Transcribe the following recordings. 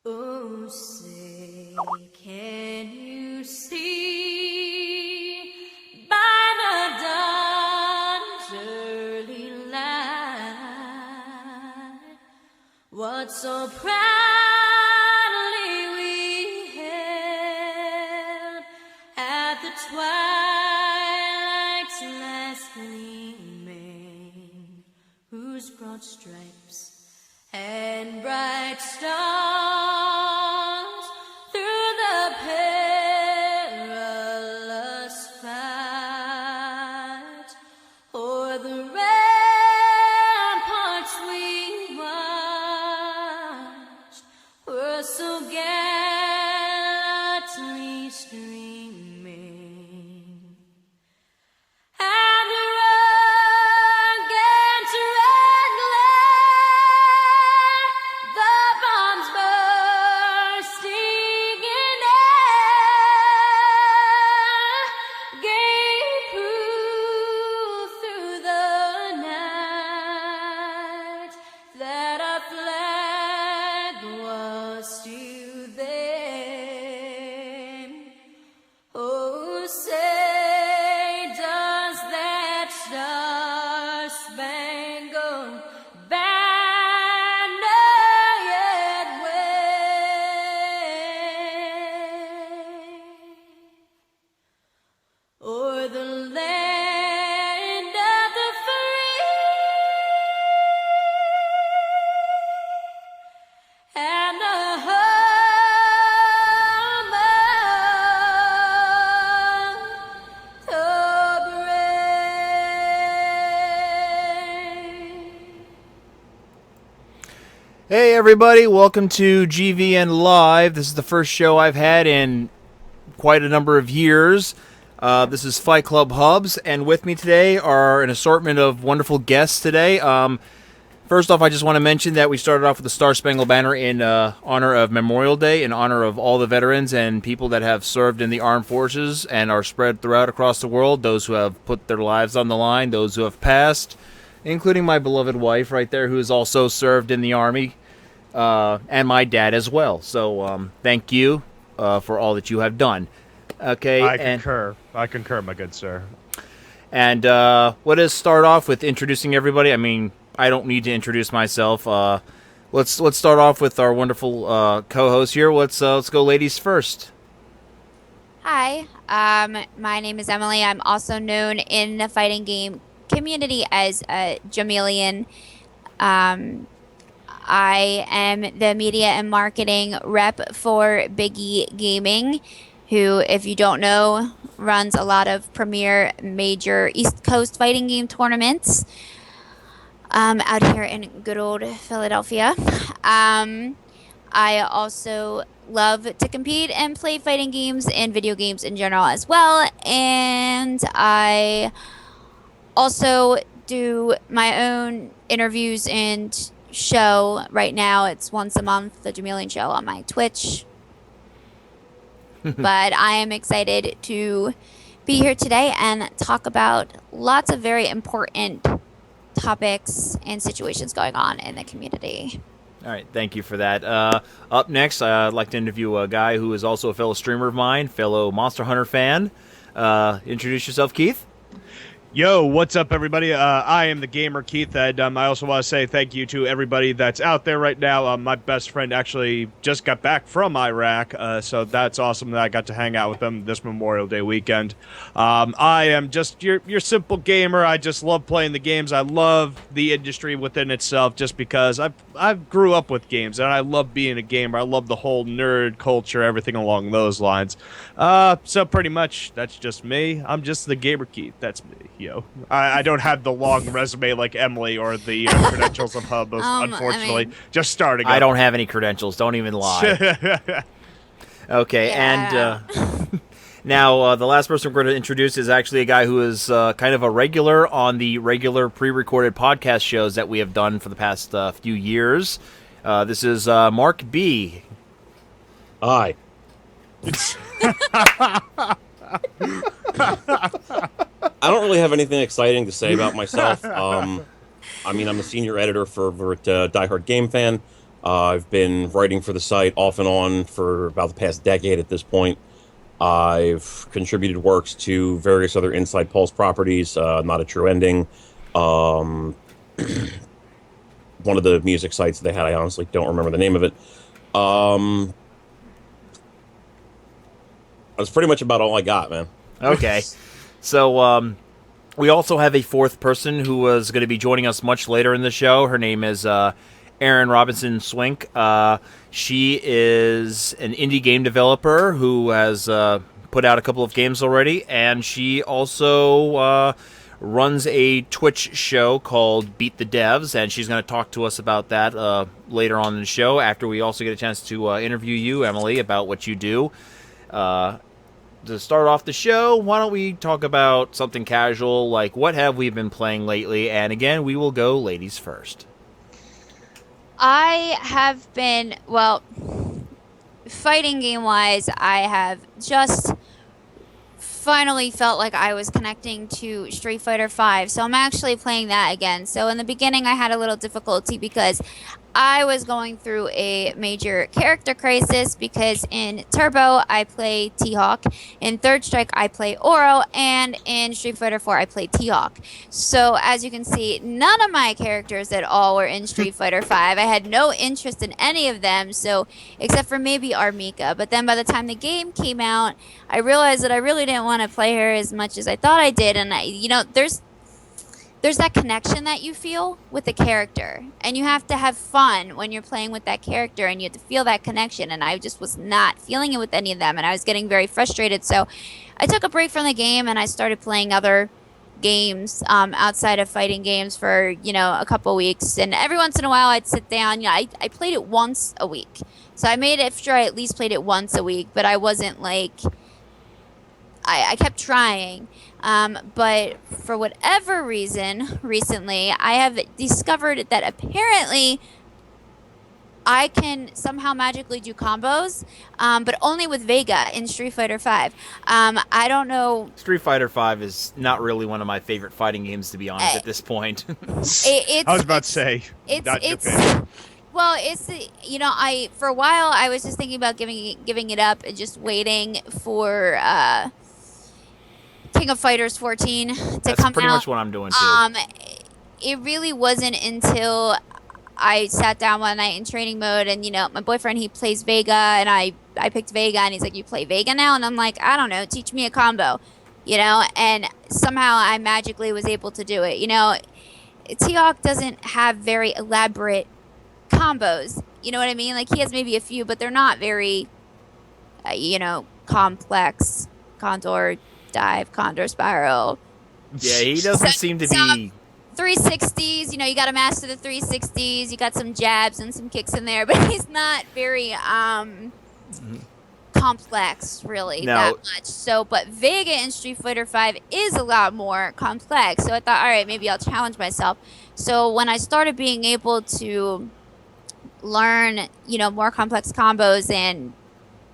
Oh, say, can you see by the dawn's early light what so proudly we held at the twilight's last gleaming, whose broad stripes and bright stars through the perilous fight o'er the ramparts we watched were so gallantly streaming. And against red glare, the bombs bursting in air gave proof through the night that our flag was still there. Oh, say, does that star-spangled banner yet wave o'er the land of the free and the home of the brave? Hey everybody, welcome to GVN Live. This is the first show I've had in quite a number of years. This is Fight Club Hubs, and with me today are an assortment of wonderful guests today. First off, I just want to mention that we started off with the Star Spangled Banner in honor of Memorial Day, in honor of all the veterans and people that have served in the armed forces and are spread throughout across the world, those who have put their lives on the line, those who have passed, including my beloved wife right there, who has also served in the Army, and my dad as well. So thank you for all that you have done. Okay, I concur, my good sir. And let us start off with introducing everybody. I mean, I don't need to introduce myself. Let's start off with our wonderful co-host here. Let's go, ladies first. Hi, my name is Emily. I'm also known in the fighting game community as Jamilian. I am the media and marketing rep for Biggie Gaming, who, if you don't know, runs a lot of premier major East Coast fighting game tournaments out here in good old Philadelphia. I also love to compete and play fighting games and video games in general as well. And I also do my own interviews and show. Right now it's once a month, the Jamilian Show on my Twitch. But I am excited to be here today and talk about lots of very important topics and situations going on in the community. All right, thank you for that. Up next, I'd like to interview a guy who is also a fellow streamer of mine, fellow Monster Hunter fan. Introduce yourself, Keith. Yo, what's up, everybody? I am the gamer Keith, and I also want to say thank you to everybody that's out there right now. My best friend actually just got back from Iraq, so that's awesome that I got to hang out with them this Memorial Day weekend. I am just your simple gamer. I just love playing the games. I love the industry within itself just because I grew up with games, and I love being a gamer. I love the whole nerd culture, everything along those lines. So pretty much, that's just me. I'm just the gamer Keith. That's me. Yo, I don't have the long resume like Emily or the credentials of Hub, unfortunately. Just starting. I don't have any credentials. Don't even lie. Okay, Yeah. and now the last person we're going to introduce is actually a guy who is kind of a regular on the regular pre-recorded podcast shows that we have done for the past few years. This is Mark B. Hi. I don't really have anything exciting to say about myself. I mean, I'm a senior editor for Die Hard Game Fan. I've been writing for the site off and on for about the past decade at this point. I've contributed works to various other Inside Pulse properties, Not a True Ending. One of the music sites they had, I honestly don't remember the name of it. That's pretty much about all I got, man. Okay. So, we also have a fourth person who was going to be joining us much later in the show. Her name is Erin Robinson Swink. She is an indie game developer who has put out a couple of games already, and she also runs a Twitch show called Beat the Devs, and she's going to talk to us about that later on in the show, after we also get a chance to interview you, Emily, about what you do. To start off the show, why don't we talk about something casual, like what have we been playing lately? And again, we will go ladies first. I have been, well, fighting game-wise, I have just finally felt like I was connecting to Street Fighter V, so I'm actually playing that again. So in the beginning, I had a little difficulty because I was going through a major character crisis, because in Turbo, I play T-Hawk, in Third Strike, I play Oro, and in Street Fighter 4, I play T-Hawk. So as you can see, none of my characters at all were in Street Fighter 5. I had no interest in any of them, so except for maybe Armika. But then by the time the game came out, I realized that I really didn't want to play her as much as I thought I did, and there's that connection that you feel with the character, and you have to have fun when you're playing with that character, and you have to feel that connection, and I just was not feeling it with any of them, and I was getting very frustrated. So I took a break from the game, and I started playing other games outside of fighting games for a couple weeks, and every once in a while I'd sit down. I played it once a week, so I made it sure I at least played it once a week, but I wasn't like, I kept trying. But for whatever reason, recently, I have discovered that apparently I can somehow magically do combos, but only with Vega in Street Fighter V. I don't know. Street Fighter V is not really one of my favorite fighting games, to be honest, at this point. I was about to say, not your favorite. Well, I for a while I was just thinking about giving it up and just waiting for King of Fighters 14 to come out. That's pretty much what I'm doing too. It really wasn't until I sat down one night in training mode, and my boyfriend, he plays Vega, and I picked Vega, and he's like, "You play Vega now?" And I'm like, "I don't know, teach me a combo," and somehow I magically was able to do it. T-Hawk doesn't have very elaborate combos. You know what I mean? Like, he has maybe a few, but they're not very, complex. Condor dive, Condor spiral. Yeah, he doesn't seem to be 360s. You got to master the 360s. You got some jabs and some kicks in there, but he's not very complex, really, that much. So, but Vega in Street Fighter V is a lot more complex. So I thought, all right, maybe I'll challenge myself. So when I started being able to learn, more complex combos, and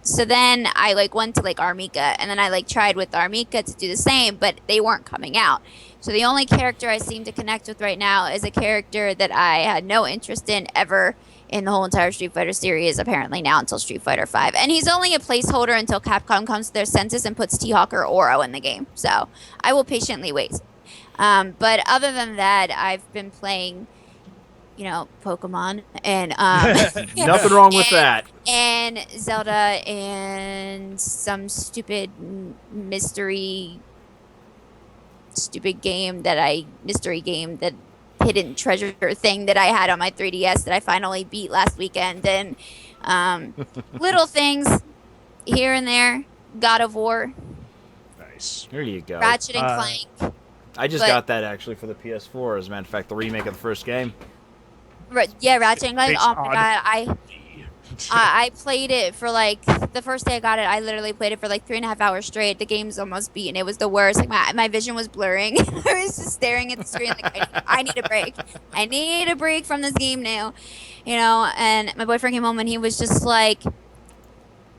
so then I went to Armika, and then I tried with Armika to do the same, but they weren't coming out. So the only character I seem to connect with right now is a character that I had no interest in ever in the whole entire Street Fighter series, apparently now until Street Fighter V. And he's only a placeholder until Capcom comes to their senses and puts T-Hawk or Oro in the game. So I will patiently wait. But other than that, I've been playing Pokemon, and nothing wrong with that, and Zelda, and some stupid mystery game that hidden treasure thing that I had on my 3DS that I finally beat last weekend, and little things here and there. God of War. Nice. There you go. Ratchet and Clank. I just got that actually for the PS4, as a matter of fact, the remake of the first game. Yeah, Ratchet and Clank. Oh my god, I played it for the first day I got it. I literally played it for 3.5 hours straight. The game's almost beaten. It was the worst. My vision was blurring. I was just staring at the screen I need a break. I need a break from this game now, And my boyfriend came home, and he was just like,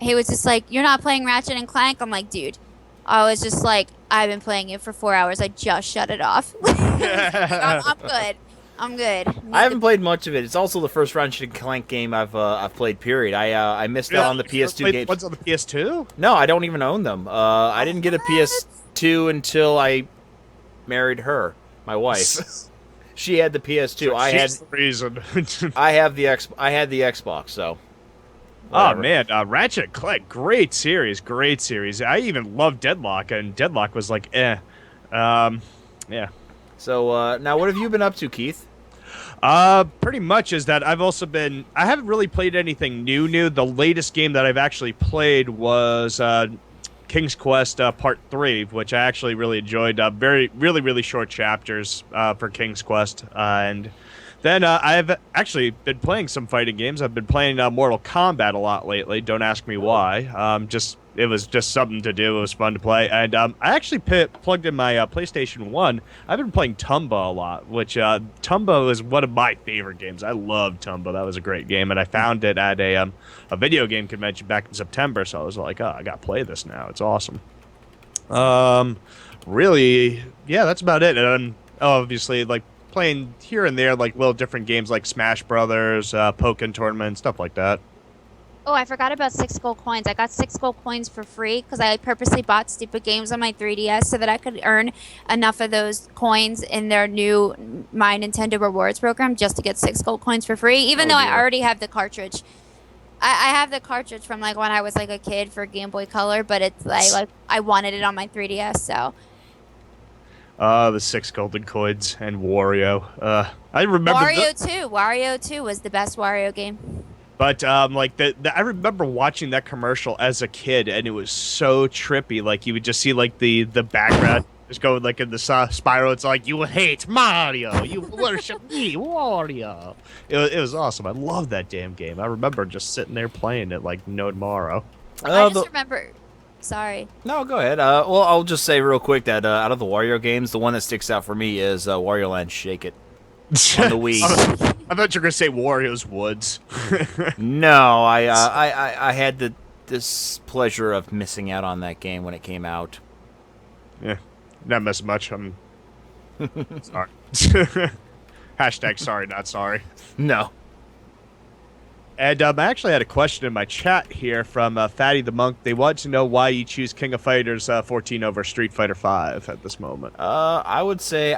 "You're not playing Ratchet and Clank?" I'm like, "Dude." I was just like, "I've been playing it for 4 hours. I just shut it off." I'm good. I'm good. I haven't played much of it. It's also the first Ratchet and Clank game I've played. Period. I missed out on the PS2 games. What's on the PS2? No, I don't even own them. I didn't get a PS2 until I married her, my wife. She had the PS2. She's the reason. I had the Xbox. So. Oh Whatever. man, Ratchet and Clank, great series. I even love Deadlock, and Deadlock was like, yeah. So now, what have you been up to, Keith? Pretty much is that I haven't really played anything new. The latest game that I've actually played was King's Quest Part 3, which I actually really enjoyed. Really short chapters for King's Quest, and then I've actually been playing some fighting games. I've been playing Mortal Kombat a lot lately. Don't ask me why. It was just something to do. It was fun to play. And I actually plugged in my PlayStation 1. I've been playing Tumba a lot, which Tumba is one of my favorite games. I love Tumba. That was a great game. And I found it at a video game convention back in September. So I was like, oh, I got to play this now. It's awesome. Really, yeah, that's about it. And obviously, like, playing here and there, like, little different games like Smash Brothers, Pokken Tournament, stuff like that. Oh, I forgot about 6 gold coins. I got 6 gold coins for free because I purposely bought stupid games on my 3DS so that I could earn enough of those coins in their new My Nintendo Rewards program just to get 6 gold coins for free, even though I already have the cartridge. I have the cartridge from, like, when I was, like, a kid for Game Boy Color, but it's like I wanted it on my 3DS, so... The 6 golden coins and Wario. I remember Wario 2 was the best Wario game. But like I remember watching that commercial as a kid, and it was so trippy. Like you would just see like the background just go like in the spiral. It's like, you hate Mario, you worship me, Wario. It was awesome. I love that damn game. I remember just sitting there playing it like no tomorrow. I just remember. Sorry. No, go ahead. Well, I'll just say real quick that out of the Wario games, the one that sticks out for me is Wario Land Shake It on the Wii. I thought you were gonna say Wario's Woods. No, I had the displeasure of missing out on that game when it came out. Yeah, not miss much. I'm sorry. Hashtag sorry, not sorry. No. And I actually had a question in my chat here from Fatty the Monk. They want to know why you choose King of Fighters 14 over Street Fighter 5 at this moment. I would say,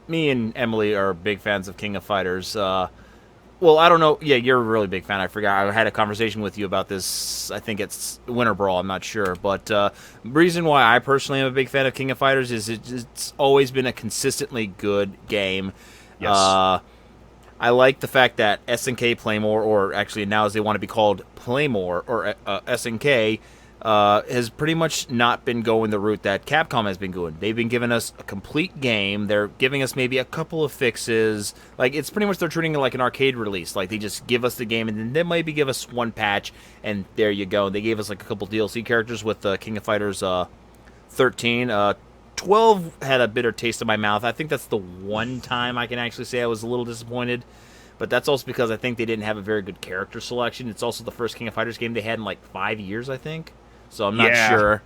me and Emily are big fans of King of Fighters. Well, I don't know. Yeah, you're a really big fan. I forgot. I had a conversation with you about this. I think it's Winter Brawl. I'm not sure. But the reason why I personally am a big fan of King of Fighters is it's always been a consistently good game. Yes. I like the fact that SNK Playmore, or actually now as they want to be called Playmore, or SNK, has pretty much not been going the route that Capcom has been going. They've been giving us a complete game. They're giving us maybe a couple of fixes. Like, it's pretty much they're treating it like an arcade release. Like, they just give us the game, and then they maybe give us one patch, and there you go. They gave us like a couple DLC characters with King of Fighters 13. 12 had a bitter taste in my mouth. I think that's the one time I can actually say I was a little disappointed. But that's also because I think they didn't have a very good character selection. It's also the first King of Fighters game they had in like 5 years, I think. So I'm not sure.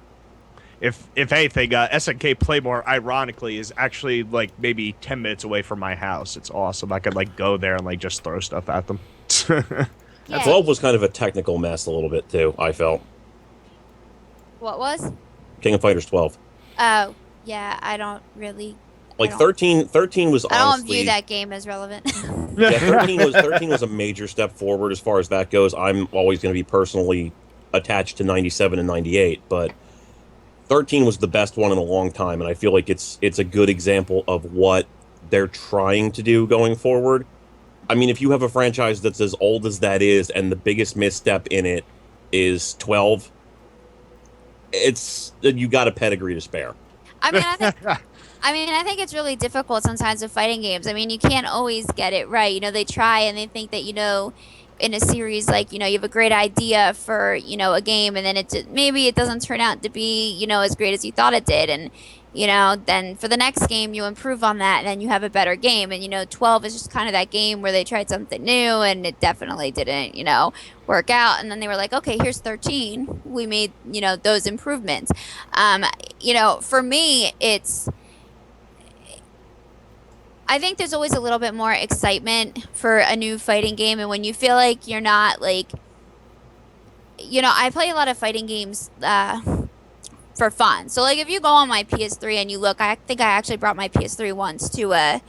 If anything, SNK Playmore, ironically, is actually like maybe 10 minutes away from my house. It's awesome. I could like go there and like just throw stuff at them. Yeah. 12 was kind of a technical mess a little bit too, I felt. What was? King of Fighters 12. Oh, yeah, I don't really... Like 13 was honestly... I don't view that game as relevant. Yeah, 13 was a major step forward as far as that goes. I'm always going to be personally attached to 97 and 98, but 13 was the best one in a long time, and I feel like it's a good example of what they're trying to do going forward. I mean, if you have a franchise that's as old as that is, and the biggest misstep in it is 12, you got a pedigree to spare. I mean, I think it's really difficult sometimes with fighting games. I mean, you can't always get it right. You know, they try and they think that, you know, in a series, like, you know, you have a great idea for, you know, a game, and then maybe it doesn't turn out to be, you know, as great as you thought it did. And, you know, then for the next game, you improve on that, and then you have a better game. And, you know, 12 is just kind of that game where they tried something new, and it definitely didn't, you know, work out. And then they were like, okay, here's 13. We made, you know, those improvements. You know, for me, I think there's always a little bit more excitement for a new fighting game, and when you feel like you're not like, I play a lot of fighting games for fun. So like if you go on my PS3 and you look, I think I actually brought my PS3 once to a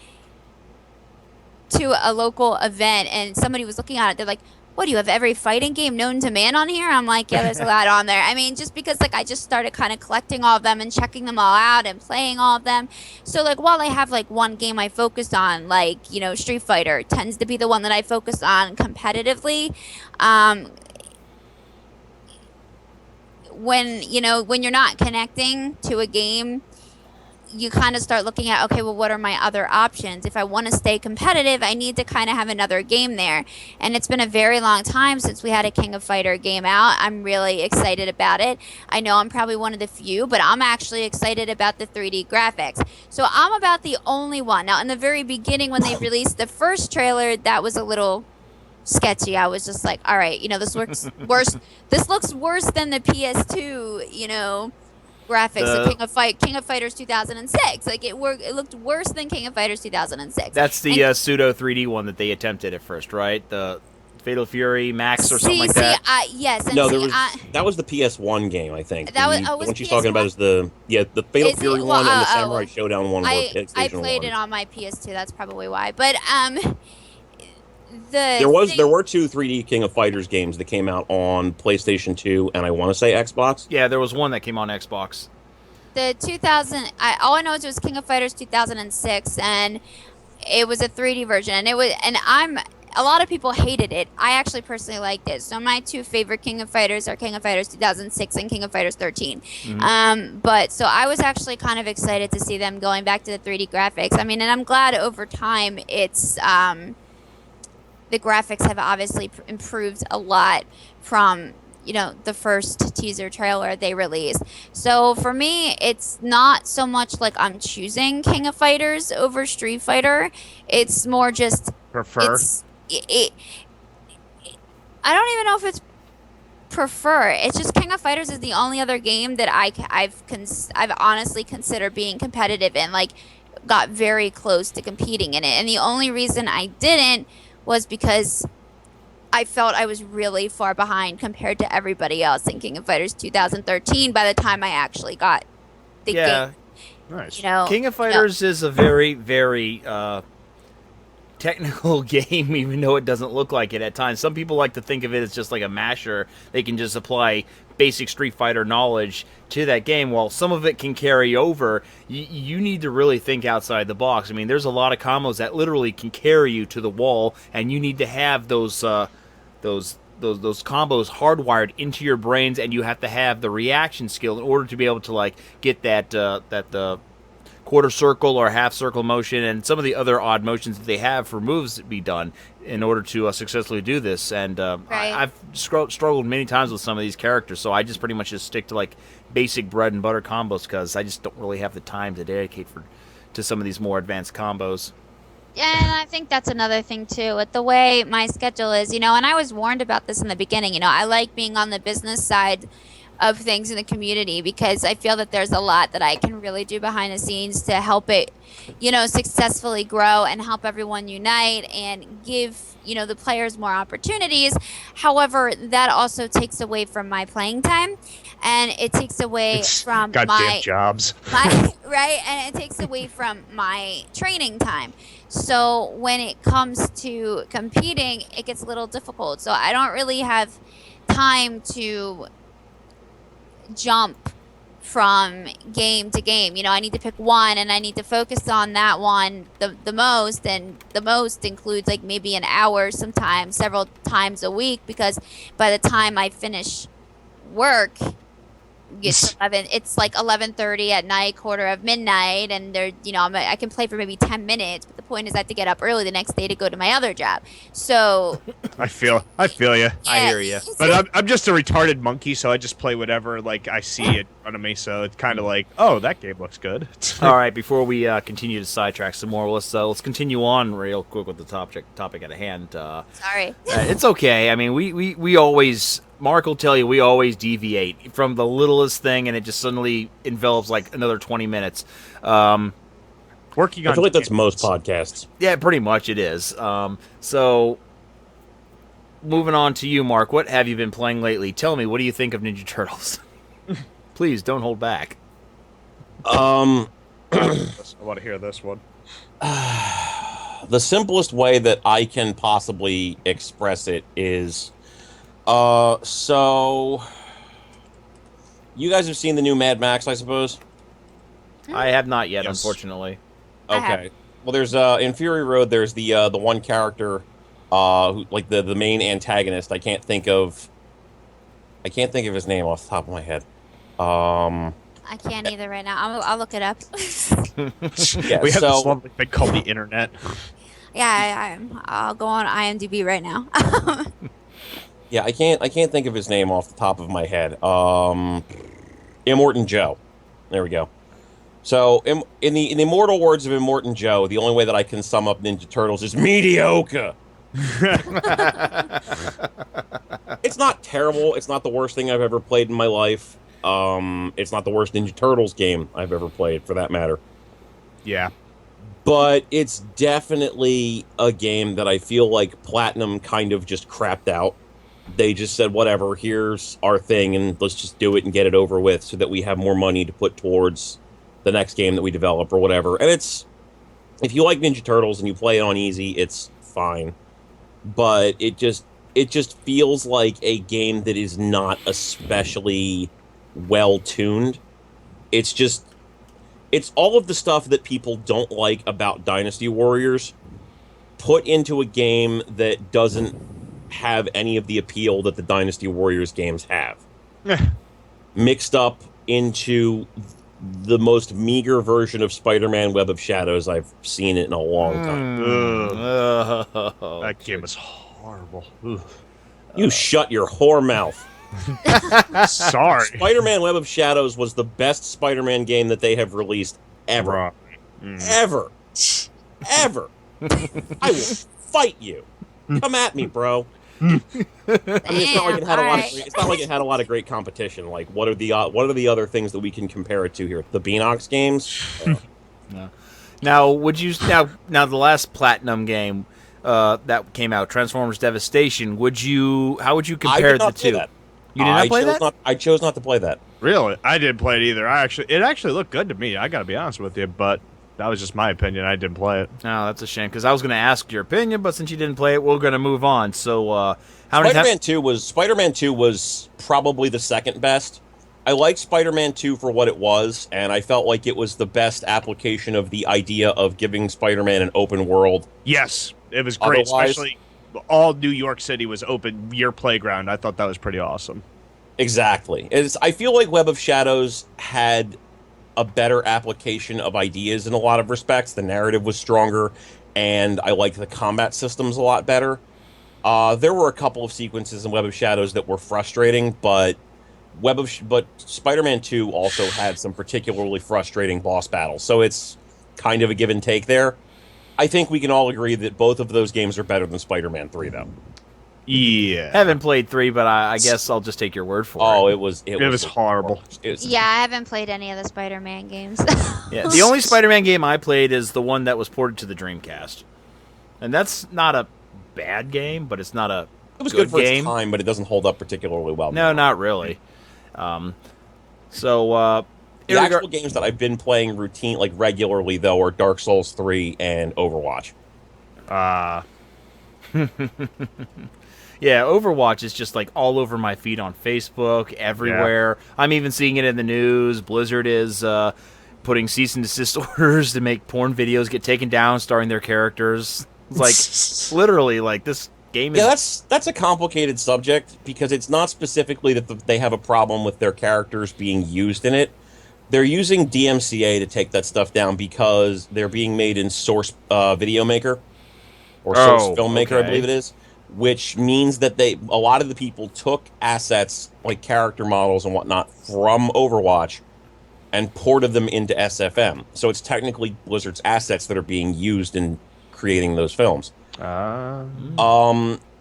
local event, and somebody was looking at it. They're like, "What, do you have every fighting game known to man on here?" I'm like, "Yeah, there's a lot on there." I mean, just because like I just started kind of collecting all of them and checking them all out and playing all of them. So like while I have like one game I focus on, like Street Fighter tends to be the one that I focus on competitively. When you're not connecting to a game, you kind of start looking at, okay, well, what are my other options? If I want to stay competitive, I need to kind of have another game there. And it's been a very long time since we had a King of Fighter game out. I'm really excited about it. I know I'm probably one of the few, but I'm actually excited about the 3D graphics. So I'm about the only one. Now, in the very beginning, when they released the first trailer, that was a little sketchy. I was just like, all right, this looks worse. This looks worse than the PS2, graphics of King of Fighters 2006. Like it looked worse than King of Fighters 2006. That's the pseudo 3D one that they attempted at first, right? The Fatal Fury Max or something like that. Yes. And no, that was the PS1 game, I think. That was the was one she's PS1? Talking about is the Fatal Fury one and the Samurai Showdown one. I played it on my PS2. That's probably why. But there were two 3D King of Fighters games that came out on PlayStation 2 and I want to say Xbox. Yeah, there was one that came on Xbox. The 2000, all I know is it was King of Fighters 2006, and it was a 3D version, a lot of people hated it. I actually personally liked it. So my two favorite King of Fighters are King of Fighters 2006 and King of Fighters 13. But so I was actually kind of excited to see them going back to the 3D graphics. I mean, and I'm glad over time it's the graphics have obviously improved a lot from the first teaser trailer they released. So for me, it's not so much like I'm choosing King of Fighters over Street Fighter. It's more just Prefer? I don't even know if it's prefer. It's just King of Fighters is the only other game that I've honestly considered being competitive in, like got very close to competing in it. And the only reason I didn't was because I felt I was really far behind compared to everybody else in King of Fighters 2013 by the time I actually got the game. Nice. King of Fighters is a very, very technical game, even though it doesn't look like it at times. Some people like to think of it as just like a masher. They can just apply basic Street Fighter knowledge to that game. While some of it can carry over, you need to really think outside the box. I mean, there's a lot of combos that literally can carry you to the wall, and you need to have those combos hardwired into your brains, and you have to have the reaction skill in order to be able to like get that quarter circle or half circle motion and some of the other odd motions that they have for moves to be done in order to successfully do this. And I've struggled many times with some of these characters, so I just pretty much just stick to like basic bread and butter combos because I just don't really have the time to dedicate to some of these more advanced combos. Yeah, and I think that's another thing too, with the way my schedule is, and I was warned about this in the beginning, I like being on the business side of things in the community because I feel that there's a lot that I can really do behind the scenes to help it, successfully grow and help everyone unite and give, the players more opportunities. However, that also takes away from my playing time and it takes away from goddamn jobs. Right, and it takes away from my training time. So when it comes to competing, it gets a little difficult. So I don't really have time to jump from game to game. I need to pick one and I need to focus on that one the most, and the most includes like maybe an hour, sometimes several times a week, because by the time I finish work it's like 11:30 at night, quarter of midnight, and I can play for maybe 10 minutes, but the point is I have to get up early the next day to go to my other job. So I feel you. I hear you. But I'm just a retarded monkey, so I just play whatever like I see in front of me. So it's kind of like, oh, that game looks good. All right, before we continue to sidetrack some more, let's continue on real quick with the topic at hand. Sorry. It's okay. I mean, we always, Mark will tell you, we always deviate from the littlest thing, and it just suddenly envelops like another 20 minutes. Working I on. feel like that's most podcasts. Yeah, pretty much it is. So, moving on to you, Mark. What have you been playing lately? Tell me, what do you think of Ninja Turtles? Please don't hold back. I want to hear this one. The simplest way that I can possibly express it is, so you guys have seen the new Mad Max, I suppose? I have not yet, Yes. unfortunately. I have. Okay. Well, there's in Fury Road. There's the one character, who, like the main antagonist. I can't think of his name off the top of my head. I can't either right now. I'll look it up. Yeah. We have So this lovely thing called the internet. Yeah, I'll go on IMDb right now. yeah, I can't think of his name off the top of my head. Immortan Joe. There we go. So in the immortal words of Immortan Joe, the only way that I can sum up Ninja Turtles is mediocre. It's not terrible. It's not the worst thing I've ever played in my life. It's not the worst Ninja Turtles game I've ever played, for that matter. Yeah. But it's definitely a game that I feel like Platinum kind of just crapped out. They just said, whatever, here's our thing, and let's just do it and get it over with so that we have more money to put towards the next game that we develop or whatever. And it's, if you like Ninja Turtles and you play it on easy, it's fine. But it just feels like a game that is not especially well-tuned. It's all of the stuff that people don't like about Dynasty Warriors put into a game that doesn't have any of the appeal that the Dynasty Warriors games have. Mixed up into the most meager version of Spider-Man Web of Shadows I've seen in a long time. That game is horrible. Ugh. You shut your whore mouth. Sorry. Spider-Man Web of Shadows was the best Spider-Man game that they have released ever. Right. Ever. Ever. I will fight you. Come at me, bro. I mean, it's not like it had a lot of it's not like it had a lot of great competition. Like, what are the other things that we can compare it to here? The Beanox games? No. Now, would you now the last Platinum game that came out, Transformers Devastation? How would you compare the two? That. You did not play that? I chose not to play that. Really? I didn't play it either. It actually looked good to me. I got to be honest with you, but that was just my opinion. I didn't play it. No, that's a shame because I was going to ask your opinion, but since you didn't play it, we're going to move on. So, Spider-Man 2 was probably the second best. I liked Spider-Man 2 for what it was, and I felt like it was the best application of the idea of giving Spider-Man an open world. Yes, it was great, Otherwise, especially all New York City was open, your playground. I thought that was pretty awesome. Exactly. I feel like Web of Shadows had a better application of ideas in a lot of respects. The narrative was stronger, and I liked the combat systems a lot better. There were a couple of sequences in Web of Shadows that were frustrating, but Spider-Man 2 also had some particularly frustrating boss battles, so it's kind of a give and take there. I think we can all agree that both of those games are better than Spider-Man 3, though. Yeah. haven't played 3, but I guess I'll just take your word for it. Oh, it was horrible. Yeah, I haven't played any of the Spider-Man games. Yeah, the only Spider-Man game I played is the one that was ported to the Dreamcast, and that's not a bad game, but it's not a It was good for game. its time, but it doesn't hold up particularly well. No, not really. The actual games that I've been playing regularly, though, are Dark Souls 3 and Overwatch. Yeah, Overwatch is just like all over my feed on Facebook, everywhere. Yeah. I'm even seeing it in the news. Blizzard is putting cease and desist orders to make porn videos get taken down starring their characters. It's like literally like this game is... Yeah, that's a complicated subject because it's not specifically that they have a problem with their characters being used in it. They're using DMCA to take that stuff down because they're being made in Source Video Maker or Source Filmmaker, okay. I believe it is, which means that a lot of the people took assets like character models and whatnot from Overwatch and ported them into SFM. So it's technically Blizzard's assets that are being used in creating those films.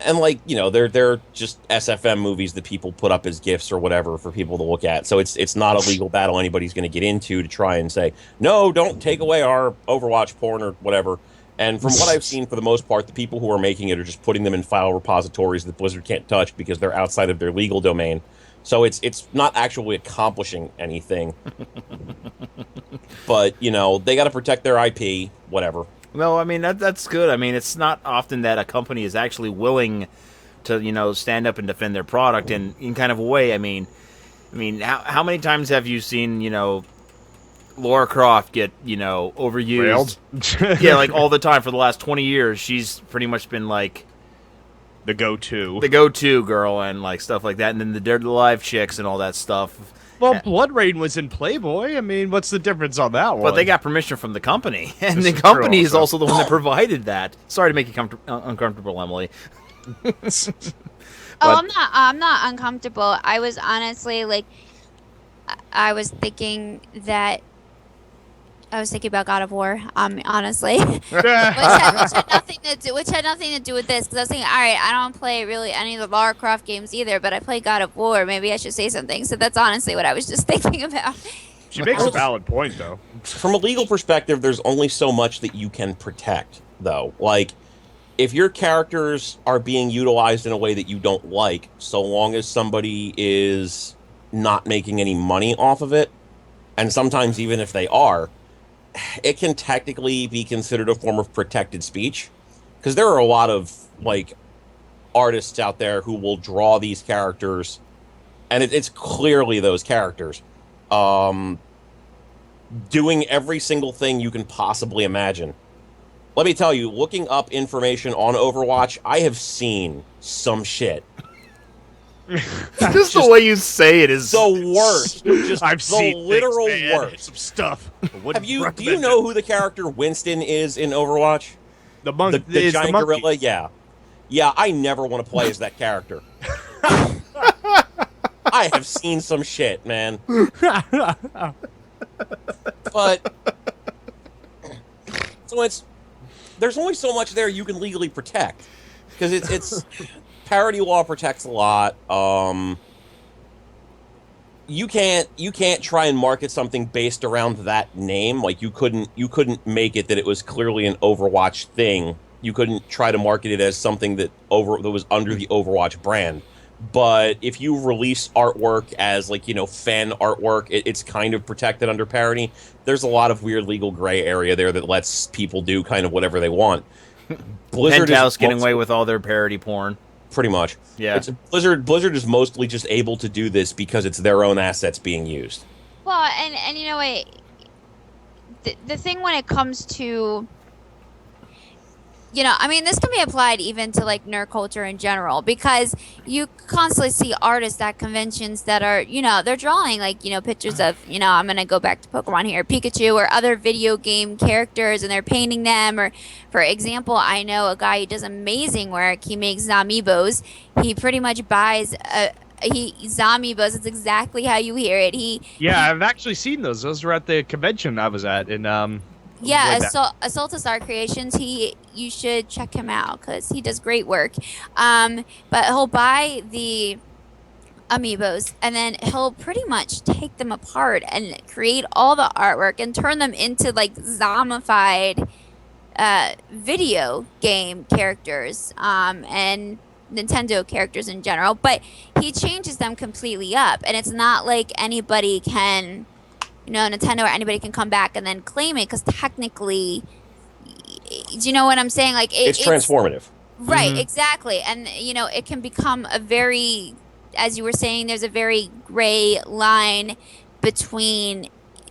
and like, they're just SFM movies that people put up as gifts or whatever for people to look at. So it's not a legal battle anybody's going to get into to try and say, no, don't take away our Overwatch porn or whatever. And from what I've seen, for the most part, the people who are making it are just putting them in file repositories that Blizzard can't touch because they're outside of their legal domain. So it's not actually accomplishing anything. But, they got to protect their IP, whatever. No, I mean, that's good. I mean, it's not often that a company is actually willing to, stand up and defend their product in kind of a way. I mean, how many times have you seen, Lara Croft get, overused? Yeah, like all the time for the last 20 years. She's pretty much been like The go-to girl and like stuff like that. And then the Dead or Alive chicks and all that stuff. Well, Blood Rain was in Playboy. I mean, what's the difference on that one? But they got permission from the company, and the company is also the one that provided that. Sorry to make you uncomfortable, Emily. I'm not uncomfortable. I was honestly I was thinking about God of War, honestly, which had nothing to do with this. Because I was thinking, all right, I don't play really any of the Lara Croft games either, but I play God of War. Maybe I should say something. So that's honestly what I was just thinking about. She makes a valid point, though. From a legal perspective, there's only so much that you can protect, though. Like, if your characters are being utilized in a way that you don't like, so long as somebody is not making any money off of it, and sometimes even if they are, it can technically be considered a form of protected speech, because there are a lot of artists out there who will draw these characters, and it's clearly those characters doing every single thing you can possibly imagine. Let me tell you, looking up information on Overwatch, I have seen some shit. Just the way you say it is the worst. Just I've seen the literal things, man. worst. Some stuff. Do you know who the character Winston is in Overwatch? The monkey? The giant gorilla? Yeah, I never want to play as that character. I have seen some shit, man. But so there's only so much there you can legally protect, because it's parody law protects a lot. You can't try and market something based around that name. Like you couldn't make it that it was clearly an Overwatch thing. You couldn't try to market it as something that was under the Overwatch brand. But if you release artwork as fan artwork, it's kind of protected under parody. There's a lot of weird legal gray area there that lets people do kind of whatever they want. Blizzard is getting away with all their parody porn. Pretty much. Yeah. Blizzard is mostly just able to do this because it's their own assets being used. Well, and you know what? The thing when it comes to, I mean, this can be applied even to nerd culture in general, because you constantly see artists at conventions that are, they're drawing pictures of, I'm going to go back to Pokemon here, Pikachu or other video game characters, and they're painting them. Or, for example, I know a guy who does amazing work. He makes Zombibos. He pretty much buys Zombibos. It's exactly how you hear it. I've actually seen those. Those were at the convention I was at in Yeah, Assaultus Art Creations. You should check him out because he does great work. But he'll buy the amiibos and then he'll pretty much take them apart and create all the artwork and turn them into zombified video game characters and Nintendo characters in general. But he changes them completely up, and it's not like anybody can. Nintendo or anybody can come back and then claim it, because technically, do you know what I'm saying? It's transformative. Right, exactly. And, it can become a very, as you were saying, there's a very gray line between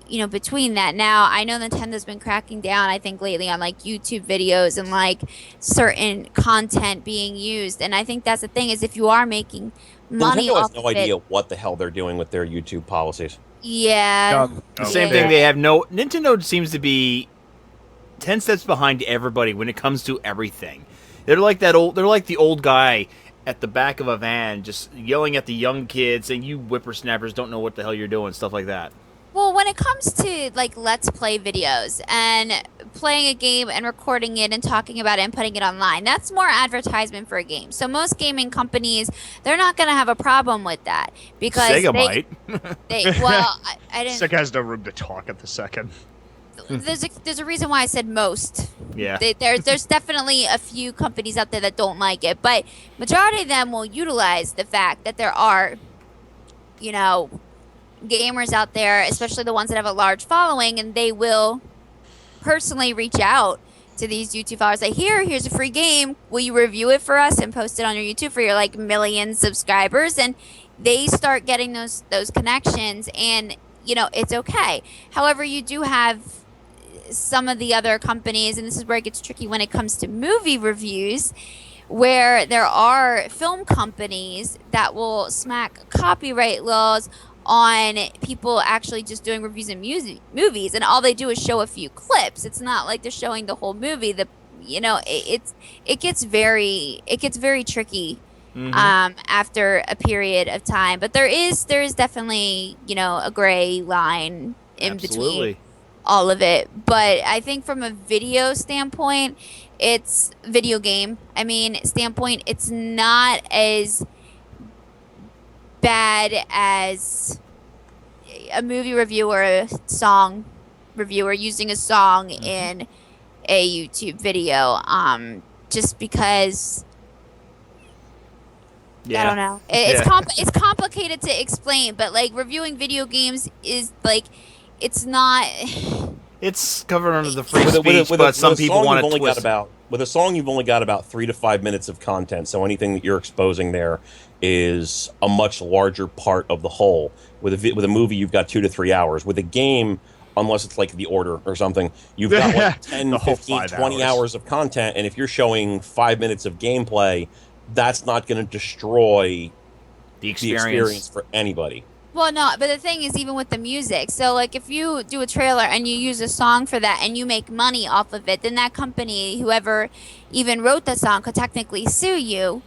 that. Now, I know Nintendo's been cracking down, I think, lately on, YouTube videos and, certain content being used. And I think that's the thing, is if you are making money Nintendo off has no idea what the hell they're doing with their YouTube policies. Yeah. The same thing. They have Nintendo seems to be 10 steps behind everybody when it comes to everything. They're like the old guy at the back of a van just yelling at the young kids saying, "You whippersnappers don't know what the hell you're doing," stuff like that. Well, when it comes to like let's play videos and playing a game and recording it and talking about it and putting it online, that's more advertisement for a game. So most gaming companies, they're not going to have a problem with that because Sega might. I didn't. Sick has no room to talk at the second. There's a reason why I said most. Yeah. There's definitely a few companies out there that don't like it, but majority of them will utilize the fact that there are, you know, gamers out there, especially the ones that have a large following, and they will personally reach out to these YouTube followers like, here's a free game. Will you review it for us and post it on your YouTube for your like million subscribers? And they start getting those connections, and you know, it's okay. However, you do have some of the other companies, and this is where it gets tricky when it comes to movie reviews, where there are film companies that will smack copyright laws on people actually just doing reviews of movies, and all they do is show a few clips. It's not like they're showing the whole movie. It gets very tricky after a period of time. But there is definitely, you know, a gray line in between all of it. But I think from a video standpoint, it's it's not as bad as a movie review or a song reviewer using a song in a YouTube video. Just because I don't know. It's complicated to explain, but like reviewing video games is like it's not. It's covered under the free speech, but some people want to twist. With a song, you've only got about 3 to 5 minutes of content, so anything that you're exposing there is a much larger part of the whole. With a movie, you've got 2 to 3 hours. With a game, unless it's like The Order or something, you've got like 10, 15, 20 hours of content, and if you're showing 5 minutes of gameplay, that's not going to destroy the experience for anybody. Well, no, but the thing is, even with the music, so like if you do a trailer and you use a song for that and you make money off of it, then that company, whoever even wrote the song, could technically sue you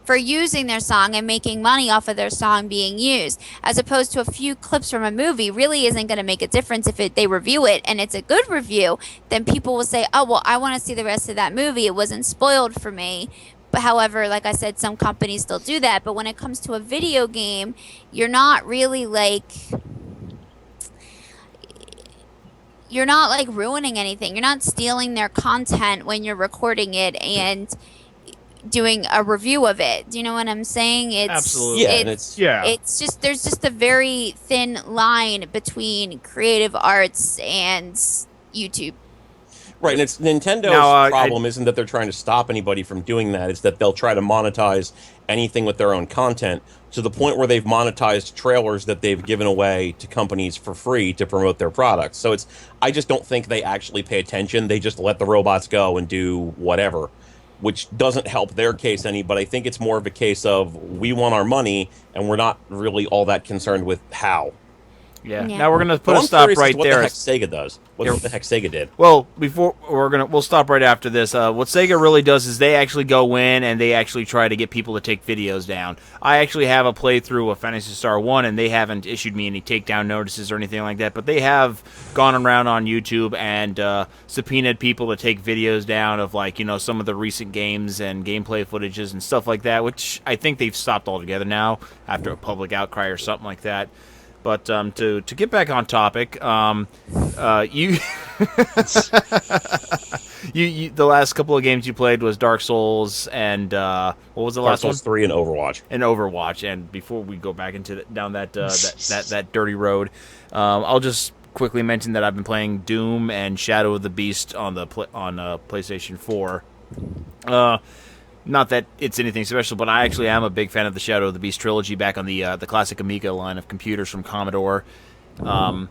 for using their song and making money off of their song being used, as opposed to a few clips from a movie really isn't going to make a difference. If they review it and it's a good review, then people will say, oh, well, I want to see the rest of that movie. It wasn't spoiled for me. But however, like I said, some companies still do that. But when it comes to a video game, you're not really like ruining anything. You're not stealing their content when you're recording it and doing a review of it. Do you know what I'm saying? Absolutely. It's just there's just a very thin line between creative arts and YouTube. Right, and it's Nintendo's problem isn't that they're trying to stop anybody from doing that. It's that they'll try to monetize anything with their own content to the point where they've monetized trailers that they've given away to companies for free to promote their products. So I just don't think they actually pay attention. They just let the robots go and do whatever, which doesn't help their case any, but I think it's more of a case of we want our money and we're not really all that concerned with how. Yeah. Now we're gonna put a stop right what there. What the heck Sega does? What the heck Sega did? Well, we'll stop right after this. What Sega really does is they actually go in and they actually try to get people to take videos down. I actually have a playthrough of Phantasy Star 1, and they haven't issued me any takedown notices or anything like that. But they have gone around on YouTube and subpoenaed people to take videos down of some of the recent games and gameplay footages and stuff like that, which I think they've stopped altogether now after a public outcry or something like that. But to get back on topic, you the last couple of games you played was Dark Souls and what was the last one? Dark Souls 3 and Overwatch. And Overwatch. And before we go back into down that that dirty road, I'll just quickly mention that I've been playing Doom and Shadow of the Beast on PlayStation 4. Not that it's anything special, but I actually am a big fan of the Shadow of the Beast trilogy back on the classic Amiga line of computers from Commodore. What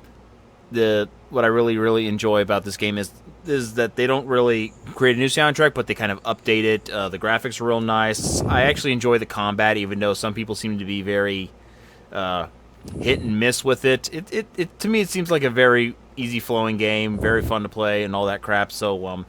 I really enjoy about this game is that they don't really create a new soundtrack, but they kind of update it. The graphics are real nice. I actually enjoy the combat, even though some people seem to be very hit and miss with it. It to me, it seems like a very easy flowing game, very fun to play, and all that crap. So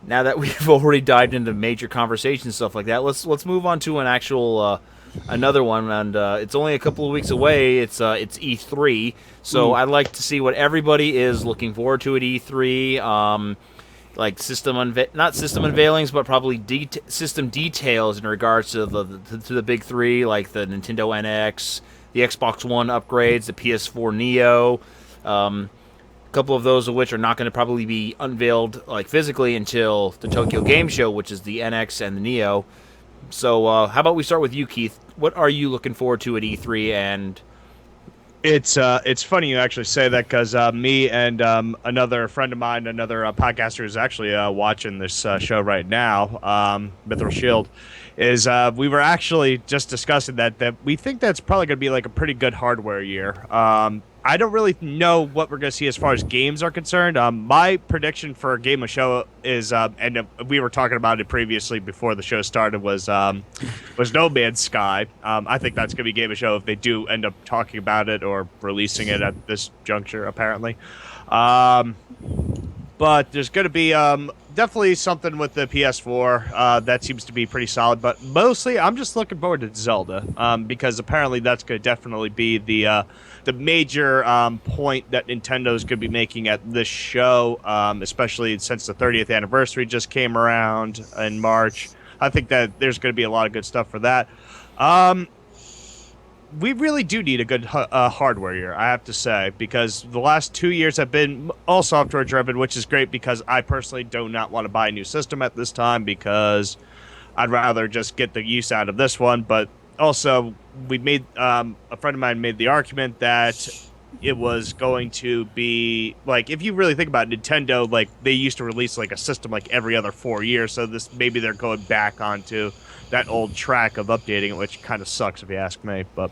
now that we've already dived into major conversations and stuff like that, let's move on to an actual another one, and it's only a couple of weeks away. It's E3, so I'd like to see what everybody is looking forward to at E3. Like not system unveilings, but probably system details in regards to the big three, like the Nintendo NX, the Xbox One upgrades, the PS4 Neo. A couple of those of which are not going to probably be unveiled like physically until the Tokyo Game Show, which is the NX and the Neo. So how about we start with you, Keith? What are you looking forward to at E3? And It's funny you actually say that, because me and another friend of mine, another podcaster who's actually watching this show right now, Mithril Shield, is we were actually just discussing that we think that's probably going to be like a pretty good hardware year. I don't really know what we're going to see as far as games are concerned. My prediction for a game of show is, and we were talking about it previously before the show started, was No Man's Sky. I think that's going to be game of show if they do end up talking about it or releasing it at this juncture, apparently. But there's going to be definitely something with the PS4 that seems to be pretty solid. But mostly, I'm just looking forward to Zelda, because apparently that's going to definitely be the major point that Nintendo's going to be making at this show, especially since the 30th anniversary just came around in March. I think that there's going to be a lot of good stuff for that. We really do need a good hardware year, I have to say, because the last 2 years have been all software driven, which is great because I personally do not want to buy a new system at this time because I'd rather just get the use out of this one. But also, we made a friend of mine made the argument that it was going to be like, if you really think about it, Nintendo, like they used to release like a system like every other 4 years, so this maybe they're going back onto that old track of updating it, which kind of sucks if you ask me. But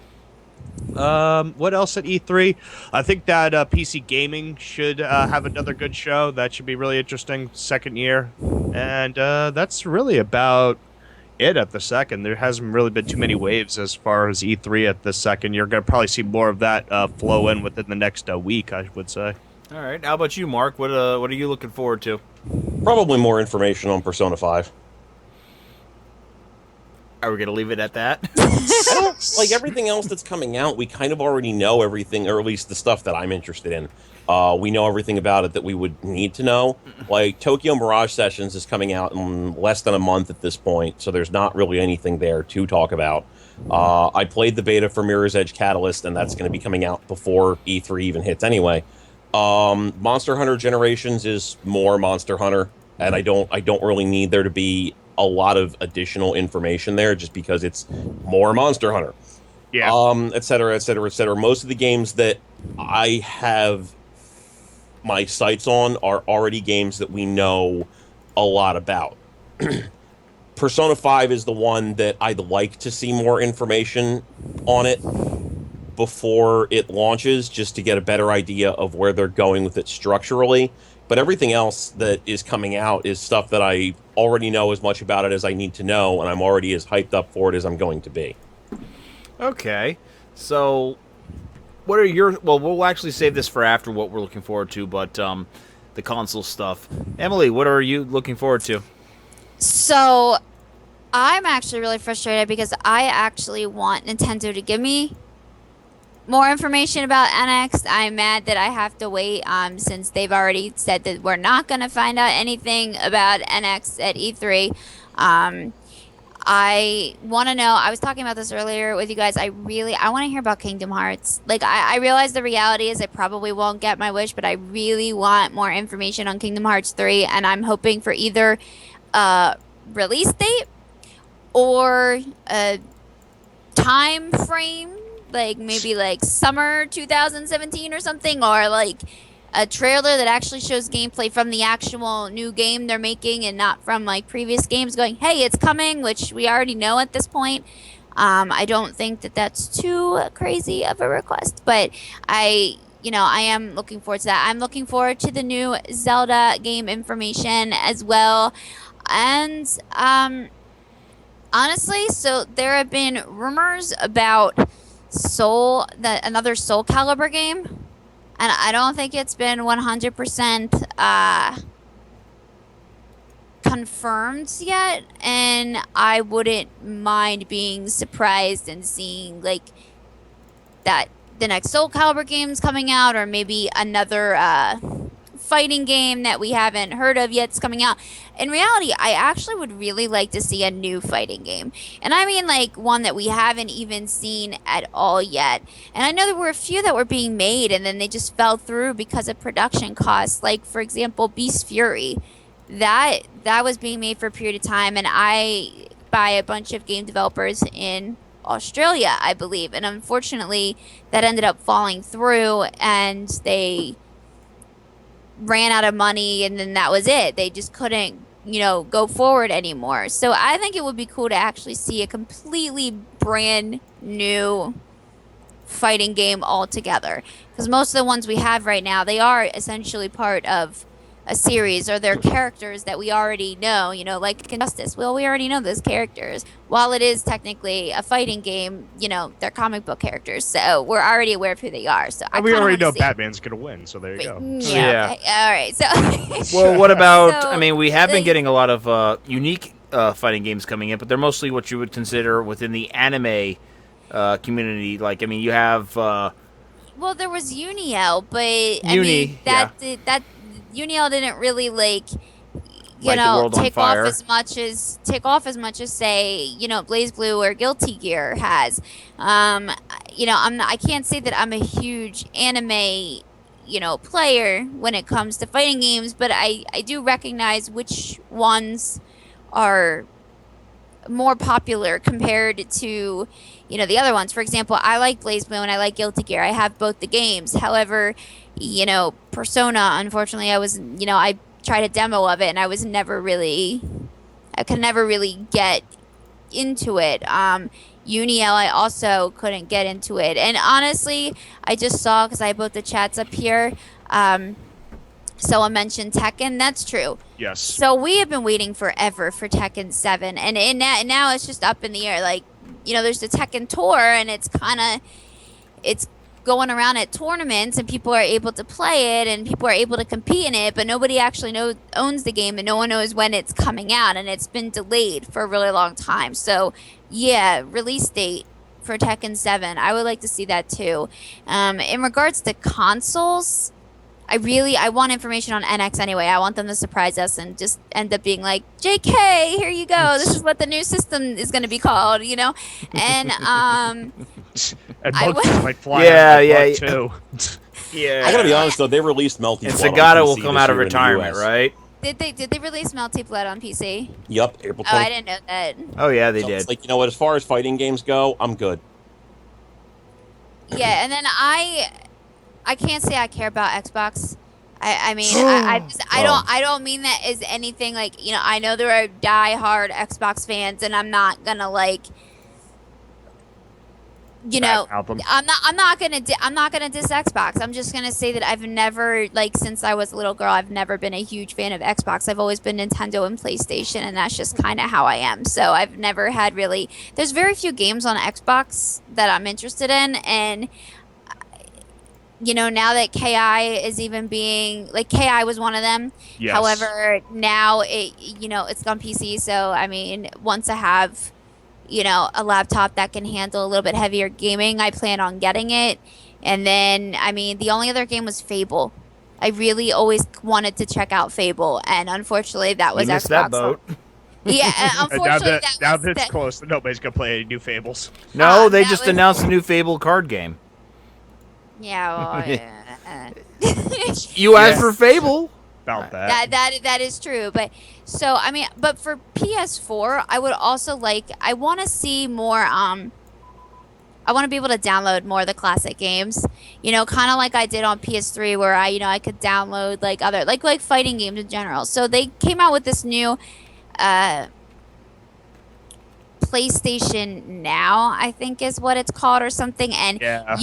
what else at E3? I think that PC gaming should have another good show. That should be really interesting. Second year, and that's really about it at the second. There hasn't really been too many waves as far as E3 at the second. You're going to probably see more of that flow in within the next week, I would say. all right, how about you, Mark? What are you looking forward to? Probably more information on Persona 5. Are we going to leave it at that? I don't, like everything else that's coming out, we kind of already know everything, or at least the stuff that I'm interested in. We know everything about it that we would need to know. Like Tokyo Mirage Sessions is coming out in less than a month at this point, so there's not really anything there to talk about. I played the beta for Mirror's Edge Catalyst, and that's going to be coming out before E3 even hits anyway. Monster Hunter Generations is more Monster Hunter, and I don't really need there to be a lot of additional information there, just because it's more Monster Hunter. Yeah. Et cetera, et cetera, et cetera. Most of the games that I have my sights on are already games that we know a lot about. Persona 5 is the one that I'd like to see more information on it before it launches, just to get a better idea of where they're going with it structurally. But everything else that is coming out is stuff that I already know as much about it as I need to know, and I'm already as hyped up for it as I'm going to be. Okay, so what are your... Well, we'll actually save this for after what we're looking forward to, but the console stuff. Emily, what are you looking forward to? So, I'm actually really frustrated because I actually want Nintendo to give me more information about NX. I'm mad that I have to wait since they've already said that we're not going to find out anything about NX at E3. I want to know, I was talking about this earlier with you guys, I want to hear about Kingdom Hearts. Like, I realize the reality is I probably won't get my wish, but I really want more information on Kingdom Hearts 3, and I'm hoping for either a release date or a time frame, like maybe like summer 2017 or something, or like a trailer that actually shows gameplay from the actual new game they're making and not from like previous games going, hey, it's coming, which we already know at this point. I don't think that that's too crazy of a request, but I am looking forward to that. I'm looking forward to the new Zelda game information as well. And honestly, so there have been rumors about another Soul Calibur game, and I don't think it's been 100% confirmed yet, and I wouldn't mind being surprised and seeing like that the next Soul Calibur game's coming out, or maybe another fighting game that we haven't heard of yet's coming out. In reality, I actually would really like to see a new fighting game. And I mean like one that we haven't even seen at all yet. And I know there were a few that were being made and then they just fell through because of production costs. Like for example, Beast Fury. That was being made for a period of time, and by a bunch of game developers in Australia, I believe. And unfortunately, that ended up falling through and they ran out of money, and then that was it. They just couldn't, go forward anymore. So I think it would be cool to actually see a completely brand new fighting game altogether. Because most of the ones we have right now, they are essentially part of a series, or they're characters that we already know, like Injustice. Well, we already know those characters. While it is technically a fighting game, they're comic book characters, so we're already aware of who they are. So we already know Batman's gonna win, so there you go. Yeah. Okay. All right. So. Well, what about? So, I mean, we have been getting a lot of unique fighting games coming in, but they're mostly what you would consider within the anime community. Like, I mean, you have. Well, there was Uniel, but that Uniel didn't really take off as much as say Blaze Blue or Guilty Gear has. I can't say that I'm a huge anime player when it comes to fighting games, but I do recognize which ones are more popular compared to the other ones. For example, I like Blaze Blue and I like Guilty Gear. I have both the games. However, Persona, unfortunately, I tried a demo of it and I could never really get into it. Uniel, I also couldn't get into it. And honestly, I just saw, because I have both the chats up here, someone mentioned Tekken. That's true. Yes. So we have been waiting forever for Tekken 7, and now it's just up in the air. Like, there's the Tekken Tour, and it's going around at tournaments, and people are able to play it, and people are able to compete in it, but nobody actually owns the game, and no one knows when it's coming out, and it's been delayed for a really long time. So, yeah, release date for Tekken 7. I would like to see that too. In regards to consoles, I want information on NX anyway. I want them to surprise us and just end up being like, JK, here you go. This is what the new system is going to be called, And, and Monkey might fly too. Yeah. I gotta be honest though, they released Melty And Blood on Sagata will PC come this out of year in the retirement, US. right? Did they release Melty Blood on PC? Yep, April 20th. Oh, I didn't know that. Oh yeah, they So did. it's like, as far as fighting games go, I'm good. Yeah, and then I can't say I care about Xbox. I don't mean that as anything like, I know there are diehard Xbox fans, and I'm not gonna I'm not gonna diss Xbox. I'm just gonna say that I've never, since I was a little girl, I've never been a huge fan of Xbox. I've always been Nintendo and PlayStation, and that's just kind of how I am. So I've never had really. There's very few games on Xbox that I'm interested in, and now that KI is even being KI was one of them. Yes. However, now it's on PC. So I mean, once I have a laptop that can handle a little bit heavier gaming, I plan on getting it. And then, I mean, the only other game was Fable. I really always wanted to check out Fable, and unfortunately, that was You missed Xbox. that boat. Yeah, unfortunately, now that it's close, nobody's gonna play any new Fables. No, they that just was- announced a new Fable card game. Yeah, You asked for Fable. About that. that is true. But so I mean, but for PS4, I would also I want to see more. I want to be able to download more of the classic games. Kind of like I did on PS3, where I could download other like fighting games in general. So they came out with this new PlayStation Now, I think is what it's called, or something, and Yeah.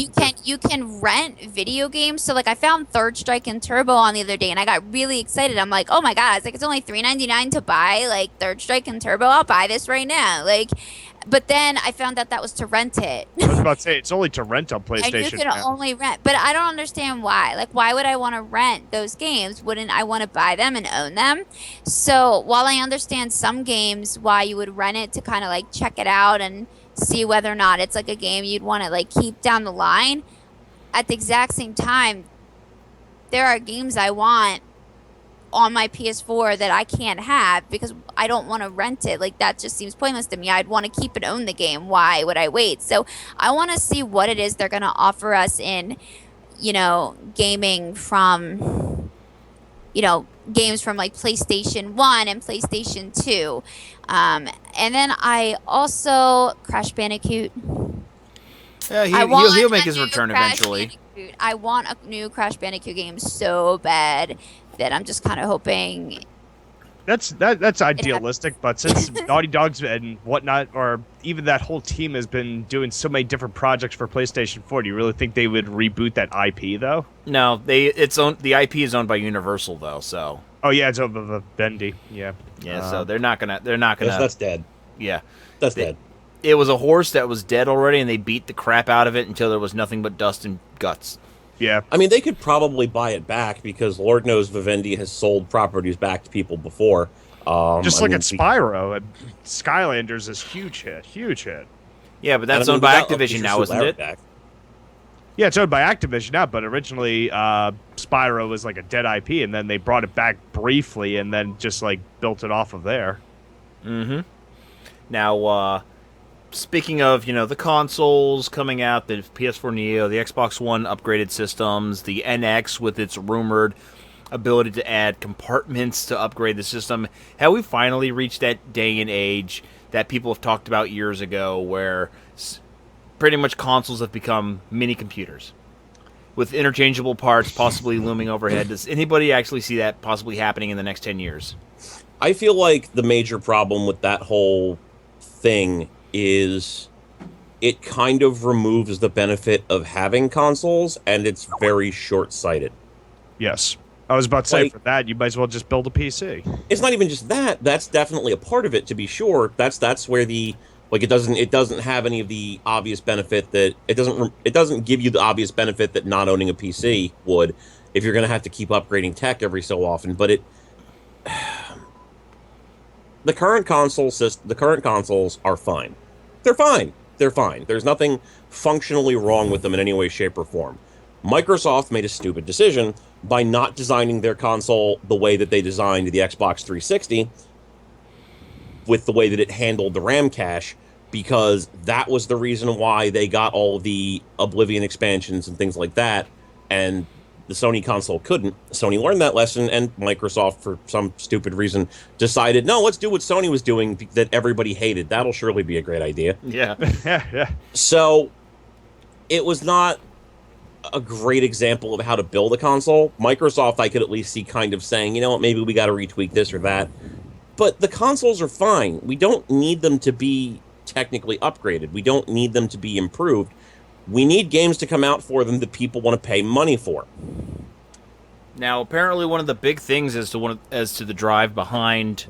you can rent video games. So I found Third Strike and Turbo on the other day, and I got really excited. I'm like, oh my god, it's only $3.99 to buy Third Strike and Turbo. I'll buy this right now. But then I found out that was to rent it. I was about to say it's only to rent on And you PlayStation. can only rent, but I don't understand why. Like, why would I want to rent those games? Wouldn't I want to buy them and own them? So while I understand some games why you would rent it to kind of like check it out and see whether or not it's like a game you'd want to like keep down the line, at the exact same time, there are games I want on my PS4 that I can't have because I don't want to rent it. Like, that just seems pointless to me. I'd want to keep and own the game. Why would I wait? So I want to see what it is they're going to offer us in, gaming from, games from like PlayStation 1 and PlayStation 2. And then I also, Crash Bandicoot. Yeah, he'll make his return eventually. Bandicoot. I want a new Crash Bandicoot game so bad that I'm just kind of hoping. That's idealistic, but since Naughty Dog's and whatnot, or even that whole team has been doing so many different projects for PlayStation 4, do you really think they would reboot that IP though? No, the IP is owned by Universal though, so. Oh yeah, it's owned by Bendy. Yeah. Yeah, so they're not gonna. That's dead. Yeah, that's dead. It was a horse that was dead already, and they beat the crap out of it until there was nothing but dust and guts. Yeah. I mean, they could probably buy it back because Lord knows Vivendi has sold properties back to people before. Just look at Spyro. Skylanders is huge hit. Yeah, but that's owned by Activision now, isn't it? Back. Yeah, it's owned by Activision now, but originally Spyro was like a dead IP, and then they brought it back briefly and then just like built it off of there. Mm-hmm. Now, speaking of, the consoles coming out, the PS4 Neo, the Xbox One upgraded systems, the NX with its rumored ability to add compartments to upgrade the system, have we finally reached that day and age that people have talked about years ago where pretty much consoles have become mini computers with interchangeable parts possibly looming overhead? Does anybody actually see that possibly happening in the next 10 years? I feel like the major problem with that whole thing is it kind of removes the benefit of having consoles, and it's very short-sighted. Yes. I was about to say, for that, you might as well just build a PC. It's not even just that. That's definitely a part of it, to be sure. That's where it doesn't have any of the obvious benefit that it doesn't give you the obvious benefit that not owning a PC would if you're going to have to keep upgrading tech every so often. But the current consoles are fine. They're fine. There's nothing functionally wrong with them in any way, shape, or form. Microsoft made a stupid decision by not designing their console the way that they designed the Xbox 360 with the way that it handled the RAM cache, because that was the reason why they got all the Oblivion expansions and things like that, and the Sony console couldn't. Sony learned that lesson, and Microsoft, for some stupid reason, decided, no, let's do what Sony was doing that everybody hated. That'll surely be a great idea. Yeah. Yeah. So it was not a great example of how to build a console. Microsoft, I could at least see kind of saying, you know what, maybe we got to retweak this or that. But the consoles are fine. We don't need them to be technically upgraded. We don't need them to be improved. We need games to come out for them that people want to pay money for. Now, apparently one of the big things as to the drive behind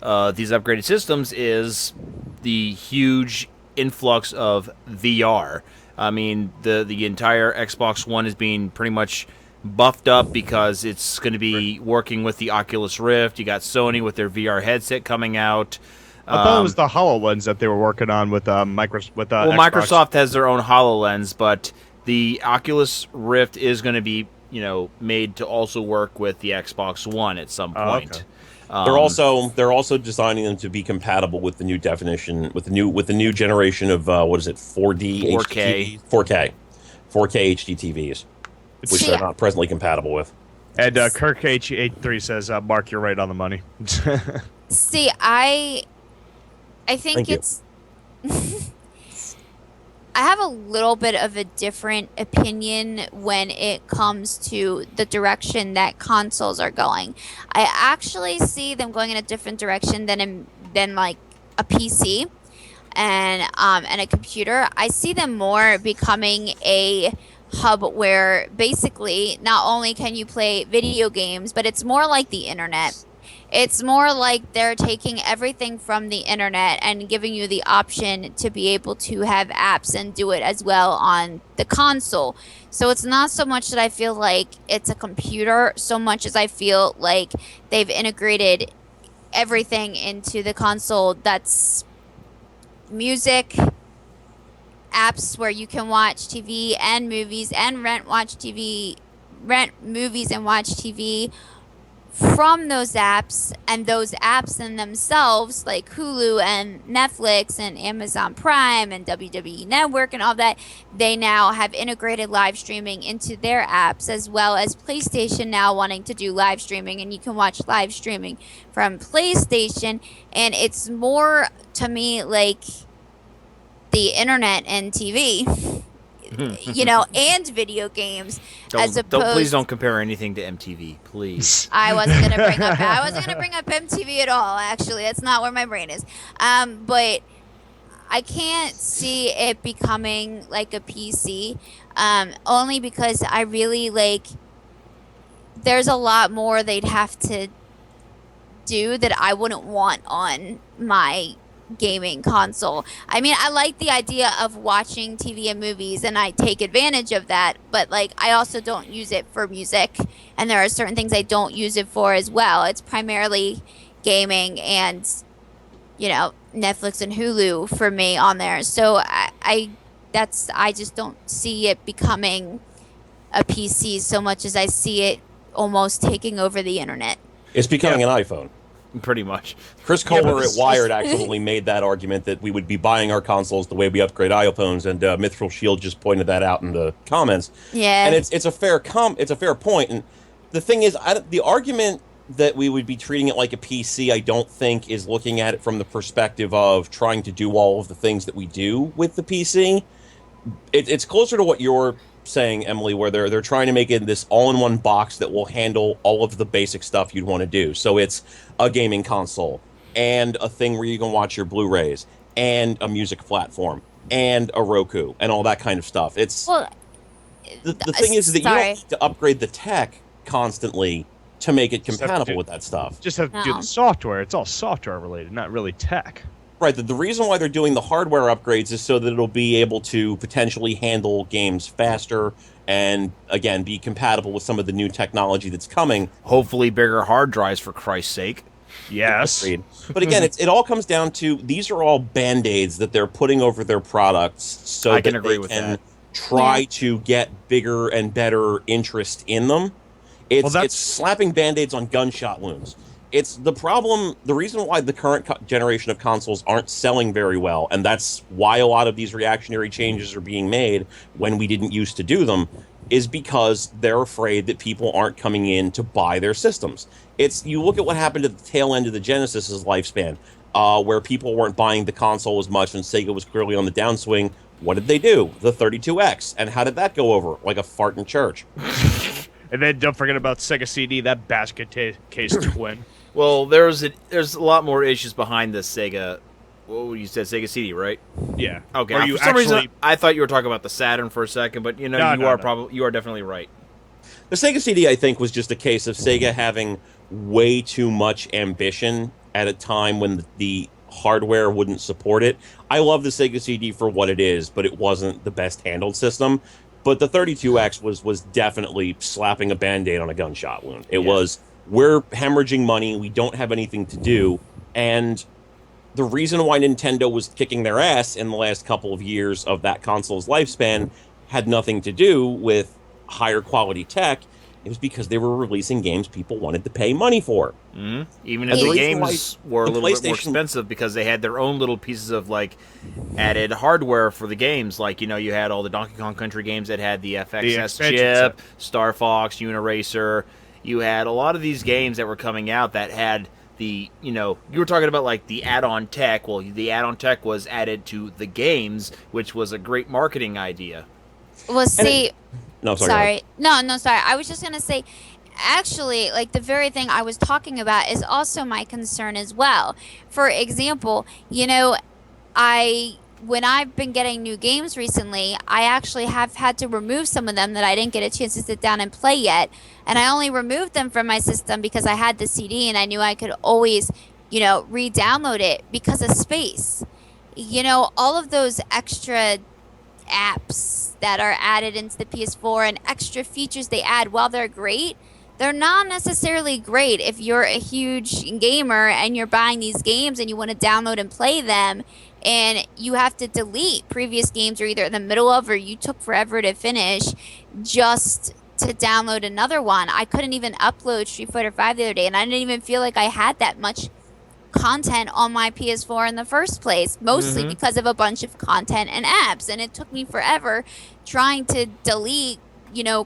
these upgraded systems is the huge influx of VR. I mean, the entire Xbox One is being pretty much buffed up because it's going to be working with the Oculus Rift. You got Sony with their VR headset coming out. I thought it was the HoloLens that they were working on with Microsoft. Well, Xbox. Microsoft has their own HoloLens, but the Oculus Rift is going to be, made to also work with the Xbox One at some point. Okay. They're also designing them to be compatible with the new definition, with the new generation of 4D 4K HD 4K HD TVs, which they're not presently compatible with. And Kirk H83 says, "Mark, you're right on the money." See, I think it's I have a little bit of a different opinion when it comes to the direction that consoles are going. I actually see them going in a different direction than like a PC and a computer. I see them more becoming a hub where basically not only can you play video games, but it's more like the internet. It's more like they're taking everything from the internet and giving you the option to be able to have apps and do it as well on the console. So it's not so much that I feel like it's a computer, so much as I feel like they've integrated everything into the console. That's music, apps where you can watch TV and movies and rent movies and watch TV from those apps, and those apps in themselves, like Hulu and Netflix and Amazon Prime and WWE Network and all that, they now have integrated live streaming into their apps, as well as PlayStation now wanting to do live streaming, and you can watch live streaming from PlayStation. And it's more to me like the internet and TV. And video games, as opposed. Please don't compare anything to MTV, please. I wasn't gonna bring up MTV at all. Actually, that's not where my brain is. But I can't see it becoming like a PC, only because I really like. There's a lot more they'd have to do that I wouldn't want on my gaming console. I mean, I like the idea of watching TV and movies, and I take advantage of that, but like I also don't use it for music, and there are certain things I don't use it for as well. It's primarily gaming and Netflix and Hulu for me on there. So I just don't see it becoming a PC so much as I see it almost taking over the internet. It's becoming an iPhone. Pretty much. Chris Kohler at Wired actually made that argument that we would be buying our consoles the way we upgrade iPhones, and Mithril Shield just pointed that out in the comments. Yeah, and it's a fair point. And the thing is, the argument that we would be treating it like a PC, I don't think is looking at it from the perspective of trying to do all of the things that we do with the PC. It's closer to what you're saying, Emily, where they're trying to make it this all-in-one box that will handle all of the basic stuff you'd want to do. So it's a gaming console and a thing where you can watch your Blu-rays and a music platform and a Roku and all that kind of stuff. It's the thing is that you don't need to upgrade the tech constantly to make it compatible with that stuff. Just have to do the software. It's all software related, not really tech. Right, the reason why they're doing the hardware upgrades is so that it'll be able to potentially handle games faster and, again, be compatible with some of the new technology that's coming. Hopefully bigger hard drives, for Christ's sake. Yes. But again, it all comes down to, these are all Band-Aids that they're putting over their products so I can that agree they with can that. try to get bigger and better interest in them. It's slapping Band-Aids on gunshot wounds. It's the problem, the reason why the current generation of consoles aren't selling very well, and that's why a lot of these reactionary changes are being made when we didn't used to do them, is because they're afraid that people aren't coming in to buy their systems. You look at what happened at the tail end of the Genesis's lifespan, where people weren't buying the console as much and Sega was clearly on the downswing. What did they do? The 32X. And how did that go over? Like a fart in church. And then don't forget about Sega CD, that basket case twin. Well, there's a lot more issues behind this Sega. What you said, Sega CD, right? Yeah. Okay. For some reason, I thought you were talking about the Saturn for a second, but you are definitely right. The Sega CD, I think, was just a case of Sega having way too much ambition at a time when the hardware wouldn't support it. I love the Sega CD for what it is, but it wasn't the best handled system. But the 32X was definitely slapping a Band-Aid on a gunshot wound. It was, we're hemorrhaging money, we don't have anything to do, and the reason why Nintendo was kicking their ass in the last couple of years of that console's lifespan had nothing to do with higher quality tech. It was because they were releasing games people wanted to pay money for. Mm-hmm. Even if the games were a little bit more expensive because they had their own little pieces of like added hardware for the games. Like, you had all the Donkey Kong Country games that had the FXS chip, Star Fox, Uniracer. You had a lot of these games that were coming out that had the, you were talking about like the add-on tech. Well, the add-on tech was added to the games, which was a great marketing idea. Well, see... No, sorry. Sorry. I was just going to say, actually, like the very thing I was talking about is also my concern as well. For example, I when I've been getting new games recently, I actually have had to remove some of them that I didn't get a chance to sit down and play yet. And I only removed them from my system because I had the CD and I knew I could always, re-download it because of space. All of those extra apps that are added into the PS4 and extra features they add, while they're great, they're not necessarily great if you're a huge gamer and you're buying these games and you want to download and play them and you have to delete previous games you're either in the middle of or you took forever to finish just to download another one. I couldn't even upload Street Fighter V the other day, and I didn't even feel like I had that much content on my PS4 in the first place, mostly because of a bunch of content and apps, and it took me forever trying to delete,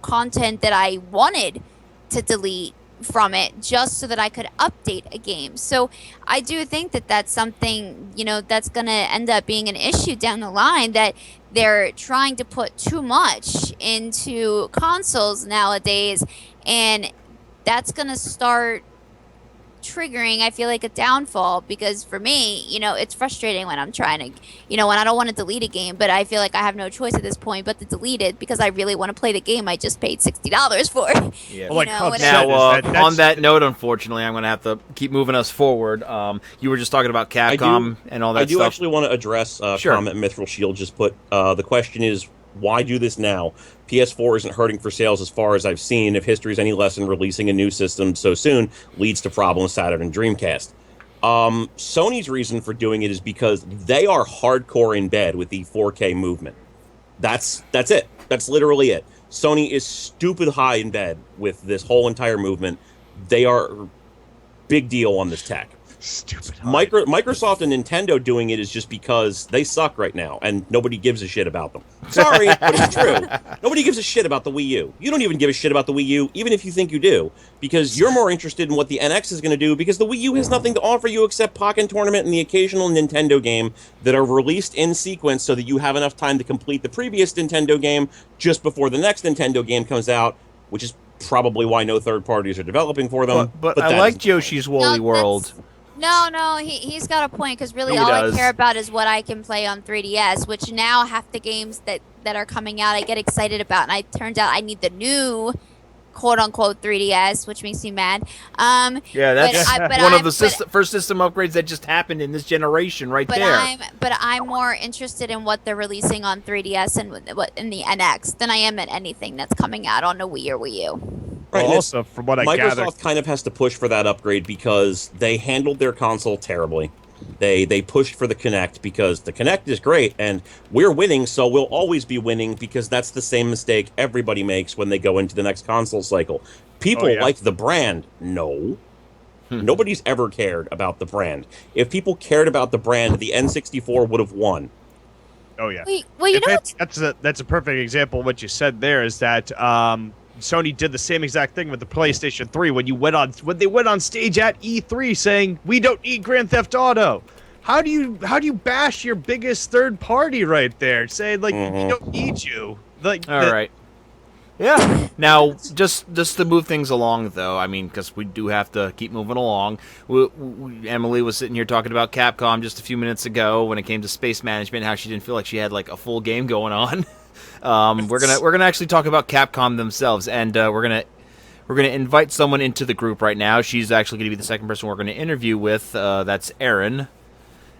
content that I wanted to delete from it just so that I could update a game. So I do think that that's something, that's going to end up being an issue down the line, that they're trying to put too much into consoles nowadays, and that's going to start triggering, I feel like, a downfall, because for me, it's frustrating when I'm trying to, when I don't want to delete a game, but I feel like I have no choice at this point but to delete it because I really want to play the game I just paid $60 for. Yeah. Well, Now, on that note, unfortunately, I'm going to have to keep moving us forward. You were just talking about Capcom and all that stuff. I do actually want to address comment Mithril Shield just put. The question is, why do this now? PS4 isn't hurting for sales as far as I've seen. If history is any lesson, releasing a new system so soon leads to problems with Saturn and Dreamcast. Sony's reason for doing it is because they are hardcore in bed with the 4K movement. That's it. That's literally it. Sony is stupid high in bed with this whole entire movement. They are big deal on this tech. Stupid. Microsoft and Nintendo doing it is just because they suck right now, and nobody gives a shit about them. Sorry, but it's true. Nobody gives a shit about the Wii U. You don't even give a shit about the Wii U, even if you think you do, because you're more interested in what the NX is going to do, because the Wii U has nothing to offer you except Pokken Tournament and the occasional Nintendo game that are released in sequence so that you have enough time to complete the previous Nintendo game just before the next Nintendo game comes out, which is probably why no third parties are developing for them. But I like Yoshi's Woolly World. No, he's got a point, because really all I care about is what I can play on 3DS, which now half the games that are coming out I get excited about, and it turns out I need the new quote-unquote 3DS, which makes me mad. Yeah, that's one of the first system upgrades that just happened in this generation there. But I'm more interested in what they're releasing on 3DS and what in the NX than I am at anything that's coming out on a Wii or Wii U. Right, well, also, from what I gather, Microsoft kind of has to push for that upgrade because they handled their console terribly. They pushed for the Kinect because the Kinect is great, and we're winning, so we'll always be winning, because that's the same mistake everybody makes when they go into the next console cycle. People like the brand. No. Nobody's ever cared about the brand. If people cared about the brand, the N64 would have won. Oh, yeah. Well, that's a perfect example of what you said there, is that Sony did the same exact thing with the PlayStation 3 when they went on stage at E3 saying, "We don't need Grand Theft Auto." How do you bash your biggest third party right there? Saying we don't need you. All right. Yeah. Now, just to move things along, though, I mean, because we do have to keep moving along. Emily was sitting here talking about Capcom just a few minutes ago when it came to space management, how she didn't feel like she had a full game going on. We're gonna actually talk about Capcom themselves, and we're gonna invite someone into the group right now. She's actually gonna be the second person we're gonna interview with. That's Erin,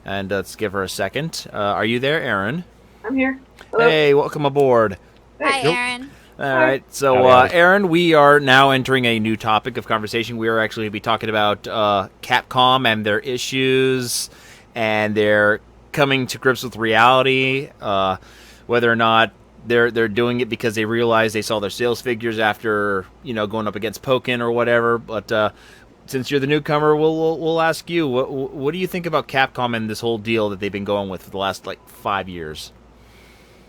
and let's give her a second. Are you there, Erin? I'm here. Hello. Hey, welcome aboard. Hi, Erin. All right, so Erin, we are now entering a new topic of conversation. We are actually going to be talking about Capcom and their issues, and they're coming to grips with reality, whether or not they're doing it because they realize they saw their sales figures after going up against Pokken or whatever. But since you're the newcomer, we'll ask you what do you think about Capcom and this whole deal that they've been going with for the last 5 years?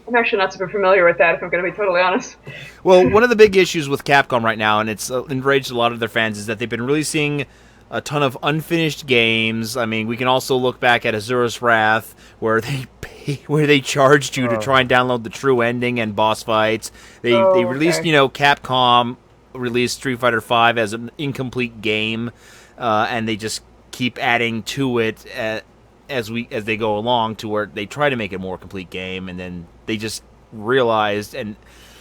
I'm actually not super familiar with that, if I'm going to be totally honest. Well, one of the big issues with Capcom right now, and it's enraged a lot of their fans, is that they've been releasing a ton of unfinished games. I mean, we can also look back at Azura's Wrath, where they charged you to try and download the true ending and boss fights. They released, Capcom released Street Fighter V as an incomplete game, and they just keep adding to it. as they go along, to where they try to make it a more complete game, and then they just realized and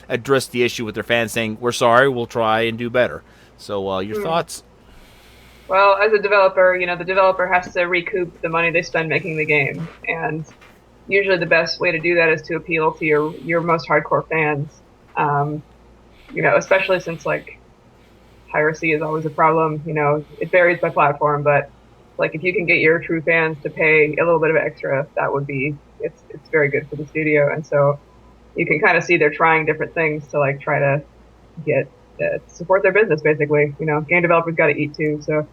addressed the issue with their fans, saying, "We're sorry, we'll try and do better." So, your thoughts? Well, as a developer, the developer has to recoup the money they spend making the game, and usually the best way to do that is to appeal to your most hardcore fans. Especially since like piracy is always a problem. It varies by platform, but like if you can get your true fans to pay a little bit of extra, that would be it's very good for the studio. And so you can kind of see they're trying different things to like try to get support their business. Basically, game developers got to eat too. So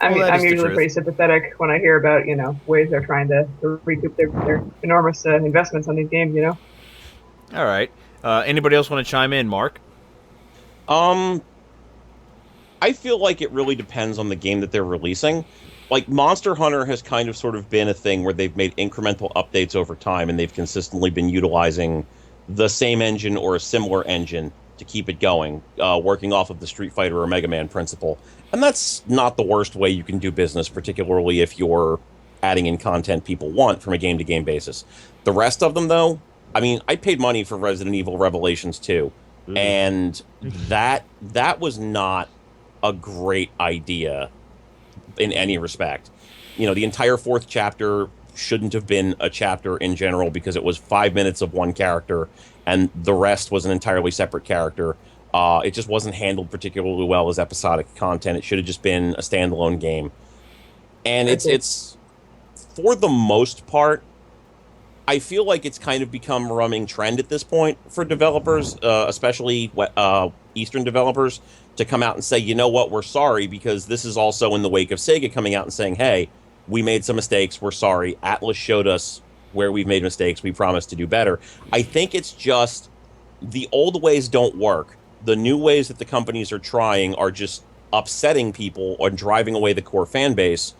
I'm usually pretty sympathetic when I hear about ways they're trying to recoup their enormous investments on these games. All right. Anybody else want to chime in, Mark? I feel like it really depends on the game that they're releasing. Like, Monster Hunter has kind of sort of been a thing where they've made incremental updates over time, and they've consistently been utilizing the same engine or a similar engine to keep it going, working off of the Street Fighter or Mega Man principle. And that's not the worst way you can do business, particularly if you're adding in content people want from a game-to-game basis. The rest of them, though, I mean, I paid money for Resident Evil Revelations 2, and that was not a great idea in any respect. The entire fourth chapter shouldn't have been a chapter in general, because it was 5 minutes of one character and the rest was an entirely separate character. It just wasn't handled particularly well as episodic content. It should have just been a standalone game. And it's for the most part, I feel like it's kind of become a running trend at this point for developers, especially Eastern developers, to come out and say, you know what, we're sorry, because this is also in the wake of Sega coming out and saying, hey, we made some mistakes, we're sorry. Atlas showed us where we've made mistakes, we promise to do better. I think it's just the old ways don't work. The new ways that the companies are trying are just upsetting people or driving away the core fan base.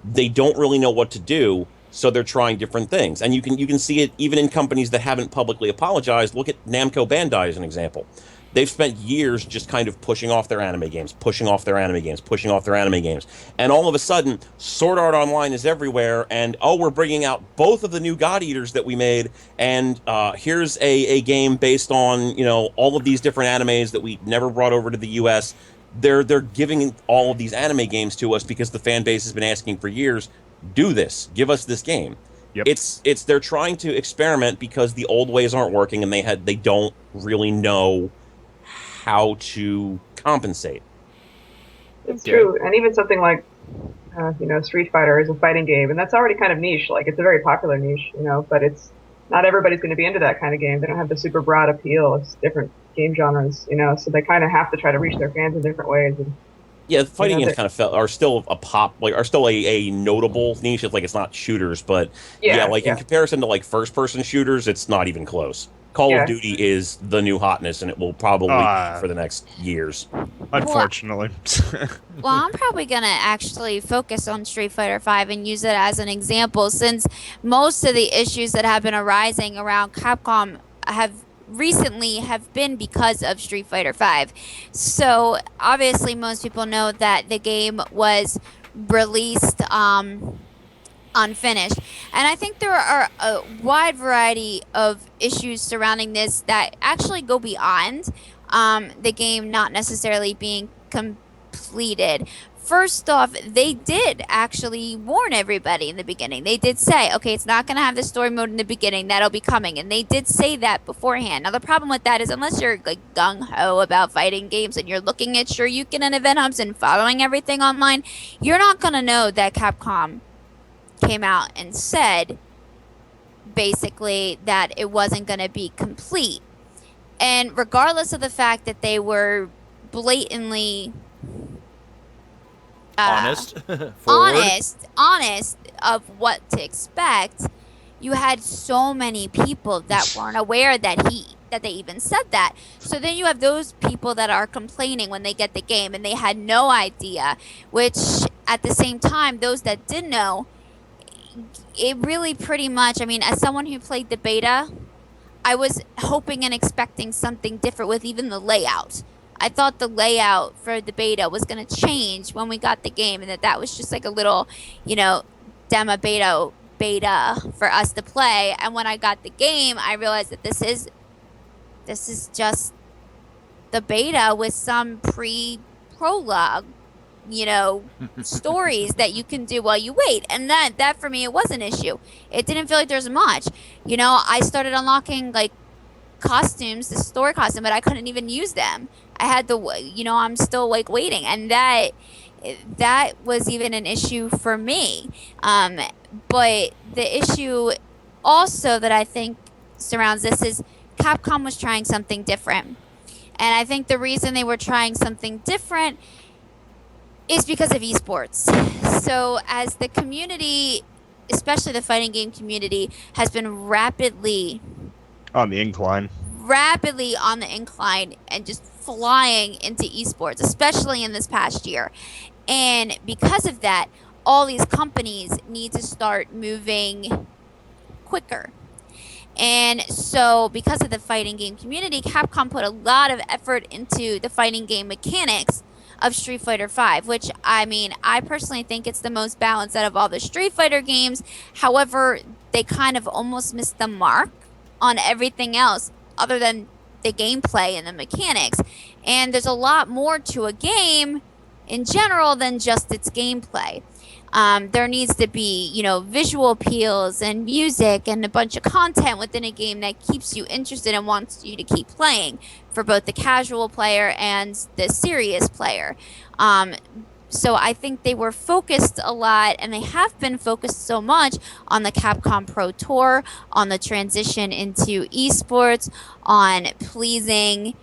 They don't really know what to do, so they're trying different things. And you can see it even in companies that haven't publicly apologized. Look at Namco Bandai as an example. They've spent years just kind of pushing off their anime games, pushing off their anime games, pushing off their anime games. And all of a sudden, Sword Art Online is everywhere, and we're bringing out both of the new God Eaters that we made, and here's a game based on, all of these different animes that we never brought over to the US. They're giving all of these anime games to us because the fan base has been asking for years, do this, give us this game. Yep. It's they're trying to experiment because the old ways aren't working, and they don't really know how to compensate. It's true. And even something like Street Fighter is a fighting game, and that's already kind of niche. Like, it's a very popular niche, but it's not everybody's going to be into that kind of game. They don't have the super broad appeal. It's different game genres, so they kind of have to try to reach their fans in different ways. And yeah, fighting games kind of are still a notable niche. It's like, it's not shooters, but in comparison to like first person shooters, it's not even close. Call of Duty is the new hotness, and it will probably be for the next years. Unfortunately. Well, I'm probably going to actually focus on Street Fighter V and use it as an example, since most of the issues that have been arising around Capcom have been because of Street Fighter V. So obviously most people know that the game was released unfinished, and I think there are a wide variety of issues surrounding this that actually go beyond the game not necessarily being completed. First off, they did actually warn everybody in the beginning. They did say, okay, it's not going to have the story mode in the beginning. That'll be coming. And they did say that beforehand. Now, the problem with that is, unless you're like gung-ho about fighting games and you're looking at Shoryuken and event hubs and following everything online, you're not going to know that Capcom came out and said, basically, that it wasn't going to be complete. And regardless of the fact that they were blatantly honest of what to expect, you had so many people that weren't aware that they even said that. So then you have those people that are complaining when they get the game and they had no idea, which at the same time, those that did know, it really pretty much, I mean, as someone who played the beta, I was hoping and expecting something different with even the layout. I thought the layout for the beta was going to change when we got the game, and that was just like a little, demo beta for us to play. And when I got the game, I realized that this is just the beta with some pre-prologue, stories that you can do while you wait. And that for me, it was an issue. It didn't feel like there's much. I started unlocking like costumes, the story costume, but I couldn't even use them. I had to, I'm still like waiting. And that was even an issue for me. But the issue also that I think surrounds this is Capcom was trying something different. And I think the reason they were trying something different is because of esports. So as the community, especially the fighting game community, has been rapidly On the incline. and just flying into esports, especially in this past year. And because of that, all these companies need to start moving quicker. And so because of the fighting game community, Capcom put a lot of effort into the fighting game mechanics of Street Fighter V, which, I personally think it's the most balanced out of all the Street Fighter games. However, they kind of almost missed the mark on everything else other than the gameplay and the mechanics. And there's a lot more to a game in general than just its gameplay. There needs to be, visual appeals and music and a bunch of content within a game that keeps you interested and wants you to keep playing for both the casual player and the serious player. So I think they were focused a lot, and they have been focused so much on the Capcom Pro Tour, on the transition into esports, on pleasing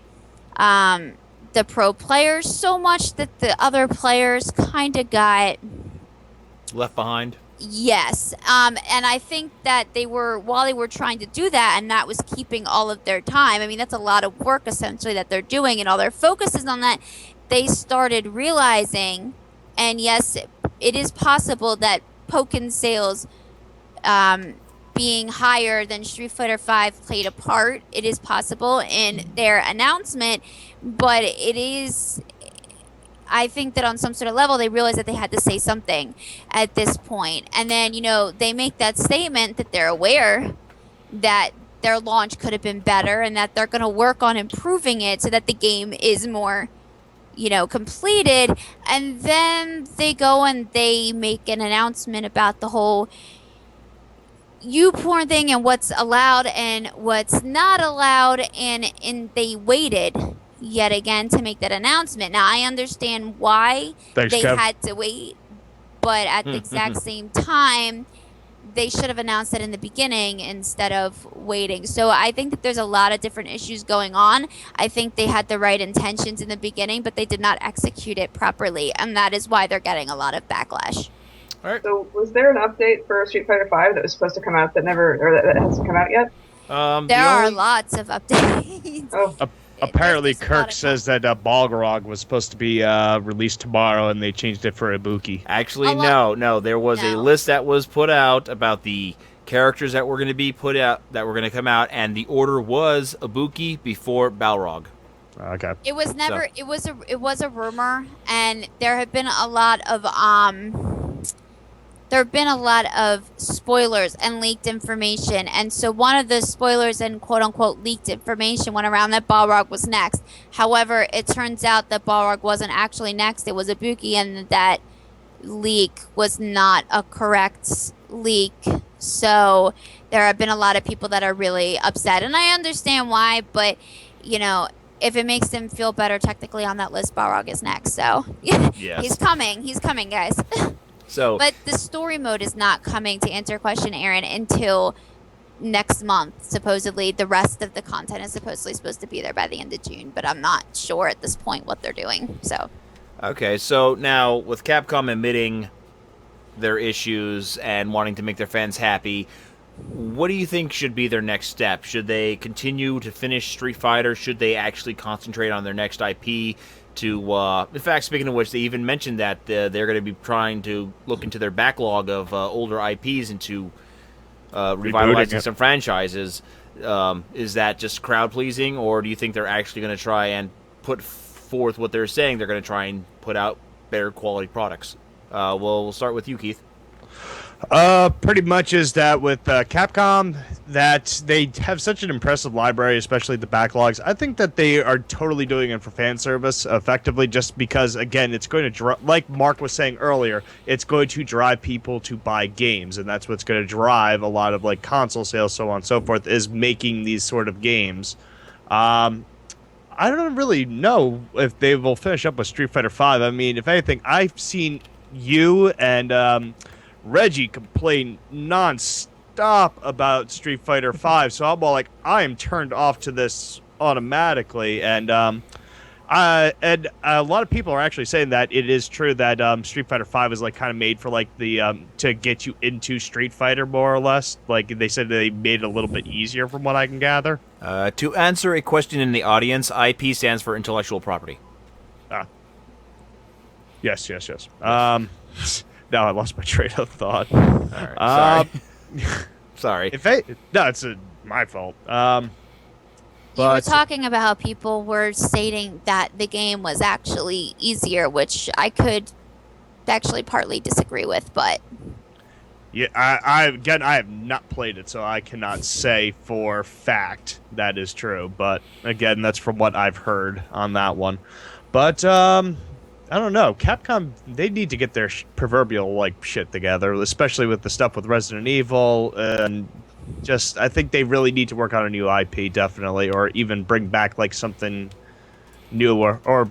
the pro players so much that the other players kind of got Left behind. Yes. And I think that while they were trying to do that, and that was keeping all of their time, that's a lot of work essentially that they're doing, and all their focus is on that, they started realizing, and yes, it is possible that Pokken sales being higher than Street Fighter V played a part. It is possible in their announcement, but I think that on some sort of level, they realized that they had to say something at this point. And then, they make that statement that they're aware that their launch could have been better and that they're going to work on improving it so that the game is more, completed. And then they go and they make an announcement about the whole YouPorn thing and what's allowed and what's not allowed. And they waited yet again to make that announcement. Now, I understand why Thanks, they Kev. had to wait, but at the exact same time, they should have announced it in the beginning instead of waiting. So I think that there's a lot of different issues going on. I think they had the right intentions in the beginning, but they did not execute it properly, and that is why they're getting a lot of backlash. All right. So was there an update for Street Fighter V that was supposed to come out that hasn't come out yet? There are lots of updates. Oh. Apparently, There's just a lot Kirk of says that Balrog was supposed to be released tomorrow, and they changed it for Ibuki. Actually, no. There was a No. list that was put out about the characters that were going to be put out, that were going to come out, and the order was Ibuki before Balrog. Okay. It was never. It was a rumor, and there have been a lot of spoilers and leaked information. And so one of the spoilers and quote-unquote leaked information went around that Balrog was next. However, it turns out that Balrog wasn't actually next. It was Ibuki, and that leak was not a correct leak. So there have been a lot of people that are really upset. And I understand why, but, if it makes them feel better technically on that list, Balrog is next. So Yes. He's coming, guys. So, But the story mode is not coming, to answer your question, Aaron, until next month. Supposedly, the rest of the content is supposed to be there by the end of June, but I'm not sure at this point what they're doing. So, okay, so now with Capcom admitting their issues and wanting to make their fans happy, what do you think should be their next step? Should they continue to finish Street Fighter? Should they actually concentrate on their next IP? In fact, speaking of which, they even mentioned that they're going to be trying to look into their backlog of older IPs into revitalizing some franchises. Is that just crowd pleasing, or do you think they're actually going to try and put forth what they're saying? They're going to try and put out better quality products. We'll start with you, Keith. Pretty much is that with Capcom, that they have such an impressive library, especially the backlogs. I think that they are totally doing it for fan service effectively, just because, again, it's going to, like Mark was saying earlier, it's going to drive people to buy games, and that's what's going to drive a lot of like console sales, so on and so forth, is making these sort of games. I don't really know if they will finish up with Street Fighter V. I mean, if anything, I've seen you and Reggie complain non-stop about Street Fighter V, so I'm all like, I am turned off to this automatically, and a lot of people are actually saying that it is true that Street Fighter V is like kind of made for like the to get you into Street Fighter more or less. Like they said, they made it a little bit easier, from what I can gather. To answer a question in the audience, IP stands for intellectual property. Yes. Now I lost my train of thought. All right, sorry. Sorry. No, it's my fault. You were talking about how people were stating that the game was actually easier, which I could actually partly disagree with, but... Yeah, I have not played it, so I cannot say for fact that is true. But again, that's from what I've heard on that one. But I don't know. Capcom, they need to get their proverbial like shit together, especially with the stuff with Resident Evil, and just I think they really need to work on a new IP, definitely, or even bring back like something newer or.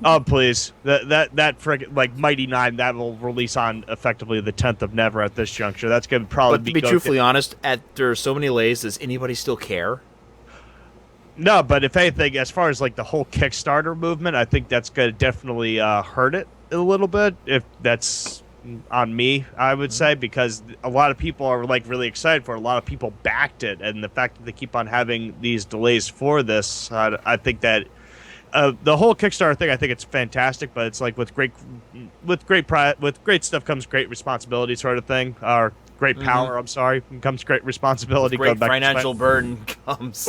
Oh please, that friggin' like Mighty 9 that will release on effectively the 10th of Never at this juncture. That's gonna probably But to be truthfully honest, after so many delays, does anybody still care? No, but if anything, as far as like the whole Kickstarter movement, I think that's gonna definitely hurt it a little bit. If that's on me, I would say, because a lot of people are like really excited for it. A lot of people backed it, and the fact that they keep on having these delays for this, I think that. The whole Kickstarter thing, I think it's fantastic, but it's like with great stuff comes great responsibility, sort of thing, or great power. I'm sorry, comes great responsibility. With great financial burden comes,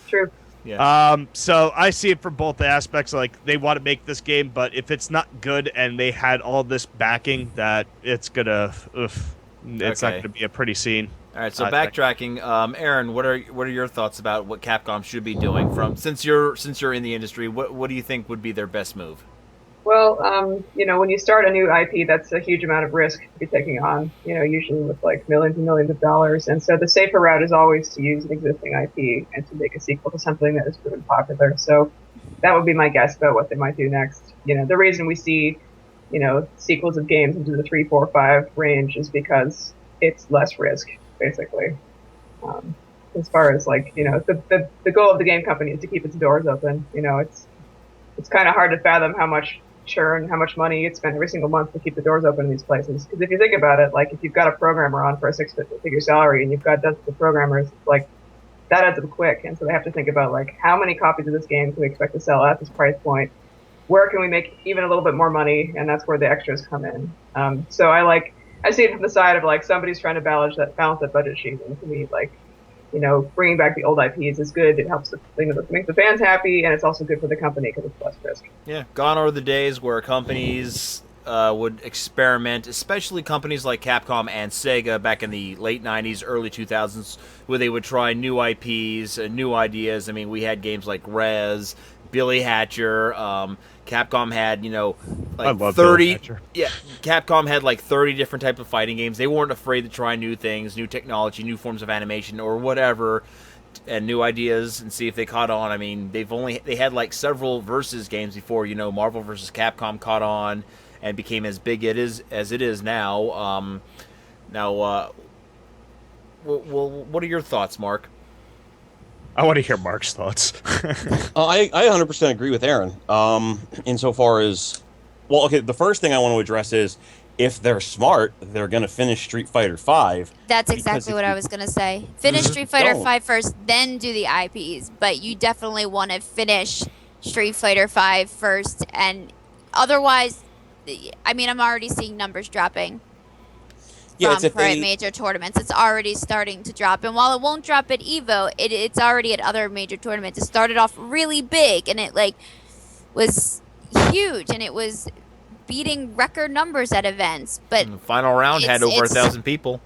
True. Yeah. So I see it from both aspects. Like they want to make this game, but if it's not good and they had all this backing, that it's gonna, it's not gonna be a pretty scene. All right, so backtracking, Erin, what are your thoughts about what Capcom should be doing since you're in the industry? What do you think would be their best move? Well, when you start a new IP, that's a huge amount of risk to be taking on. Usually with like millions and millions of dollars, and so the safer route is always to use an existing IP and to make a sequel to something that is proven popular. So that would be my guess about what they might do next. The reason we see, sequels of games into the 3, 4, 5 range is because it's less risk. Basically, as far as like the goal of the game company is to keep its doors open. It's kind of hard to fathom how much churn, how much money it's spent every single month to keep the doors open in these places. Because if you think about it, like if you've got a programmer on for a 6-figure salary and you've got dozens of programmers, like that adds up quick. And so they have to think about like how many copies of this game can we expect to sell at this price point? Where can we make even a little bit more money? And that's where the extras come in. So I see it from the side of like somebody's trying to balance that budget sheet, and to me, like, bringing back the old IPs is good. It helps make the fans happy, and it's also good for the company because it's less risk. Yeah, gone are the days where companies would experiment, especially companies like Capcom and Sega back in the late '90s, early 2000s, where they would try new IPs, new ideas. I mean, we had games like Rez, Billy Hatcher. Capcom had, like 30. Yeah, Capcom had like 30 different types of fighting games. They weren't afraid to try new things, new technology, new forms of animation, or whatever, and new ideas, and see if they caught on. I mean, they had like several versus games before, Marvel versus Capcom caught on and became as big as it is now. What are your thoughts, Mark? I want to hear Mark's thoughts. I 100% agree with Erin. Insofar as, the first thing I want to address is if they're smart, they're going to finish Street Fighter V. That's exactly what I was going to say. Finish Street Fighter V first, then do the IPs. But you definitely want to finish Street Fighter V first, and otherwise, I mean, I'm already seeing numbers dropping. From current major tournaments, it's already starting to drop, and while it won't drop at Evo, it's already at other major tournaments. It started off really big, and it was huge, and it was beating record numbers at events, but And the final round had over 1,000 people.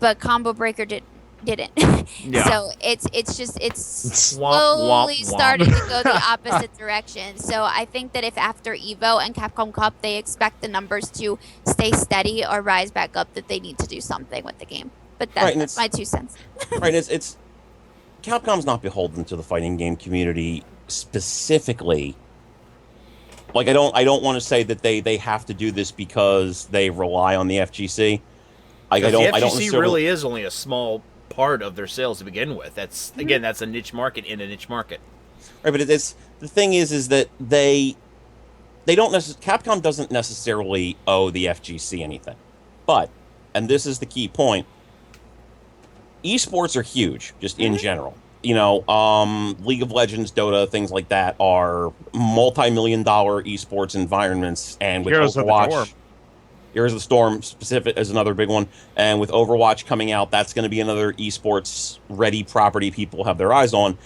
but Combo Breaker didn't. Yeah. So it's Womp, womp, slowly womp. starting to go the opposite direction. So I think that if after Evo and Capcom Cup they expect the numbers to stay steady or rise back up, that they need to do something with the game. But that's my 2 cents. Right, it's Capcom's not beholden to the fighting game community specifically. Like I don't want to say that they have to do this because they rely on the FGC. Like, The FGC I don't necessarily... really is only a small part of their sales to begin with. That's again, that's a niche market in a niche market. Right, but it's the thing is that they don't Capcom doesn't necessarily owe the FGC anything. But, and this is the key point, esports are huge, just in general. You know, League of Legends, Dota, things like that are multi-million-dollar esports environments, and with Heroes of the Storm. Heroes of the Storm specific is another big one, and with Overwatch coming out, that's going to be another esports-ready property people have their eyes on.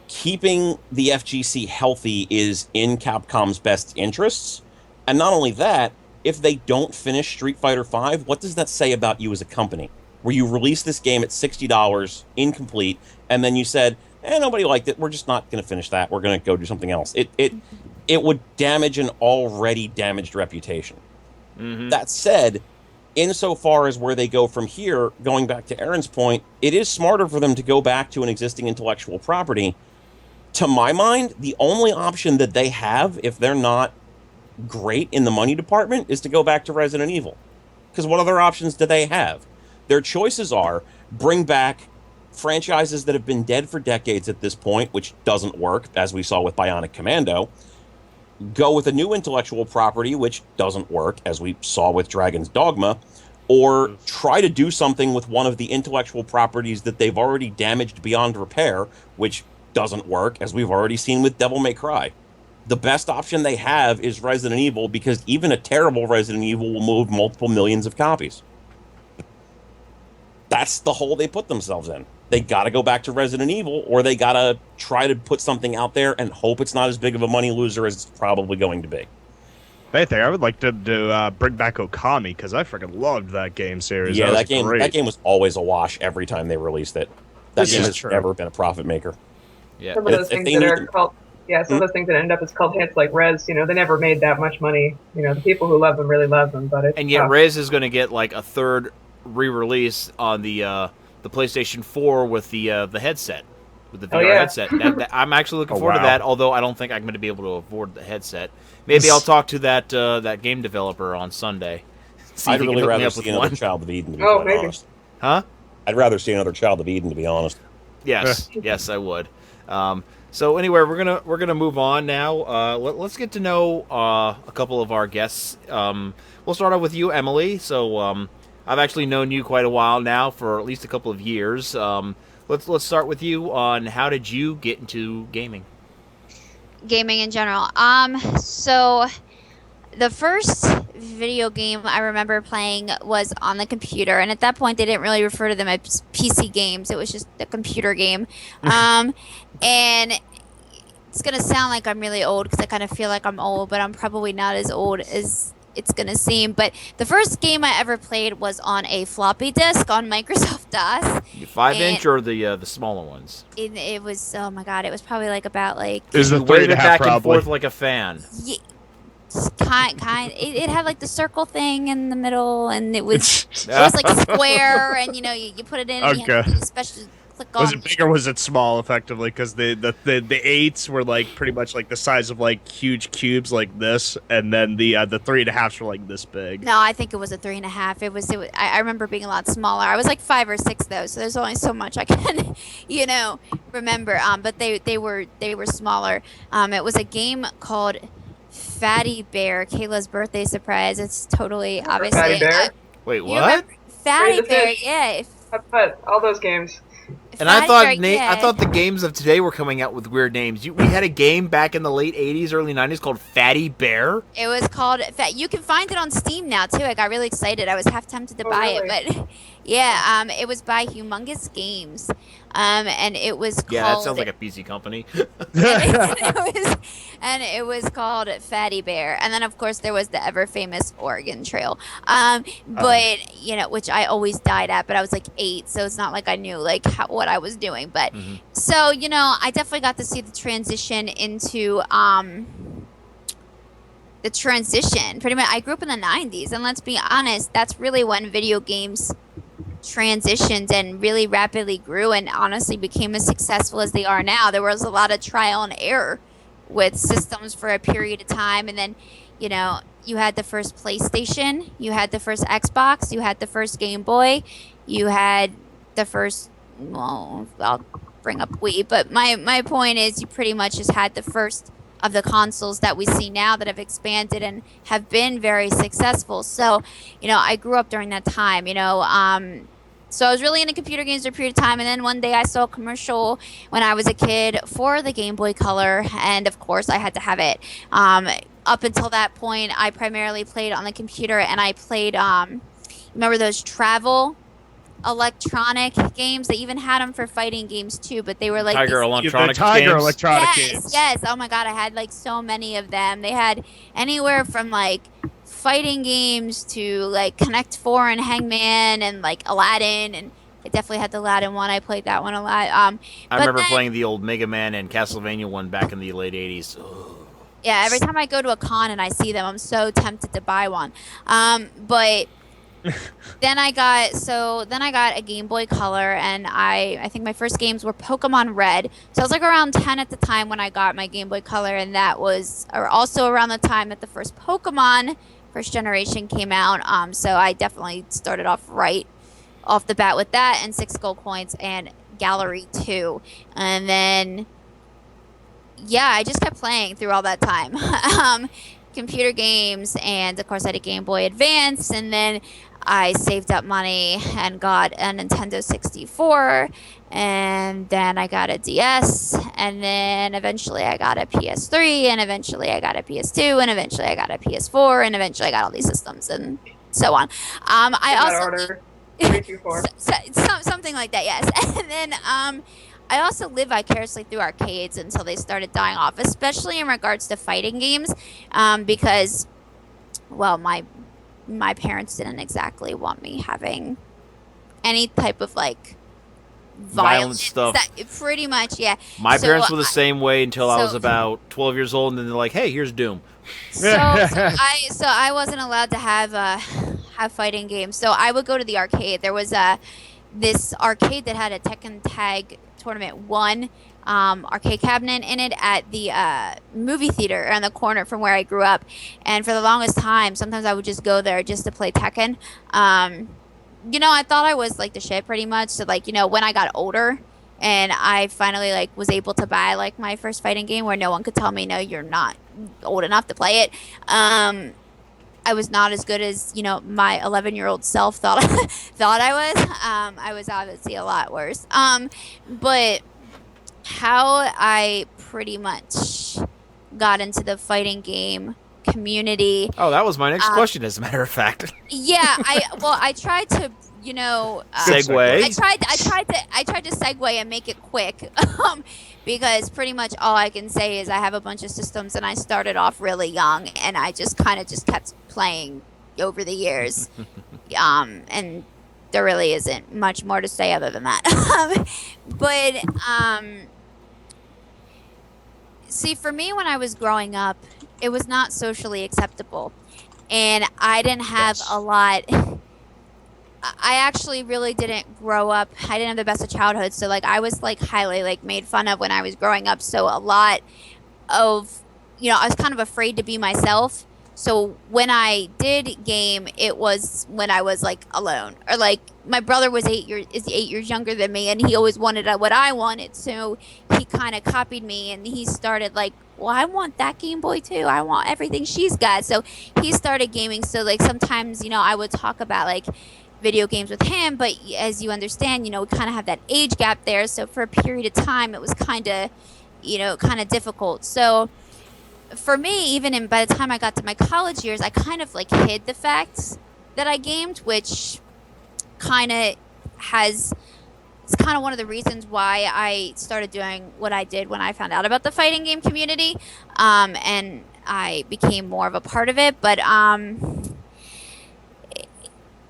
Keeping the FGC healthy is in Capcom's best interests, and not only that, if they don't finish Street Fighter V, what does that say about you as a company? Where you released this game at $60, incomplete, and then you said, nobody liked it, we're just not going to finish that, we're going to go do something else. It would damage an already damaged reputation. Mm-hmm. That said, insofar as where they go from here, going back to Erin's point, it is smarter for them to go back to an existing intellectual property. To my mind, the only option that they have, if they're not great in the money department, is to go back to Resident Evil. Because what other options do they have? Their choices are bring back franchises that have been dead for decades at this point, which doesn't work, as we saw with Bionic Commando. Go with a new intellectual property, which doesn't work, as we saw with Dragon's Dogma, or try to do something with one of the intellectual properties that they've already damaged beyond repair, which doesn't work, as we've already seen with Devil May Cry. The best option they have is Resident Evil, because even a terrible Resident Evil will move multiple millions of copies. That's the hole they put themselves in. They got to go back to Resident Evil, or they got to try to put something out there and hope it's not as big of a money loser as it's probably going to be. Anything, I would like to bring back Okami, because I freaking loved that game series. Yeah, that game was always a wash every time they released it. That game has never been a profit maker. Yeah. Some of those things that are called, some of those things that end up as cult hits, like Rez, they never made that much money. The people who love them really love them, but it's And yet tough. Rez is going to get like a third re-release on the PlayStation 4 with the headset, with the VR headset. I'm actually looking forward to that, although I don't think I'm going to be able to afford the headset. Maybe I'll talk to that game developer on Sunday. I'd really rather see another Child of Eden, to be quite honest. Huh? I'd rather see another Child of Eden, to be honest. Yes, yes, I would. So anyway, we're gonna move on now. Let's get to know a couple of our guests. We'll start off with you, Emily. So I've actually known you quite a while now, for at least a couple of years. Let's start with you on how did you get into gaming? Gaming in general. So the first video game I remember playing was on the computer, and at that point they didn't really refer to them as PC games. It was just a computer game. And it's gonna sound like I'm really old, because I kind of feel like I'm old, but I'm probably not as old as it's gonna seem. But the first game I ever played was on a floppy disk on Microsoft DOS. 5-inch or the smaller ones? It was, oh my god, it was probably like about like. It was the You waved 3.5 it back and probably. forth like a fan. Yeah, it had like the circle thing in the middle, and it was like a square, and you put it in, and you had to special click on. Was it big or was it small, effectively? Because the 8s were like pretty much like the size of like huge cubes like this, and then the 3.5s were like this big. No, I think it was a 3.5. It was. I remember being a lot smaller. I was like 5 or 6 though, so there's only so much I can, remember. But they were smaller. It was a game called Fatty Bear, Kayla's birthday surprise. It's totally obviously. Fatty Bear? Wait, You what? remember Fatty the Bear, fish. yeah. But all those games. And I Fatty thought Bear, yeah. I thought the games of today were coming out with weird names. We had a game back in the late 80s, early 90s called Fatty Bear. It was called. You can find it on Steam now too. I got really excited. I was half tempted to buy really? it, but Yeah, it was by Humongous Games, and it was called. Yeah, that sounds like a PC company. And it was called Fatty Bear, and then of course there was the ever famous Oregon Trail, but which I always died at, but I was like 8, so it's not like I knew like what I was doing, but so I definitely got to see the transition into the transition. Pretty much, I grew up in the 90s, and let's be honest, that's really when video games transitioned and really rapidly grew and honestly became as successful as they are now. There was a lot of trial and error with systems for a period of time, and then you had the first PlayStation, you had the first Xbox, you had the first Game Boy, you had the first, well, I'll bring up Wii, but my point is you pretty much just had the first of the consoles that we see now that have expanded and have been very successful. So, I grew up during that time, so I was really into computer games for a period of time, and then one day I saw a commercial when I was a kid for the Game Boy Color, and of course I had to have it. Up until that point, I primarily played on the computer, and I played, remember those travel electronic games? They even had them for fighting games too, but they were like Tiger these- Electronic Tiger games. Electronic yes, games. yes. Oh my god, I had like so many of them. They had anywhere from like fighting games to like Connect 4 and Hangman and like Aladdin, and I definitely had the Aladdin one. I played that one a lot. I but remember then- playing the old Mega Man and Castlevania one back in the late 80s. Ugh. Yeah, every time I go to a con and I see them, I'm so tempted to buy one. But then I got a Game Boy Color, and I think my first games were Pokemon Red. So I was like around 10 at the time when I got my Game Boy Color, and that was also around the time that the first Pokemon first generation came out. So I definitely started off right off the bat with that, and 6 gold coins and Gallery 2. And then yeah, I just kept playing through all that time. Computer games, and of course I had a Game Boy Advance, and then I saved up money and got a Nintendo 64, and then I got a DS, and then eventually I got a PS3, and eventually I got a PS2, and eventually I got a PS4, and eventually I got all these systems and so on. I In that also order. 3, 2, 4. something like that, yes. And then I also lived vicariously through arcades until they started dying off, especially in regards to fighting games, because, well, my parents didn't exactly want me having any type of like Violent stuff. Pretty much, yeah. My So parents were the same way until I was so- about 12 years old, and then they're like, hey, here's Doom. So I wasn't allowed to have fighting games. So I would go to the arcade. There was this arcade that had a Tekken Tag Tournament 1 arcade cabinet in it at the movie theater around the corner from where I grew up. And for the longest time, sometimes I would just go there just to play Tekken. I thought I was like the shit pretty much. So like, when I got older and I finally like was able to buy like my first fighting game where no one could tell me, no, you're not old enough to play it. I was not as good as my 11-year-old self thought I was. I was obviously a lot worse. But how I pretty much got into the fighting game community. Oh, that was my next question, as a matter of fact. Yeah, I tried to Segue. I tried to segue and make it quick, because pretty much all I can say is I have a bunch of systems, and I started off really young, and I just kept playing over the years, and there really isn't much more to say other than that. But see, for me, when I was growing up, it was not socially acceptable, and I didn't have a lot. I actually really didn't grow up. I didn't have the best of childhood, so like I was like highly like made fun of when I was growing up. So a lot of, I was kind of afraid to be myself. So when I did game, it was when I was like alone, or like my brother was 8 years younger than me, and he always wanted what I wanted. So he kind of copied me, and he started like, well, I want that Game Boy too. I want everything she's got. So he started gaming. So like sometimes, I would talk about like video games with him, but as you understand, we kind of have that age gap there. So for a period of time, it was kind of difficult. So for me, even by the time I got to my college years, I kind of like hid the fact that I gamed, which it's kind of one of the reasons why I started doing what I did when I found out about the fighting game community, and I became more of a part of it. But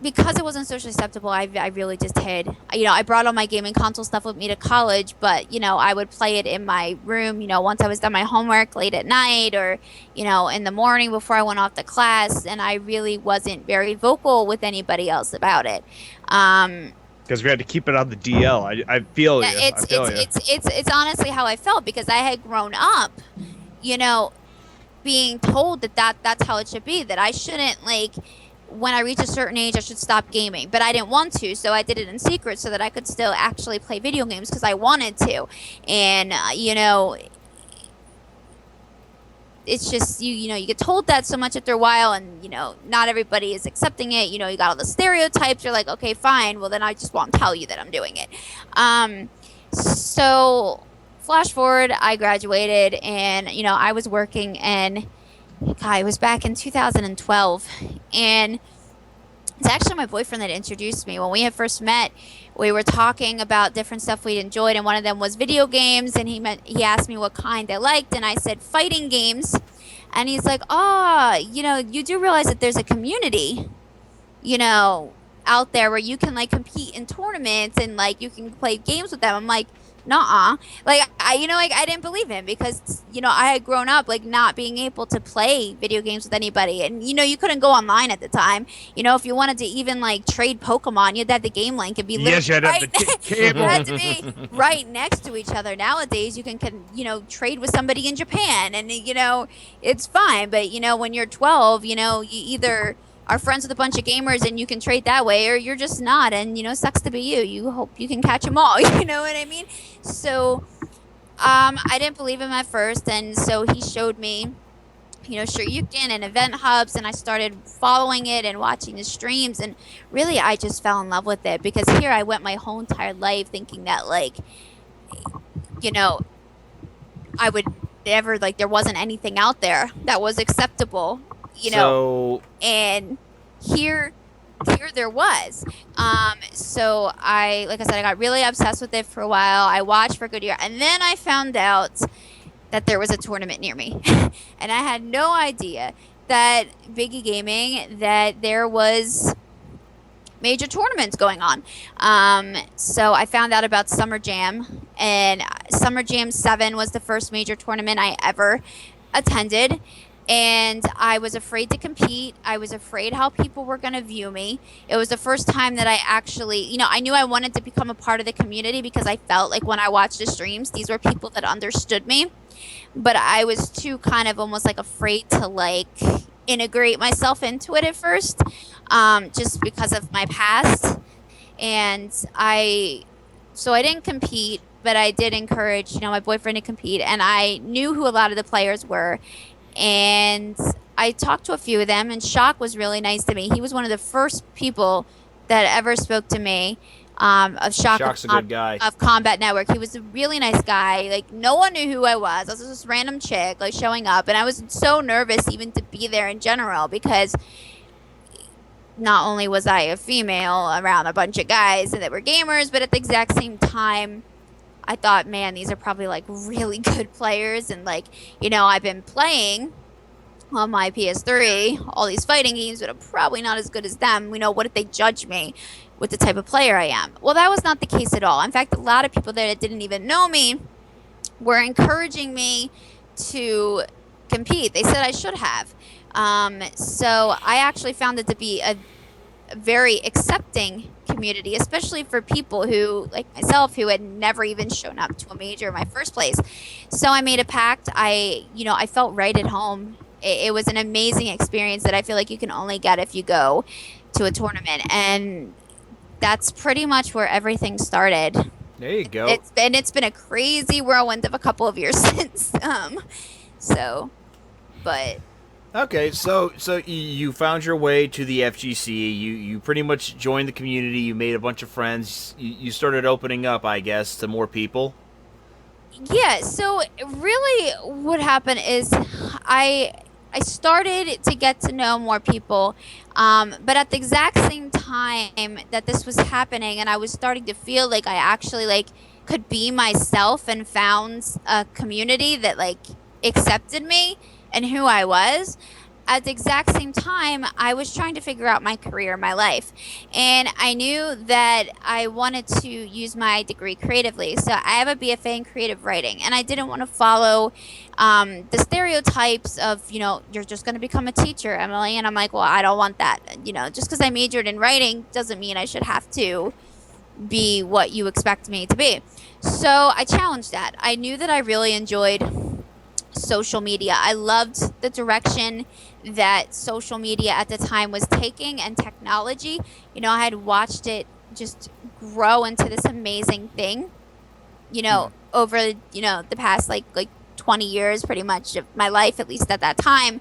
because it wasn't socially acceptable, I really just hid. I brought all my gaming console stuff with me to college, but, I would play it in my room, once I was done my homework late at night, or, in the morning before I went off to class, and I really wasn't very vocal with anybody else about it. Because we had to keep it on the DL. I feel you. Yeah, I feel you. it's honestly how I felt, because I had grown up, being told that's how it should be, that I shouldn't, when I reach a certain age, I should stop gaming. But I didn't want to, so I did it in secret so that I could still actually play video games because I wanted to. And, it's just, you get told that so much after a while, and, not everybody is accepting it. You got all the stereotypes. You're like, okay, fine. Well, then I just won't tell you that I'm doing it. So flash forward, I graduated, and, I was working, and God, it was back in 2012, and it's actually my boyfriend that introduced me. When we had first met, we were talking about different stuff we'd enjoyed, and one of them was video games, and he asked me what kind I liked, and I said fighting games, and he's like, you do realize that there's a community, out there where you can compete in tournaments, and you can play games with them. I'm like, nuh-uh. I didn't believe him, because I had grown up not being able to play video games with anybody, and you couldn't go online at the time. If you wanted to even trade Pokemon, you'd have the game link and be Yes, you had right, the cable. you had to be right next to each other. Nowadays, you can trade with somebody in Japan, and it's fine. But when you're 12, you either are friends with a bunch of gamers and you can trade that way, or you're just not, and sucks to be you. You hope you can catch them all. You know what I mean? So I didn't believe him at first, and so he showed me Shoryuken and event hubs, and I started following it and watching the streams, and really I just fell in love with it, because here I went my whole entire life thinking that I would never, there wasn't anything out there that was acceptable, and here there was. So like I said, I got really obsessed with it for a while. I watched for a good year, and then I found out that there was a tournament near me. And I had no idea that Biggie Gaming, that there was major tournaments going on. So I found out about Summer Jam, and Summer Jam 7 was the first major tournament I ever attended. And I was afraid to compete. I was afraid how people were going to view me. It was the first time that I actually, I knew I wanted to become a part of the community, because I felt like when I watched the streams, these were people that understood me. But I was too kind of almost afraid to integrate myself into it at first, just because of my past. And so I didn't compete, but I did encourage, my boyfriend to compete. And I knew who a lot of the players were. And I talked to a few of them, and Shock was really nice to me. He was one of the first people that ever spoke to me, of Shock. Shock's a good guy. Of Combat Network. He was a really nice guy. No one knew who I was. I was this random chick, showing up. And I was so nervous even to be there in general, because not only was I a female around a bunch of guys that were gamers, but at the exact same time, I thought, man, these are probably really good players, and I've been playing on my PS3 all these fighting games, but I'm probably not as good as them. What if they judge me with the type of player I am? Well, that was not the case at all. In fact, a lot of people there that didn't even know me were encouraging me to compete. They said I should have. So I actually found it to be a very accepting community, especially for people who, like myself, who had never even shown up to a major in my first place. So I made a pact. I felt right at home. It was an amazing experience that I feel like you can only get if you go to a tournament, and that's pretty much where everything started. There you go. It's been a crazy whirlwind of a couple of years since. But. Okay, so you found your way to the FGC. You pretty much joined the community. You made a bunch of friends. You started opening up, I guess, to more people. Yeah. So really, what happened is I I started to get to know more people, but at the exact same time that this was happening, and I was starting to feel like I actually like could be myself and found a community that like accepted me and who I was. At the exact same time, I was trying to figure out my career, my life. And I knew that I wanted to use my degree creatively. So I have a BFA in creative writing, and I didn't want to follow the stereotypes of, you know, you're just going to become a teacher, Emily. And I'm like, well, I don't want that. You know, just because I majored in writing doesn't mean I should have to be what you expect me to be. So I challenged that. I knew that I really enjoyed social media. I loved the direction that social media at the time was taking and technology. You know, I had watched it just grow into this amazing thing, you know, over, you know, the past like 20 years pretty much of my life, at least at that time.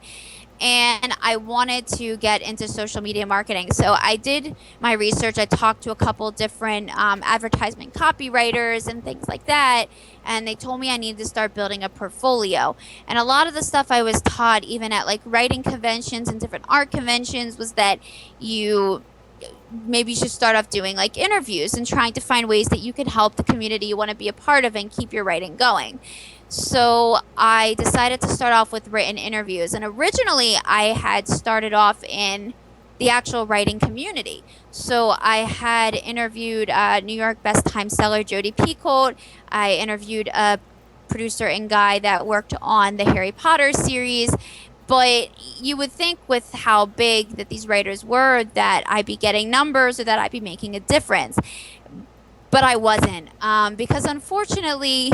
And I wanted to get into social media marketing. So I did my research. I talked to a couple different advertisement copywriters and things like that. And they told me I needed to start building a portfolio. And a lot of the stuff I was taught, even at like writing conventions and different art conventions, was that you maybe should start off doing like interviews and trying to find ways that you can help the community you want to be a part of and keep your writing going. So I decided to start off with written interviews. And originally I had started off in the actual writing community. So I had interviewed New York best time seller Jodi Picoult. I interviewed a producer and guy that worked on the Harry Potter series. But you would think with how big that these writers were that I'd be getting numbers or that I'd be making a difference. But I wasn't. Because unfortunately,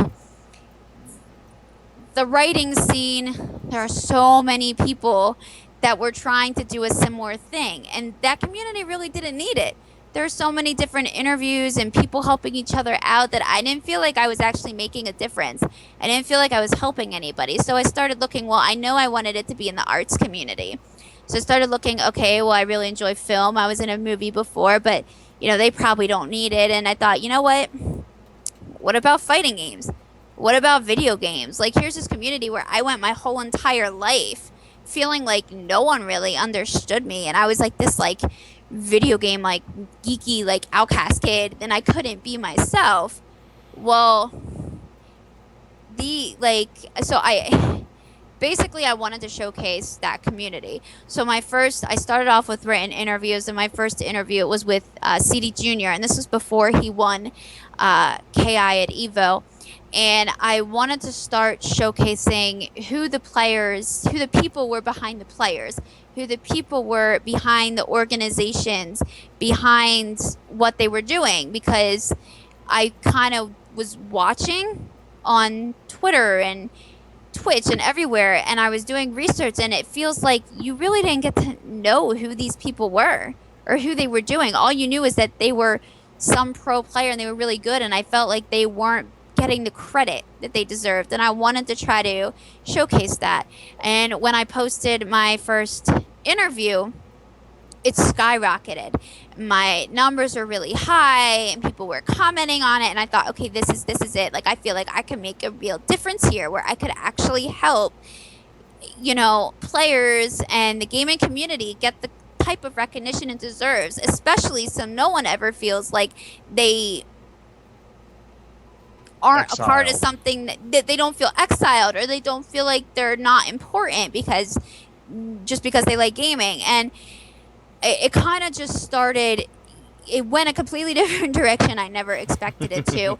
the writing scene, there are so many people that were trying to do a similar thing, and that community really didn't need it. There are so many different interviews and people helping each other out that I didn't feel like I was actually making a difference. I didn't feel like I was helping anybody. So I started looking, well, I know I wanted it to be in the arts community. So I started looking, okay, well, I really enjoy film. I was in a movie before, but, you know, they probably don't need it. And I thought, you know what? What about fighting games? What about video games? Like, here's this community where I went my whole entire life feeling like no one really understood me. And I was like this, like, video game, like, geeky, like, outcast kid. And I couldn't be myself. Well, basically I wanted to showcase that community. So I started off with written interviews, and my first interview was with CD Jr., and this was before he won KI at EVO. And I wanted to start showcasing who the people were behind the players, who the people were behind the organizations, behind what they were doing, because I kind of was watching on Twitter and Twitch and everywhere, and I was doing research, and it feels like you really didn't get to know who these people were or who they were doing. All you knew is that they were some pro player and they were really good, and I felt like they weren't getting the credit that they deserved, and I wanted to try to showcase that. And when I posted my first interview, it skyrocketed. My numbers were really high and people were commenting on it, and I thought, okay, this is it. Like, I feel like I can make a real difference here, where I could actually help, you know, players and the gaming community get the type of recognition it deserves, especially so no one ever feels like they aren't a part of something, that they don't feel exiled, or they don't feel like they're not important because they like gaming. And it kind of just started, it went a completely different direction I never expected it to.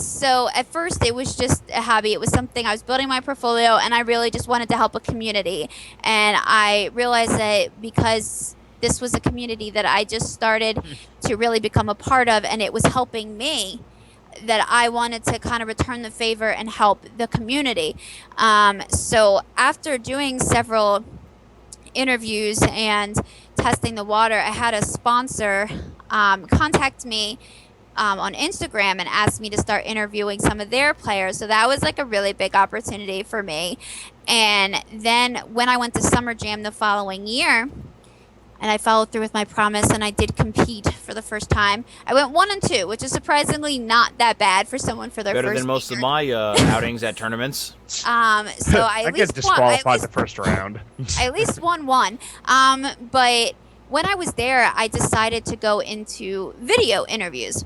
So at first it was just a hobby. It was something I was building my portfolio, and I really just wanted to help a community. And I realized that because this was a community that I just started to really become a part of, and it was helping me, that I wanted to kind of return the favor and help the community. So after doing several interviews and testing the water, I had a sponsor contact me on Instagram and asked me to start interviewing some of their players. So that was like a really big opportunity for me. And then when I went to Summer Jam the following year, and I followed through with my promise, and I did compete for the first time. I went 1 and 2, which is surprisingly not that bad for someone for their Better first than most of year. my outings at tournaments. So I I at get least won. disqualified the first round. I at least won one. But when I was there, I decided to go into video interviews.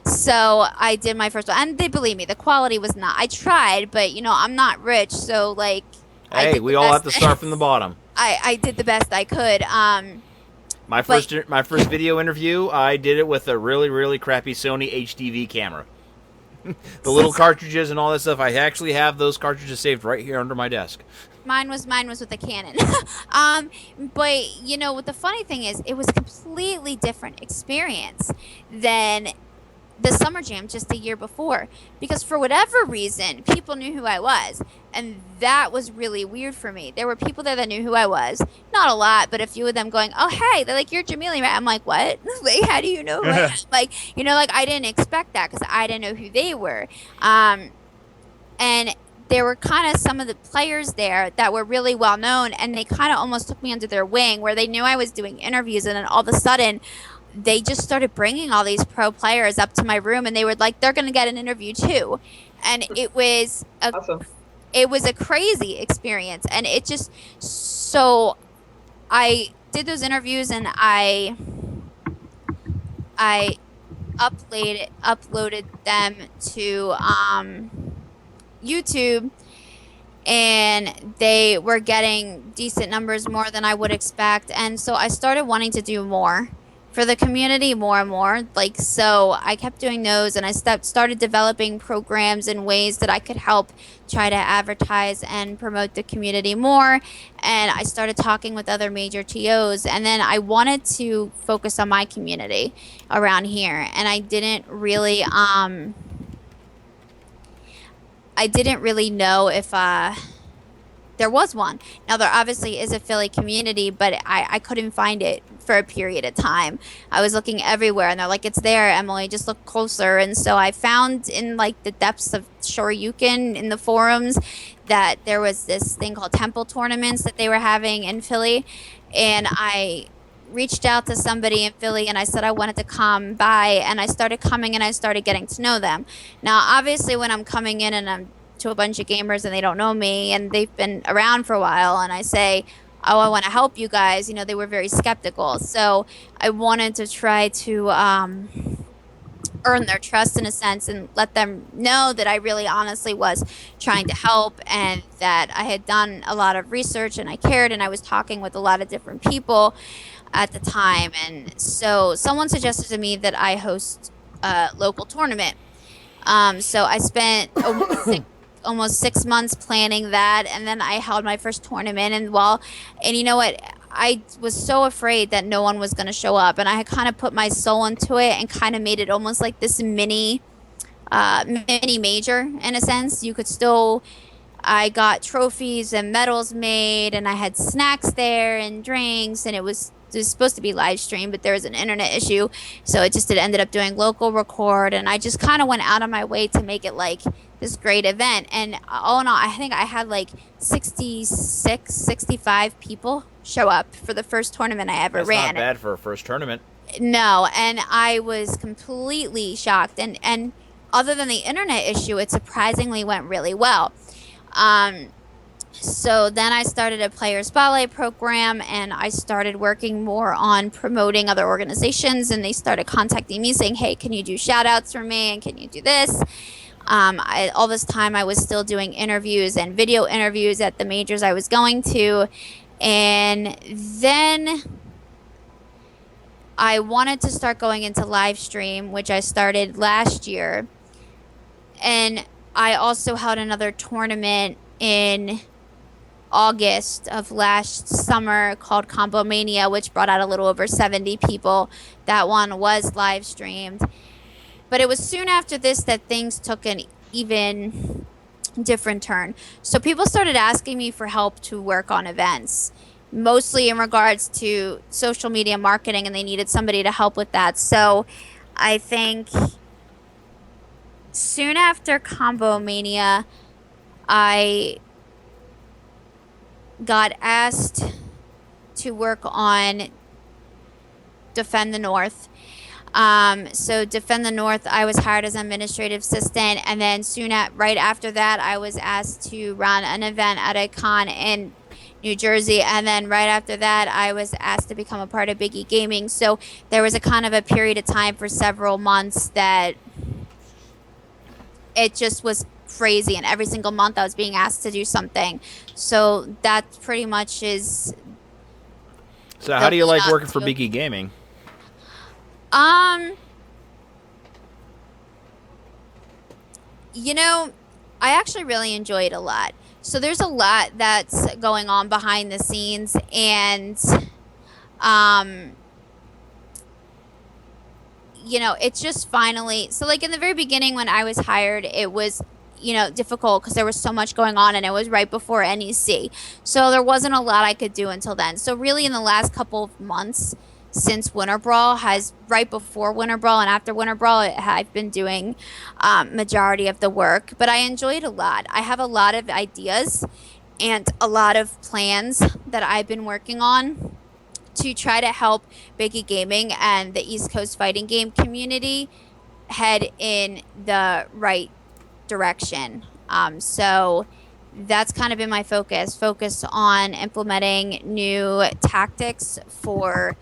So I did my first one, and they believe me, the quality was not. I tried, but I'm not rich, so like. I Hey, did we the all have best- to start from the bottom. I did the best I could. My first video interview, I did it with a really, really crappy Sony HDV camera. The little cartridges and all that stuff. I actually have those cartridges saved right here under my desk. Mine was with a Canon. But what the funny thing is, it was a completely different experience than the Summer Jam just a year before, because for whatever reason, people knew who I was, and that was really weird for me. There were people there that knew who I was, not a lot, but a few of them going, "Oh, hey," they're like, "You're Jamelia," right? I'm like, "What? Like, how do you know who I am?" Like, I didn't expect that because I didn't know who they were. And there were kind of some of the players there that were really well known, and they kind of almost took me under their wing, where they knew I was doing interviews, and then all of a sudden they just started bringing all these pro players up to my room, and they were like, they're going to get an interview too. And it was Awesome. it was a crazy experience. And it just, so I did those interviews, and I uploaded them to YouTube, and they were getting decent numbers, more than I would expect. And so I started wanting to do more for the community, more and more. Like, so I kept doing those, and I started developing programs and ways that I could help try to advertise and promote the community more. And I started talking with other major TOs, and then I wanted to focus on my community around here. And I didn't really know if there was one. Now, there obviously is a Philly community, but I couldn't find it for a period of time. I was looking everywhere, and they're like, "It's there, Emily, just look closer." And so I found in like the depths of Shoryuken in the forums that there was this thing called Temple Tournaments that they were having in Philly. And I reached out to somebody in Philly, and I said I wanted to come by, and I started coming, and I started getting to know them. Now, obviously, when I'm coming in and I'm to a bunch of gamers and they don't know me and they've been around for a while, and I say, "Oh, I want to help you guys," they were very skeptical. So I wanted to try to earn their trust in a sense, and let them know that I really honestly was trying to help, and that I had done a lot of research, and I cared, and I was talking with a lot of different people at the time. And so someone suggested to me that I host a local tournament. So I spent almost 6 months planning that, and then I held my first tournament. And you know what? I was so afraid that no one was going to show up, and I had kind of put my soul into it and kind of made it almost like this mini major in a sense. I got trophies and medals made, and I had snacks there and drinks, and it was supposed to be live stream, but there was an internet issue, so it ended up doing local record. And I just kind of went out of my way to make it like this great event. And all in all, I think I had like 65 people show up for the first tournament I ever ran. That's not bad for a first tournament. No, and I was completely shocked. And other than the internet issue, it surprisingly went really well. So then I started a player spotlight program, and I started working more on promoting other organizations, and they started contacting me saying, "Hey, can you do shout outs for me, and can you do this?" All this time I was still doing interviews and video interviews at the majors I was going to. And then I wanted to start going into live stream, which I started last year. And I also held another tournament in August of last summer called Combo Mania, which brought out a little over 70 people. That one was live streamed. But it was soon after this that things took an even different turn. So people started asking me for help to work on events, mostly in regards to social media marketing, and they needed somebody to help with that. So I think soon after Combo Mania, I got asked to work on Defend the North. So Defend the North, I was hired as an administrative assistant, and then right after that, I was asked to run an event at a con in New Jersey, and then right after that, I was asked to become a part of Biggie Gaming. So there was a kind of a period of time for several months that it just was crazy, and every single month I was being asked to do something. So that pretty much is. So how do you like working for Biggie Gaming? You know, I actually really enjoy it a lot. So there's a lot that's going on behind the scenes, and you know, it's just finally, so like in the very beginning when I was hired, it was, you know, difficult because there was so much going on, and it was right before NEC. So there wasn't a lot I could do until then. So really in the last couple of months since Winter Brawl, right before Winter Brawl and after Winter Brawl, I've been doing majority of the work, but I enjoy it a lot. I have a lot of ideas and a lot of plans that I've been working on to try to help Biggie Gaming and the East Coast fighting game community head in the right direction. So that's kind of been my focus on implementing new tactics for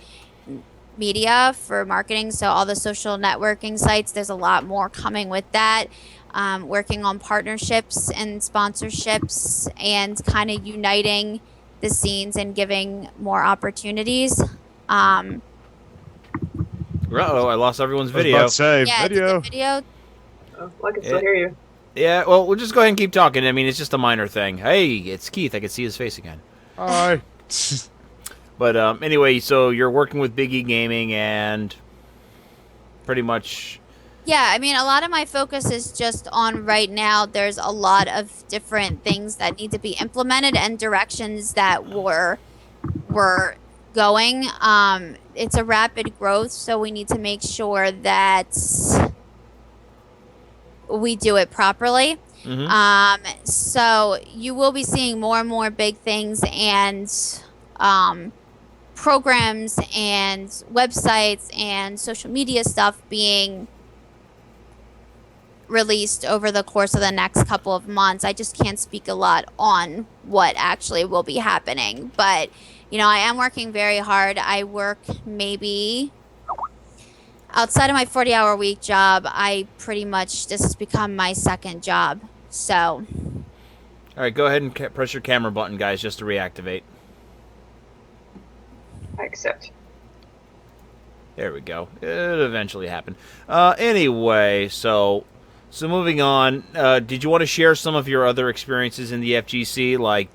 media, for marketing. So all the social networking sites, there's a lot more coming with that. Working on partnerships and sponsorships and kind of uniting the scenes and giving more opportunities. Uh-oh, I lost everyone's video. I was about to say, Yeah, video. the video. Oh, well, I can still hear you. Yeah, well, we'll just go ahead and keep talking. I mean, it's just a minor thing. Hey, it's Keith. I can see his face again. Hi. But anyway, so you're working with Biggie Gaming and pretty much. Yeah, I mean, a lot of my focus is just on right now. There's a lot of different things that need to be implemented and directions that we're going. It's a rapid growth, so we need to make sure that we do it properly. Mm-hmm. So you will be seeing more and more big things and programs and websites and social media stuff being released over the course of the next couple of months. I just can't speak a lot on what actually will be happening, but you know, I am working very hard. I work maybe outside of my 40-hour week job. I pretty much, this has become my second job. So All right, go ahead and press your camera button, guys, just to reactivate. I accept. There we go. It eventually happened. Anyway, so moving on. Did you want to share some of your other experiences in the FGC? Like,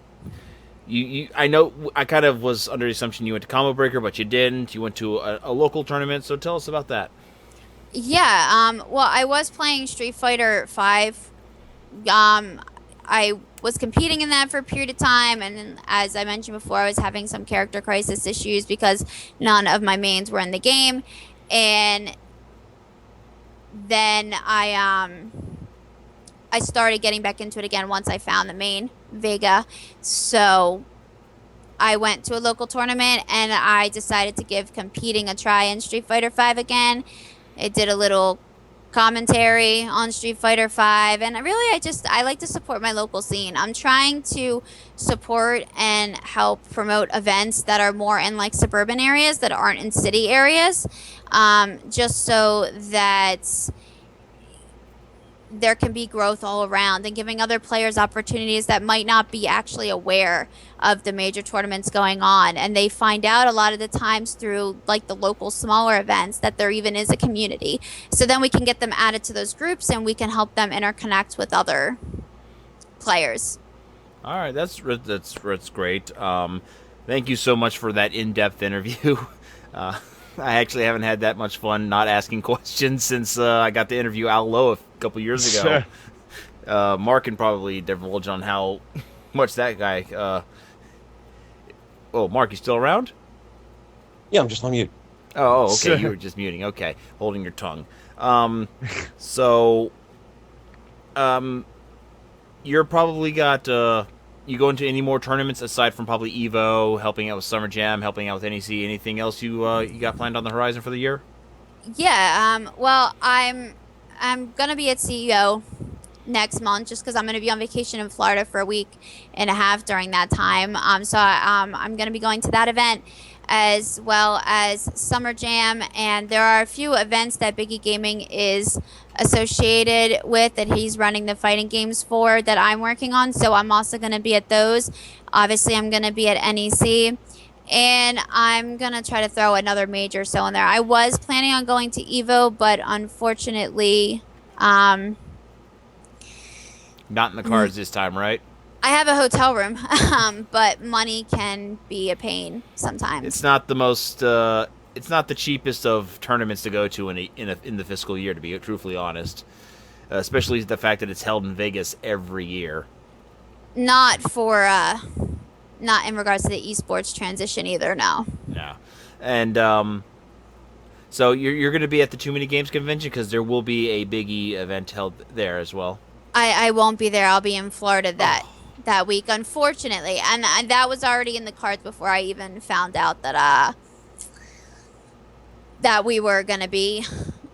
I know I kind of was under the assumption you went to Combo Breaker, but you didn't. You went to a local tournament, so tell us about that. yeah, well, I was playing Street Fighter 5. I was competing in that for a period of time, and then, as I mentioned before, I was having some character crisis issues because none of my mains were in the game, and then I started getting back into it again once I found the main, Vega. So I went to a local tournament, and I decided to give competing a try in Street Fighter 5 again. It did a little commentary on Street Fighter 5, and I like to support my local scene. I'm trying to support and help promote events that are more in like suburban areas that aren't in city areas, just so that there can be growth all around, and giving other players opportunities that might not be actually aware of the major tournaments going on, and they find out a lot of the times through like the local smaller events that there even is a community. So then we can get them added to those groups, and we can help them interconnect with other players. All right, that's great. Thank you so much for that in-depth interview. I actually haven't had that much fun not asking questions since I got to interview Al Lowe a couple years ago. Mark can probably divulge on how much that guy... Oh, Mark, you still around? Yeah, I'm just on mute. Oh, okay, you were just muting. Okay, holding your tongue. So, you're probably got you go into any more tournaments aside from probably Evo, helping out with Summer Jam, helping out with NEC? Anything else you got planned on the horizon for the year? Yeah. Well, I'm gonna be at CEO next month just because I'm gonna be on vacation in Florida for a week and a half during that time. I'm gonna be going to that event as well as Summer Jam, and there are a few events that Biggie Gaming is associated with that he's running the fighting games for that I'm working on. So I'm also gonna be at those. Obviously, I'm gonna be at NEC. And I'm going to try to throw another major show in there. I was planning on going to Evo, but unfortunately, Not in the cards this time, right? I have a hotel room, but money can be a pain sometimes. It's not the most. It's not the cheapest of tournaments to go to in the fiscal year, to be truthfully honest. Especially the fact that it's held in Vegas every year. Not in regards to the esports transition either. No. Yeah, and so you're going to be at the Too Many Games convention because there will be a Biggie event held there as well. I won't be there. I'll be in Florida that week, unfortunately, and that was already in the cards before I even found out that we were going to be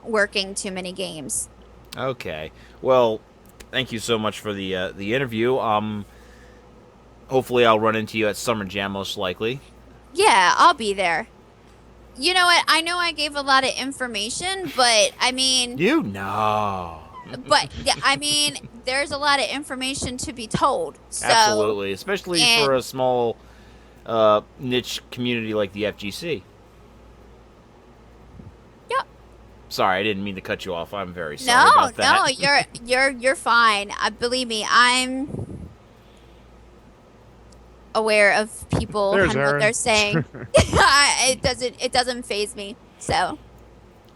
working Too Many Games. Okay. Well, thank you so much for the interview. Hopefully I'll run into you at Summer Jam, most likely. Yeah, I'll be there. You know what? I know I gave a lot of information, but I mean... You know. But, I mean, there's a lot of information to be told. So, absolutely. Especially for a small niche community like the FGC. Yep. Sorry, I didn't mean to cut you off. I'm very sorry about that. No, you're fine. Believe me, I'm aware of people and what they're saying. It doesn't faze me. So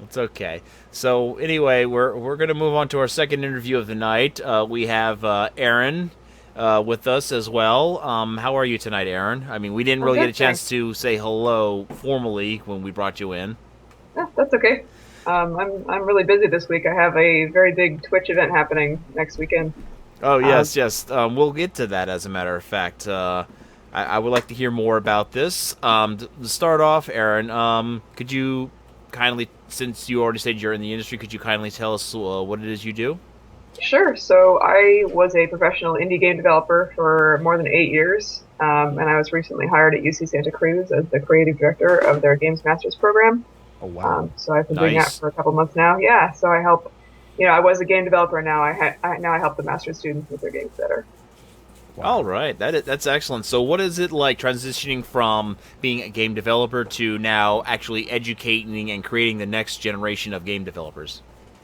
it's okay. So anyway, we're going to move on to our second interview of the night. We have Erin with us as well. How are you tonight, Erin? I mean, we didn't really get a chance to say hello formally when we brought you in. Yeah, that's okay. I'm really busy this week. I have a very big Twitch event happening next weekend. Oh yes. We'll get to that. As a matter of fact, I would like to hear more about this. To start off, Erin, could you kindly, since you already said you're in the industry, could you kindly tell us what it is you do? Sure. So I was a professional indie game developer for more than 8 years, and I was recently hired at UC Santa Cruz as the creative director of their Games Masters program. Oh, wow. So I've been doing that for a couple months now. Yeah, so I help, I was a game developer, and now I help the master's students with their games better. Wow. All right, that's excellent. So what is it like transitioning from being a game developer to now actually educating and creating the next generation of game developers?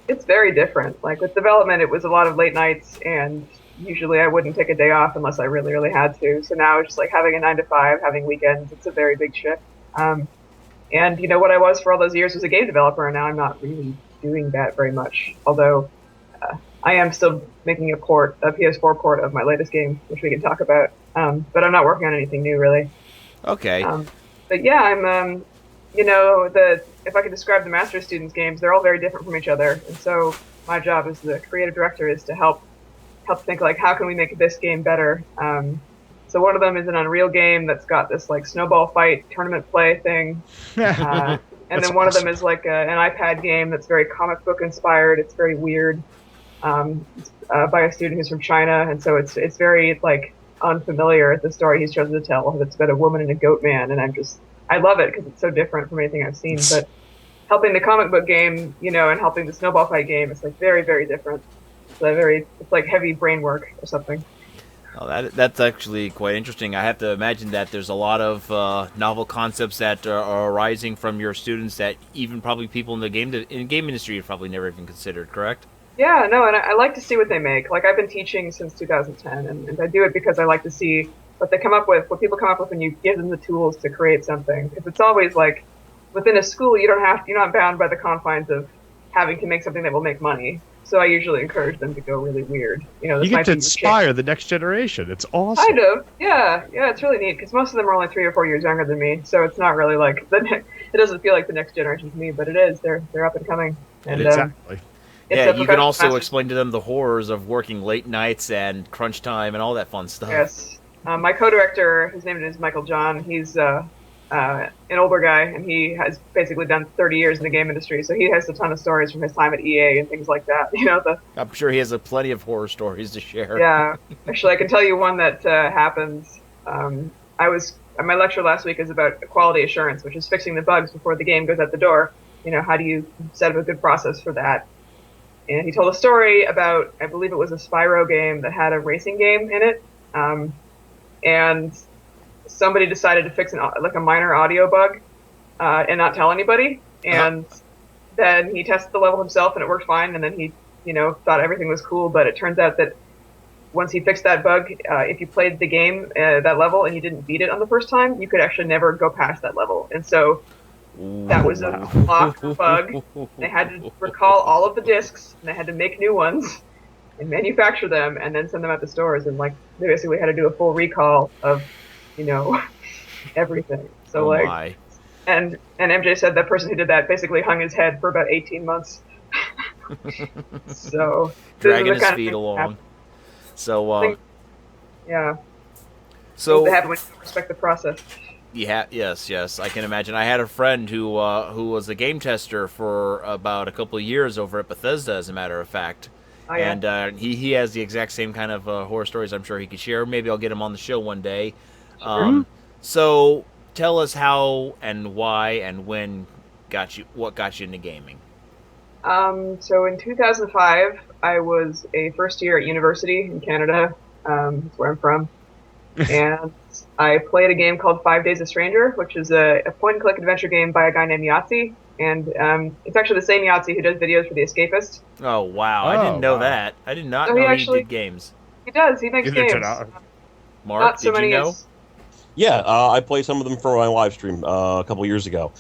It's very different. Like with development, it was a lot of late nights, and usually I wouldn't take a day off unless I really, really had to. So now it's just like having a 9 to 5, having weekends. It's a very big shift. And what I was for all those years was a game developer, and now I'm not really doing that very much. Although I am still making a PS4 port of my latest game, which we can talk about. But I'm not working on anything new, really. Okay. But yeah, I'm, if I could describe the master's students' games, they're all very different from each other. And so my job as the creative director is to help think, like, how can we make this game better? So one of them is an Unreal game that's got this, like, snowball fight tournament play thing. And then one of them is, like, an iPad game that's very comic book inspired. It's very weird. By a student who's from China, and so it's very like unfamiliar, the story he's chosen to tell. It's about a woman and a goat man, and I love it because it's so different from anything I've seen. But helping the comic book game, and helping the snowball fight game, it's like very, very different. It's like heavy brain work or something. Well, that's actually quite interesting. I have to imagine that there's a lot of novel concepts that are arising from your students that even probably people in the game industry have probably never even considered. Correct? Yeah, no, and I like to see what they make. Like, I've been teaching since 2010, and I do it because I like to see what people come up with when you give them the tools to create something. Because it's always like, within a school, you're not bound by the confines of having to make something that will make money. So I usually encourage them to go really weird. You get to inspire the next generation. It's awesome. Kind of, yeah, it's really neat because most of them are only 3 or 4 years younger than me, so it's not really like it doesn't feel like the next generation to me, but it is. They're up and coming. And, exactly. Yeah, you can also explain to them the horrors of working late nights and crunch time and all that fun stuff. Yes. My co-director, his name is Michael John. He's an older guy, and he has basically done 30 years in the game industry. So he has a ton of stories from his time at EA and things like that. I'm sure he has plenty of horror stories to share. Yeah, actually, I can tell you one that happens. My lecture last week is about quality assurance, which is fixing the bugs before the game goes out the door. How do you set up a good process for that? And he told a story about, I believe it was a Spyro game that had a racing game in it, and somebody decided to fix a minor audio bug and not tell anybody. And then he tested the level himself, and it worked fine. And then he, thought everything was cool. But it turns out that once he fixed that bug, if you played the game, that level, and you didn't beat it on the first time, you could actually never go past that level. And so that was a lock bug. They had to recall all of the discs, and they had to make new ones and manufacture them, and then send them out to stores. And they basically had to do a full recall of, everything. So and MJ said that person who did that basically hung his head for about 18 months. So dragging his feet along. So yeah. So they have when you respect the process. Yeah, yes, I can imagine. I had a friend who was a game tester for about a couple of years over at Bethesda, as a matter of fact. Oh, yeah. And he has the exact same kind of horror stories I'm sure he could share. Maybe I'll get him on the show one day. Sure. So tell us how and why and what got you into gaming. So in 2005, I was a first year at university in Canada. That's where I'm from. And I played a game called 5 Days a Stranger, which is a point-and-click adventure game by a guy named Yahtzee. And it's actually the same Yahtzee who does videos for The Escapist. Oh, wow. I didn't know that. I did not know he did games. He does. He makes games. Mark, did you know? Yeah, I played some of them for my live stream a couple years ago.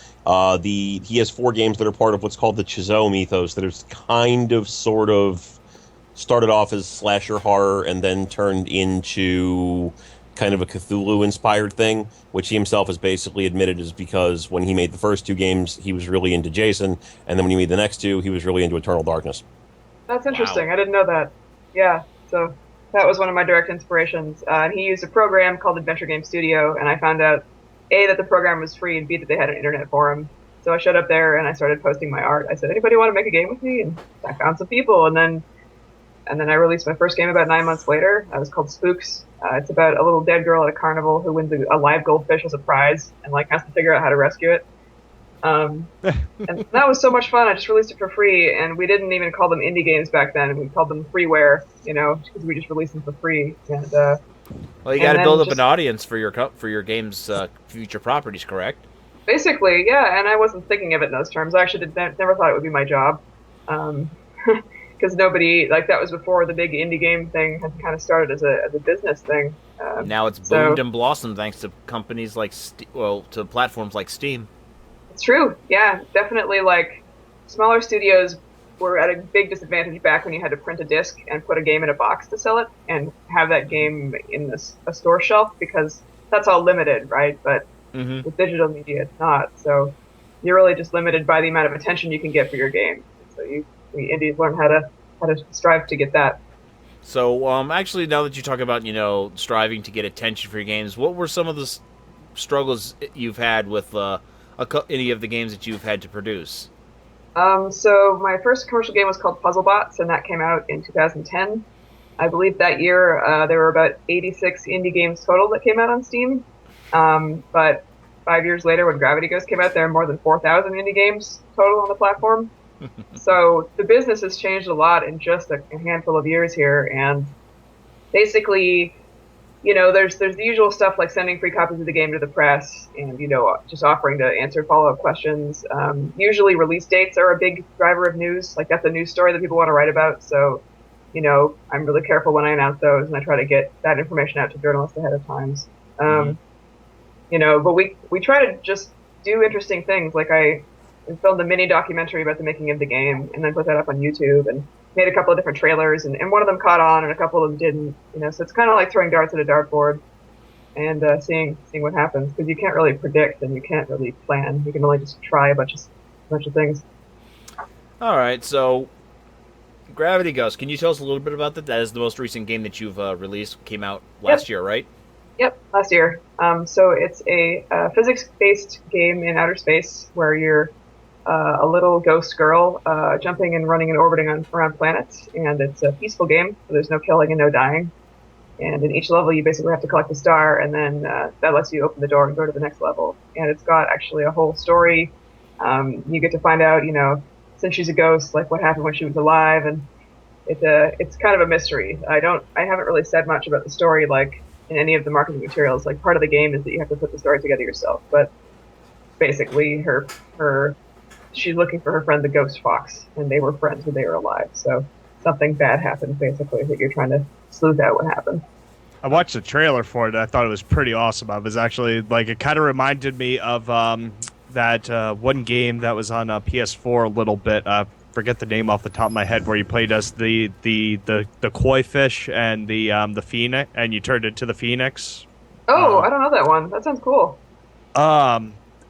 He has 4 games that are part of what's called the Chisholm ethos that is sort of started off as slasher horror and then turned into kind of a Cthulhu-inspired thing, which he himself has basically admitted is because when he made the first 2 games, he was really into Jason, and then when he made the next 2, he was really into Eternal Darkness. That's interesting. Wow. I didn't know that. Yeah, so that was one of my direct inspirations. And he used a program called Adventure Game Studio, and I found out, A, that the program was free, and B, that they had an internet forum. So I showed up there, and I started posting my art. I said, anybody want to make a game with me? And I found some people, and then I released my first game about 9 months later. It was called Spooks. It's about a little dead girl at a carnival who wins a live goldfish as a prize and has to figure out how to rescue it. And that was so much fun. I just released it for free, and we didn't even call them indie games back then. We called them freeware, because we just released them for free. And well, you got to build up an audience for your game's future properties, correct? Basically, yeah. And I wasn't thinking of it in those terms. I actually never thought it would be my job. Because nobody, that was before the big indie game thing had kind of started as a business thing. Now it's boomed and blossomed thanks to companies like, to platforms like Steam. It's true, yeah, definitely. Smaller studios were at a big disadvantage back when you had to print a disc and put a game in a box to sell it and have that game in a store shelf, because that's all limited, right? But with digital media, it's not. So you're really just limited by the amount of attention you can get for your game. So we indies learn how to strive to get that. So, actually, now that you talk about, striving to get attention for your games, what were some of the struggles you've had with any of the games that you've had to produce? So my first commercial game was called Puzzlebots, and that came out in 2010. I believe that year there were about 86 indie games total that came out on Steam. But 5 years later, when Gravity Ghost came out, there were more than 4,000 indie games total on the platform. So the business has changed a lot in just a handful of years here, and basically, there's the usual stuff like sending free copies of the game to the press and, just offering to answer follow-up questions. Usually release dates are a big driver of news. That's a news story that people want to write about. So, I'm really careful when I announce those, and I try to get that information out to journalists ahead of time. But we try to just do interesting things. I filmed a mini documentary about the making of the game and then put that up on YouTube and made a couple of different trailers, and one of them caught on and a couple of them didn't. So it's kind of like throwing darts at a dartboard and seeing what happens, because you can't really predict and you can't really plan. You can only just try a bunch of things. All right, so Gravity Ghost, can you tell us a little bit about that? That is the most recent game that you've released. Came out last year, right? Yep, last year. So it's a physics-based game in outer space where you're a little ghost girl jumping and running and orbiting around planets, and it's a peaceful game, so there's no killing and no dying. And in each level, you basically have to collect a star, and then that lets you open the door and go to the next level. And it's got actually a whole story. You get to find out, since she's a ghost, like what happened when she was alive, and it's kind of a mystery. I haven't really said much about the story, like in any of the marketing materials. Like part of the game is that you have to put the story together yourself. But basically, she's looking for her friend the ghost fox, and they were friends when they were alive. So something bad happened, basically, that you're trying to sleuth out what happened. I watched the trailer for it. And I thought it was pretty awesome. I was actually like, it kind of reminded me of that one game that was on PS4 a little bit. Forget the name off the top of my head, where you played as the koi fish and the phoenix, and you turned into the phoenix. Oh, I don't know that one. That sounds cool.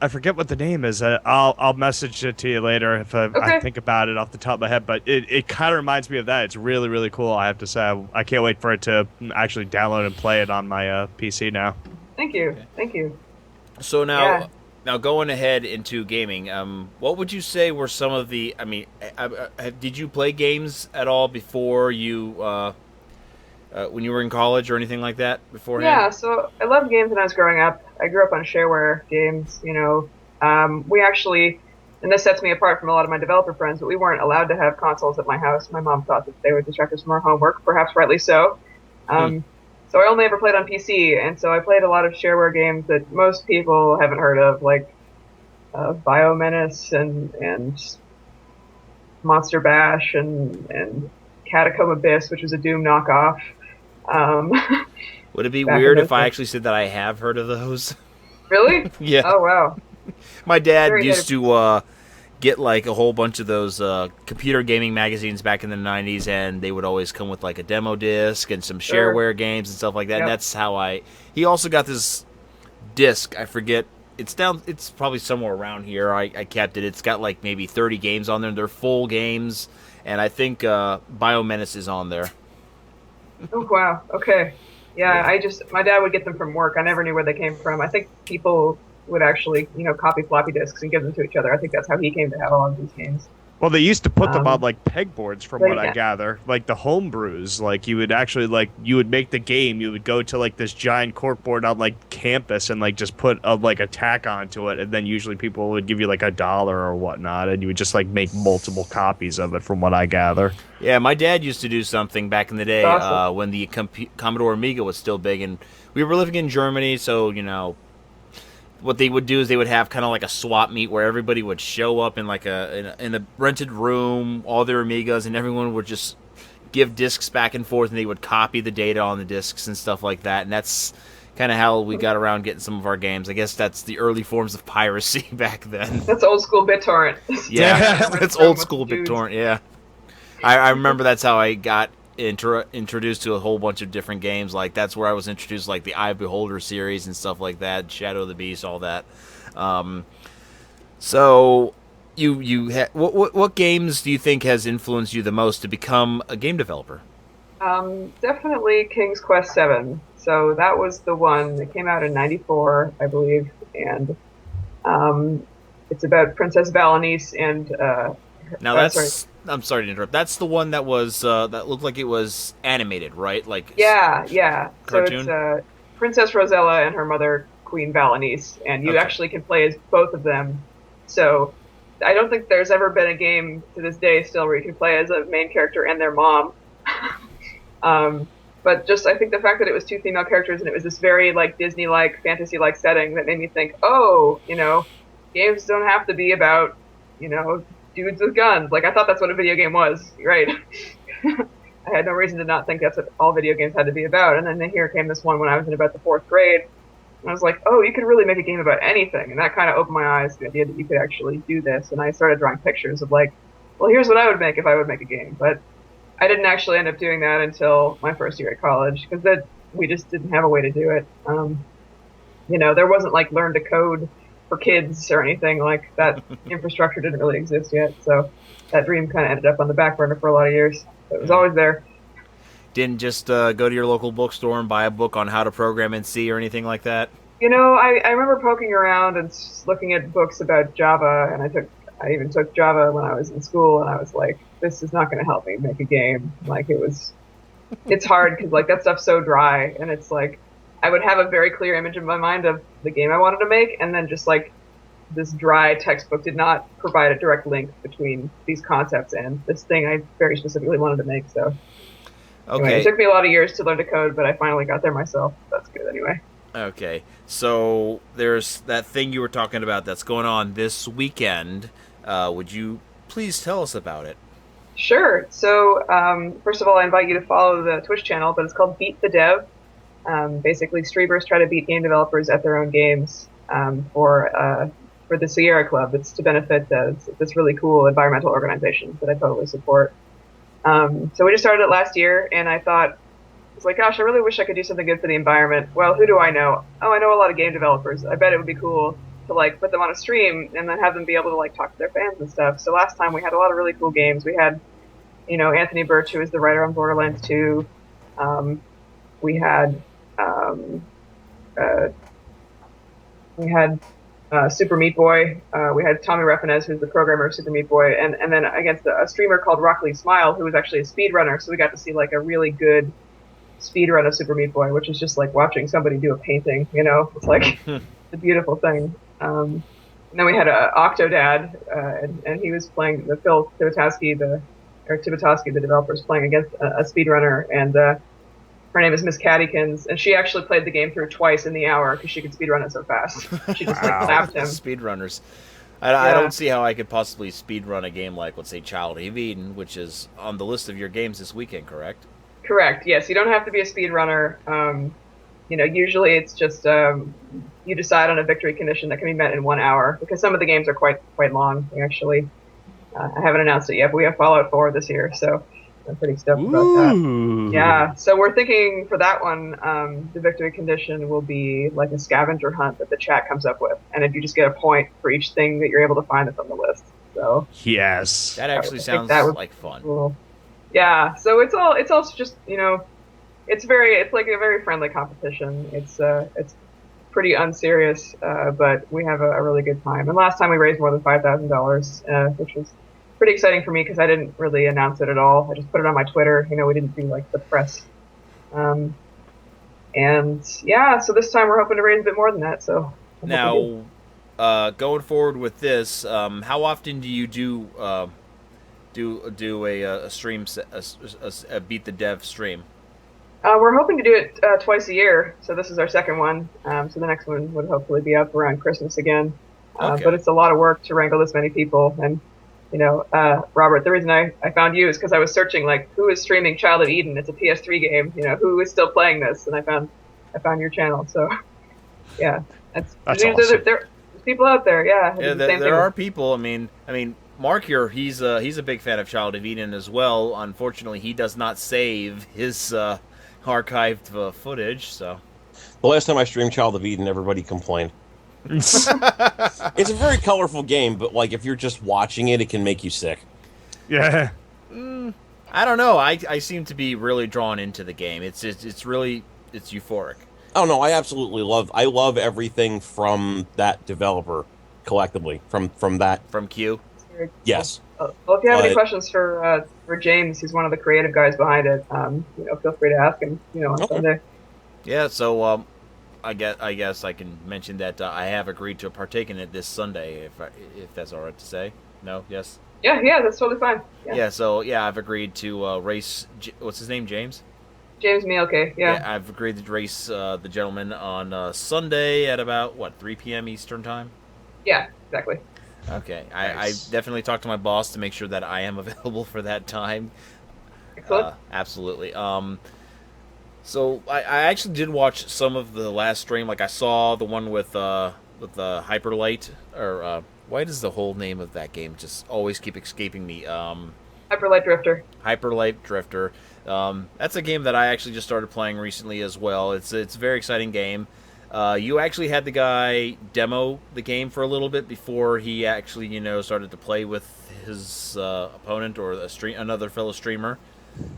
I forget what the name is. I'll message it to you later if I think about it off the top of my head. But it kind of reminds me of that. It's really, really cool, I have to say. I can't wait for it to actually download and play it on my PC now. Thank you. Thank you. So now going ahead into gaming, what would you say were some of the? I mean, did you play games at all before you? When you were in college or anything like that beforehand? Yeah, so I loved games when I was growing up. I grew up on shareware games, We actually, and this sets me apart from a lot of my developer friends, but we weren't allowed to have consoles at my house. My mom thought that they would distract us from our homework, perhaps rightly so. So I only ever played on PC, and so I played a lot of shareware games that most people haven't heard of, like Biomenace and Monster Bash and Catacomb Abyss, which was a Doom knockoff. Would it be weird if I actually said that I have heard of those? Really? Yeah. Oh, wow. My dad used to get like a whole bunch of those computer gaming magazines back in the 90s, and they would always come with like a demo disc and some shareware games and stuff like that. Yep. And that's how he also got this disc, I forget, it's probably somewhere around here. I kept it. It's got like maybe 30 games on there. They're full games, and I think Biomenace is on there. Oh, wow. Okay. Yeah, my dad would get them from work. I never knew where they came from. I think people would actually, copy floppy disks and give them to each other. I think that's how he came to have all of these games. Well, they used to put them on like pegboards, from what I gather, like the home brews. Like you would actually you would make the game. You would go to like this giant corkboard on like campus and like just put like a tack onto it, and then usually people would give you like $1 or whatnot, and you would just like make multiple copies of it, from what I gather. Yeah, my dad used to do something back in the day when the Commodore Amiga was still big, and we were living in Germany, so what they would do is they would have kind of like a swap meet where everybody would show up in like in a rented room, all their Amigas, and everyone would just give discs back and forth, and they would copy the data on the discs and stuff like that. And that's kind of how we got around getting some of our games. I guess that's the early forms of piracy back then. That's old school BitTorrent. Yeah, that's old school BitTorrent. Yeah, I remember that's how I got introduced to a whole bunch of different games. Like that's where I was introduced, like the Eye of Beholder series and stuff like that, Shadow of the Beast, all that. So what games do you think has influenced you the most to become a game developer? Definitely King's Quest VII. So that was the one that came out in '94, I believe, and it's about Princess Valenice and now that's I'm sorry to interrupt. That's the one that was that looked like it was animated, right? Like yeah. Cartoon? So it's Princess Rosella and her mother, Queen Valenice, and you actually can play as both of them. So I don't think there's ever been a game to this day still where you can play as a main character and their mom. But just I think the fact that it was two female characters and it was this very like Disney-like, fantasy-like setting that made me think, games don't have to be about, dudes with guns. Like, I thought that's what a video game was, right? I had no reason to not think that's what all video games had to be about. And then here came this one when I was in about the 4th grade. And I was like, oh, you could really make a game about anything. And that kind of opened my eyes to the idea that you could actually do this. And I started drawing pictures of like, well, here's what I would make if I would make a game. But I didn't actually end up doing that until my first year at college, because we just didn't have a way to do it. There wasn't like learn to code for kids or anything like that. Infrastructure didn't really exist yet, so that dream kind of ended up on the back burner for a lot of years. It was always there. didn't just go to your local bookstore and buy a book on how to program in C or anything like that? I remember poking around and looking at books about Java, and I even took Java when I was in school, and I was like, this is not going to help me make a game. Like it's hard because like that stuff's so dry, and it's like I would have a very clear image in my mind of the game I wanted to make, and then just like this dry textbook did not provide a direct link between these concepts and this thing I very specifically wanted to make. So anyway, it took me a lot of years to learn to code, but I finally got there myself. That's good anyway. Okay, so there's that thing you were talking about that's going on this weekend. Would you please tell us about it? Sure. So first of all, I invite you to follow the Twitch channel, but it's called Beat the Dev. Basically, streamers try to beat game developers at their own games for the Sierra Club. It's to benefit this really cool environmental organization that I totally support. So we just started it last year, and I thought, it's like, gosh, I really wish I could do something good for the environment. Well, who do I know? Oh, I know a lot of game developers. I bet it would be cool to like put them on a stream and then have them be able to like talk to their fans and stuff. So last time we had a lot of really cool games. We had, Anthony Birch, who is the writer on Borderlands 2. We had Super Meat Boy. We had Tommy Reffinez, who's the programmer of Super Meat Boy, and then against a streamer called Rockley Smile, who was actually a speedrunner. So we got to see like a really good speedrun of Super Meat Boy, which is just like watching somebody do a painting. It's like a beautiful thing. And then we had Octodad, and he was playing the Phil Tibetowski, the developer's playing against a speedrunner, and her name is Miss Cattykins, and she actually played the game through twice in the hour because she could speedrun it so fast. She just like clapped him. Speedrunners. I don't see how I could possibly speedrun a game like, let's say, Child of Eden, which is on the list of your games this weekend, correct? Correct. Yes, you don't have to be a speedrunner. Usually it's just you decide on a victory condition that can be met in 1 hour, because some of the games are quite long. Actually, I haven't announced it yet, but we have Fallout 4 this year, so I'm pretty stoked about that. Yeah, so we're thinking for that one, the victory condition will be like a scavenger hunt that the chat comes up with, and if you just get a point for each thing that you're able to find that's on the list. So yes, that actually sounds like fun. Cool. Yeah, so it's all just it's like a very friendly competition. It's pretty unserious, but we have a really good time. And last time we raised more than $5,000, which was pretty exciting for me because I didn't really announce it at all. I just put it on my Twitter. We didn't do like the press. And yeah, so this time we're hoping to raise a bit more than that. So now, going forward with this, how often do you do a stream, a Beat the Dev stream? We're hoping to do it twice a year. So this is our second one. So the next one would hopefully be up around Christmas again. Okay. But it's a lot of work to wrangle this many people. And Robert, the reason I found you is because I was searching like who is streaming Child of Eden. It's a PS3 game. Who is still playing this, and I found your channel. So yeah, that's awesome. There's people out there. Yeah, there are people. I mean, Mark here, he's a big fan of Child of Eden as well. Unfortunately, he does not save his archived footage. So the last time I streamed Child of Eden, everybody complained. It's a very colorful game, but like if you're just watching it, it can make you sick. Yeah. I don't know. I seem to be really drawn into the game. It's euphoric. Oh no, I absolutely love everything from that developer collectively. From Q. Yes. Well, if you have any questions for James, he's one of the creative guys behind it. Feel free to ask him. On Sunday. Yeah. So I guess I can mention that I have agreed to partake in it this Sunday, if that's all right to say. No? Yes? Yeah, that's totally fine. Yeah, so, I've agreed to race... what's his name, James? James Mielke, yeah. I've agreed to race the gentleman on Sunday at about, 3 p.m. Eastern Time? Yeah, exactly. Okay. Nice. I definitely talked to my boss to make sure that I am available for that time. Excellent. Absolutely. So I actually did watch some of the last stream. Like I saw the one with the Hyperlight, or why does the whole name of that game just always keep escaping me? Hyperlight Drifter. Hyperlight Drifter. That's a game that I actually just started playing recently as well. It's a very exciting game. You actually had the guy demo the game for a little bit before he actually started to play with his opponent or another fellow streamer.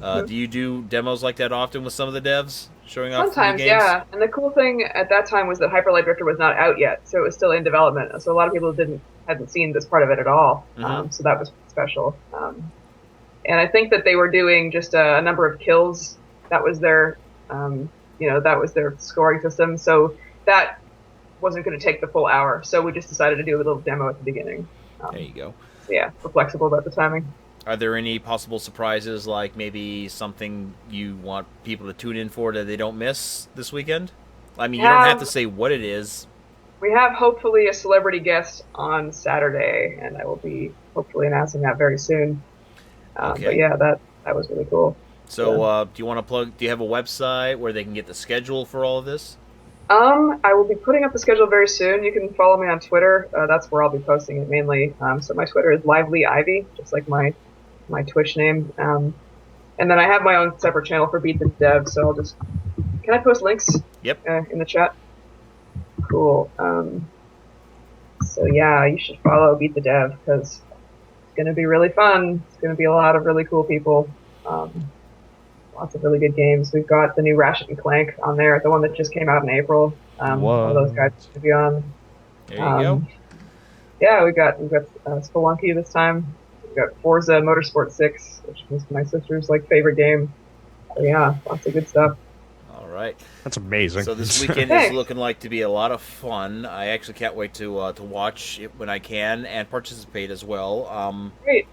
Do you do demos like that often with some of the devs showing off Sometimes, new games? yeah. And the cool thing at that time was that Hyper Light Drifter was not out yet, so it was still in development. So a lot of people hadn't seen this part of it at all. So that was special. And I think that they were doing just a number of kills. That was their, that was their scoring system. So that wasn't going to take the full hour. So we just decided to do a little demo at the beginning. There you go. So yeah, we're flexible about the timing. Are there any possible surprises, like maybe something you want people to tune in for that they don't miss this weekend? I mean, you don't have to say what it is. We have hopefully a celebrity guest on Saturday, and I will be hopefully announcing that very soon. Okay. But yeah, that was really cool. So, do you want to plug? Do you have a website where they can get the schedule for all of this? I will be putting up the schedule very soon. You can follow me on Twitter. That's where I'll be posting it mainly. So my Twitter is Lively Ivy, just like my Twitch name. And then I have my own separate channel for Beat the Dev. So can I post links? Yep. In the chat. Cool. So yeah, you should follow Beat the Dev because it's going to be really fun. It's going to be a lot of really cool people. Lots of really good games. We've got the new Ratchet and Clank on there, the one that just came out in April. One of those guys to be on. There you go. Yeah, we got Spelunky this time. We've got Forza Motorsport 6, which was my sister's favorite game. So yeah, lots of good stuff. All right. That's amazing. So this weekend is looking like to be a lot of fun. I actually can't wait to watch it when I can and participate as well. Great.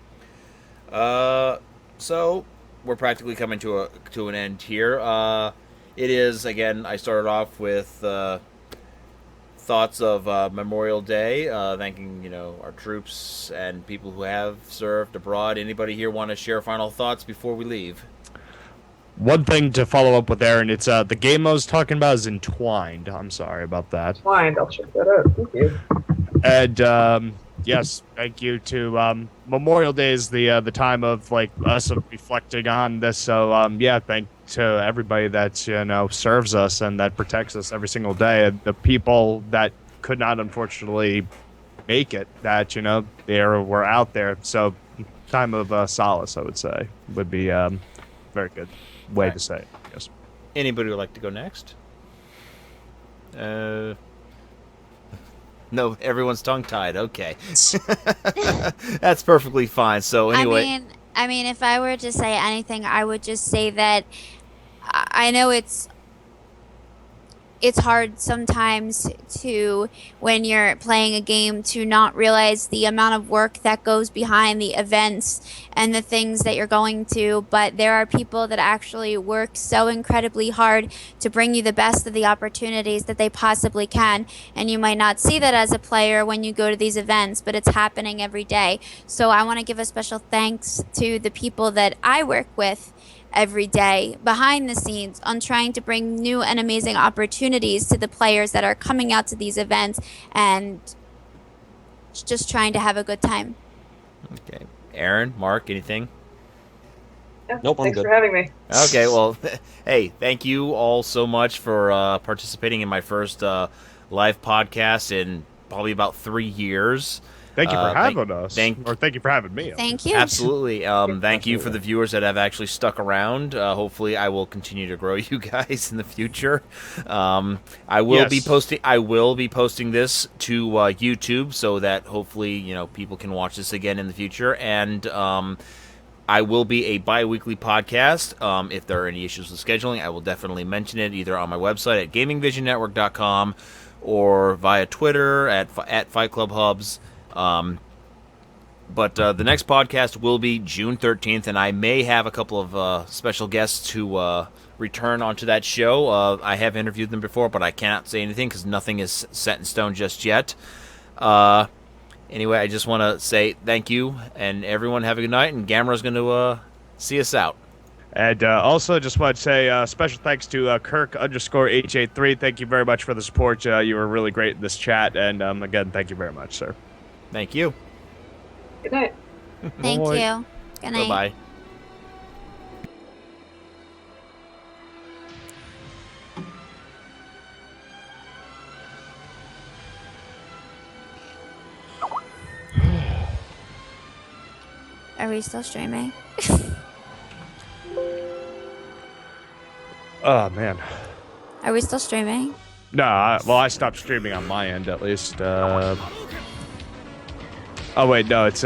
So we're practically coming to an end here. It is, again, I started off with thoughts of Memorial Day, thanking our troops and people who have served abroad. Anybody here want to share final thoughts before we leave? One thing to follow up with Erin, it's the game I was talking about is Entwined. I'm sorry about that. Entwined, I'll check that out. Thank you. And yes, thank you to Memorial Day is the time of us reflecting on this. So yeah, thank to everybody that serves us and that protects us every single day. And the people that could not unfortunately make it, that they were out there. So time of solace, I would say, would be very good way to say it. Yes. Anybody would like to go next? No, everyone's tongue-tied. Okay. That's perfectly fine. So anyway. I mean, if I were to say anything, I would just say that I know it's hard sometimes to, when you're playing a game, to not realize the amount of work that goes behind the events and the things that you're going to, but there are people that actually work so incredibly hard to bring you the best of the opportunities that they possibly can, and you might not see that as a player when you go to these events, but it's happening every day. So I want to give a special thanks to the people that I work with every day behind the scenes on trying to bring new and amazing opportunities to the players that are coming out to these events and just trying to have a good time. Okay. Erin, Mark, anything? Yeah, Nope, I'm thanks good. for having me. Okay, well, hey, thank you all so much for participating in my first live podcast in probably about 3 years. Thank you for having us. Thank you for having me. Thank you. Absolutely. Thank you for the viewers that have actually stuck around. Hopefully, I will continue to grow you guys in the future. I will be posting this to YouTube so that hopefully people can watch this again in the future. And I will be a bi-weekly podcast. If there are any issues with scheduling, I will definitely mention it either on my website at GamingVisionNetwork.com or via Twitter at Fight Club Hubs. But the next podcast will be June 13th, and I may have a couple of special guests who return onto that show. I have interviewed them before, but I cannot say anything because nothing is set in stone just yet. Anyway, I just want to say thank you, and everyone have a good night, and Gamera's going to see us out. And also, just want to say special thanks to Kirk_H83. Thank you very much for the support. You were really great in this chat, and again, thank you very much, sir. Thank you. Good night. Thank you. Good night. Bye-bye. Are we still streaming? Oh man. Are we still streaming? No, I stopped streaming on my end at least. Oh wait, no, it's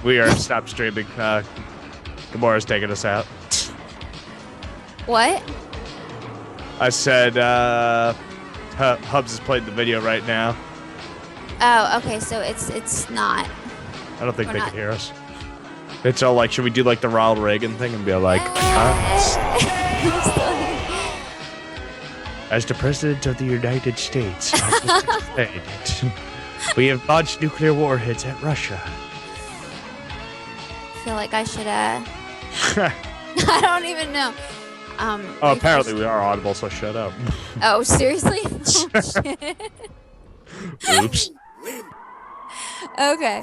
we are stopped streaming. Gamora's taking us out. What? I said Hubs is playing the video right now. Oh, okay. So it's not. I don't think We're they not- can hear us. It's all like, should we do like the Ronald Reagan thing and be like, as the President of the United States, we have launched nuclear warheads at Russia. I feel like I should. I don't even know. Oh, apparently we are audible, so shut up. Oh, seriously? Oh, shit. Oops. Okay.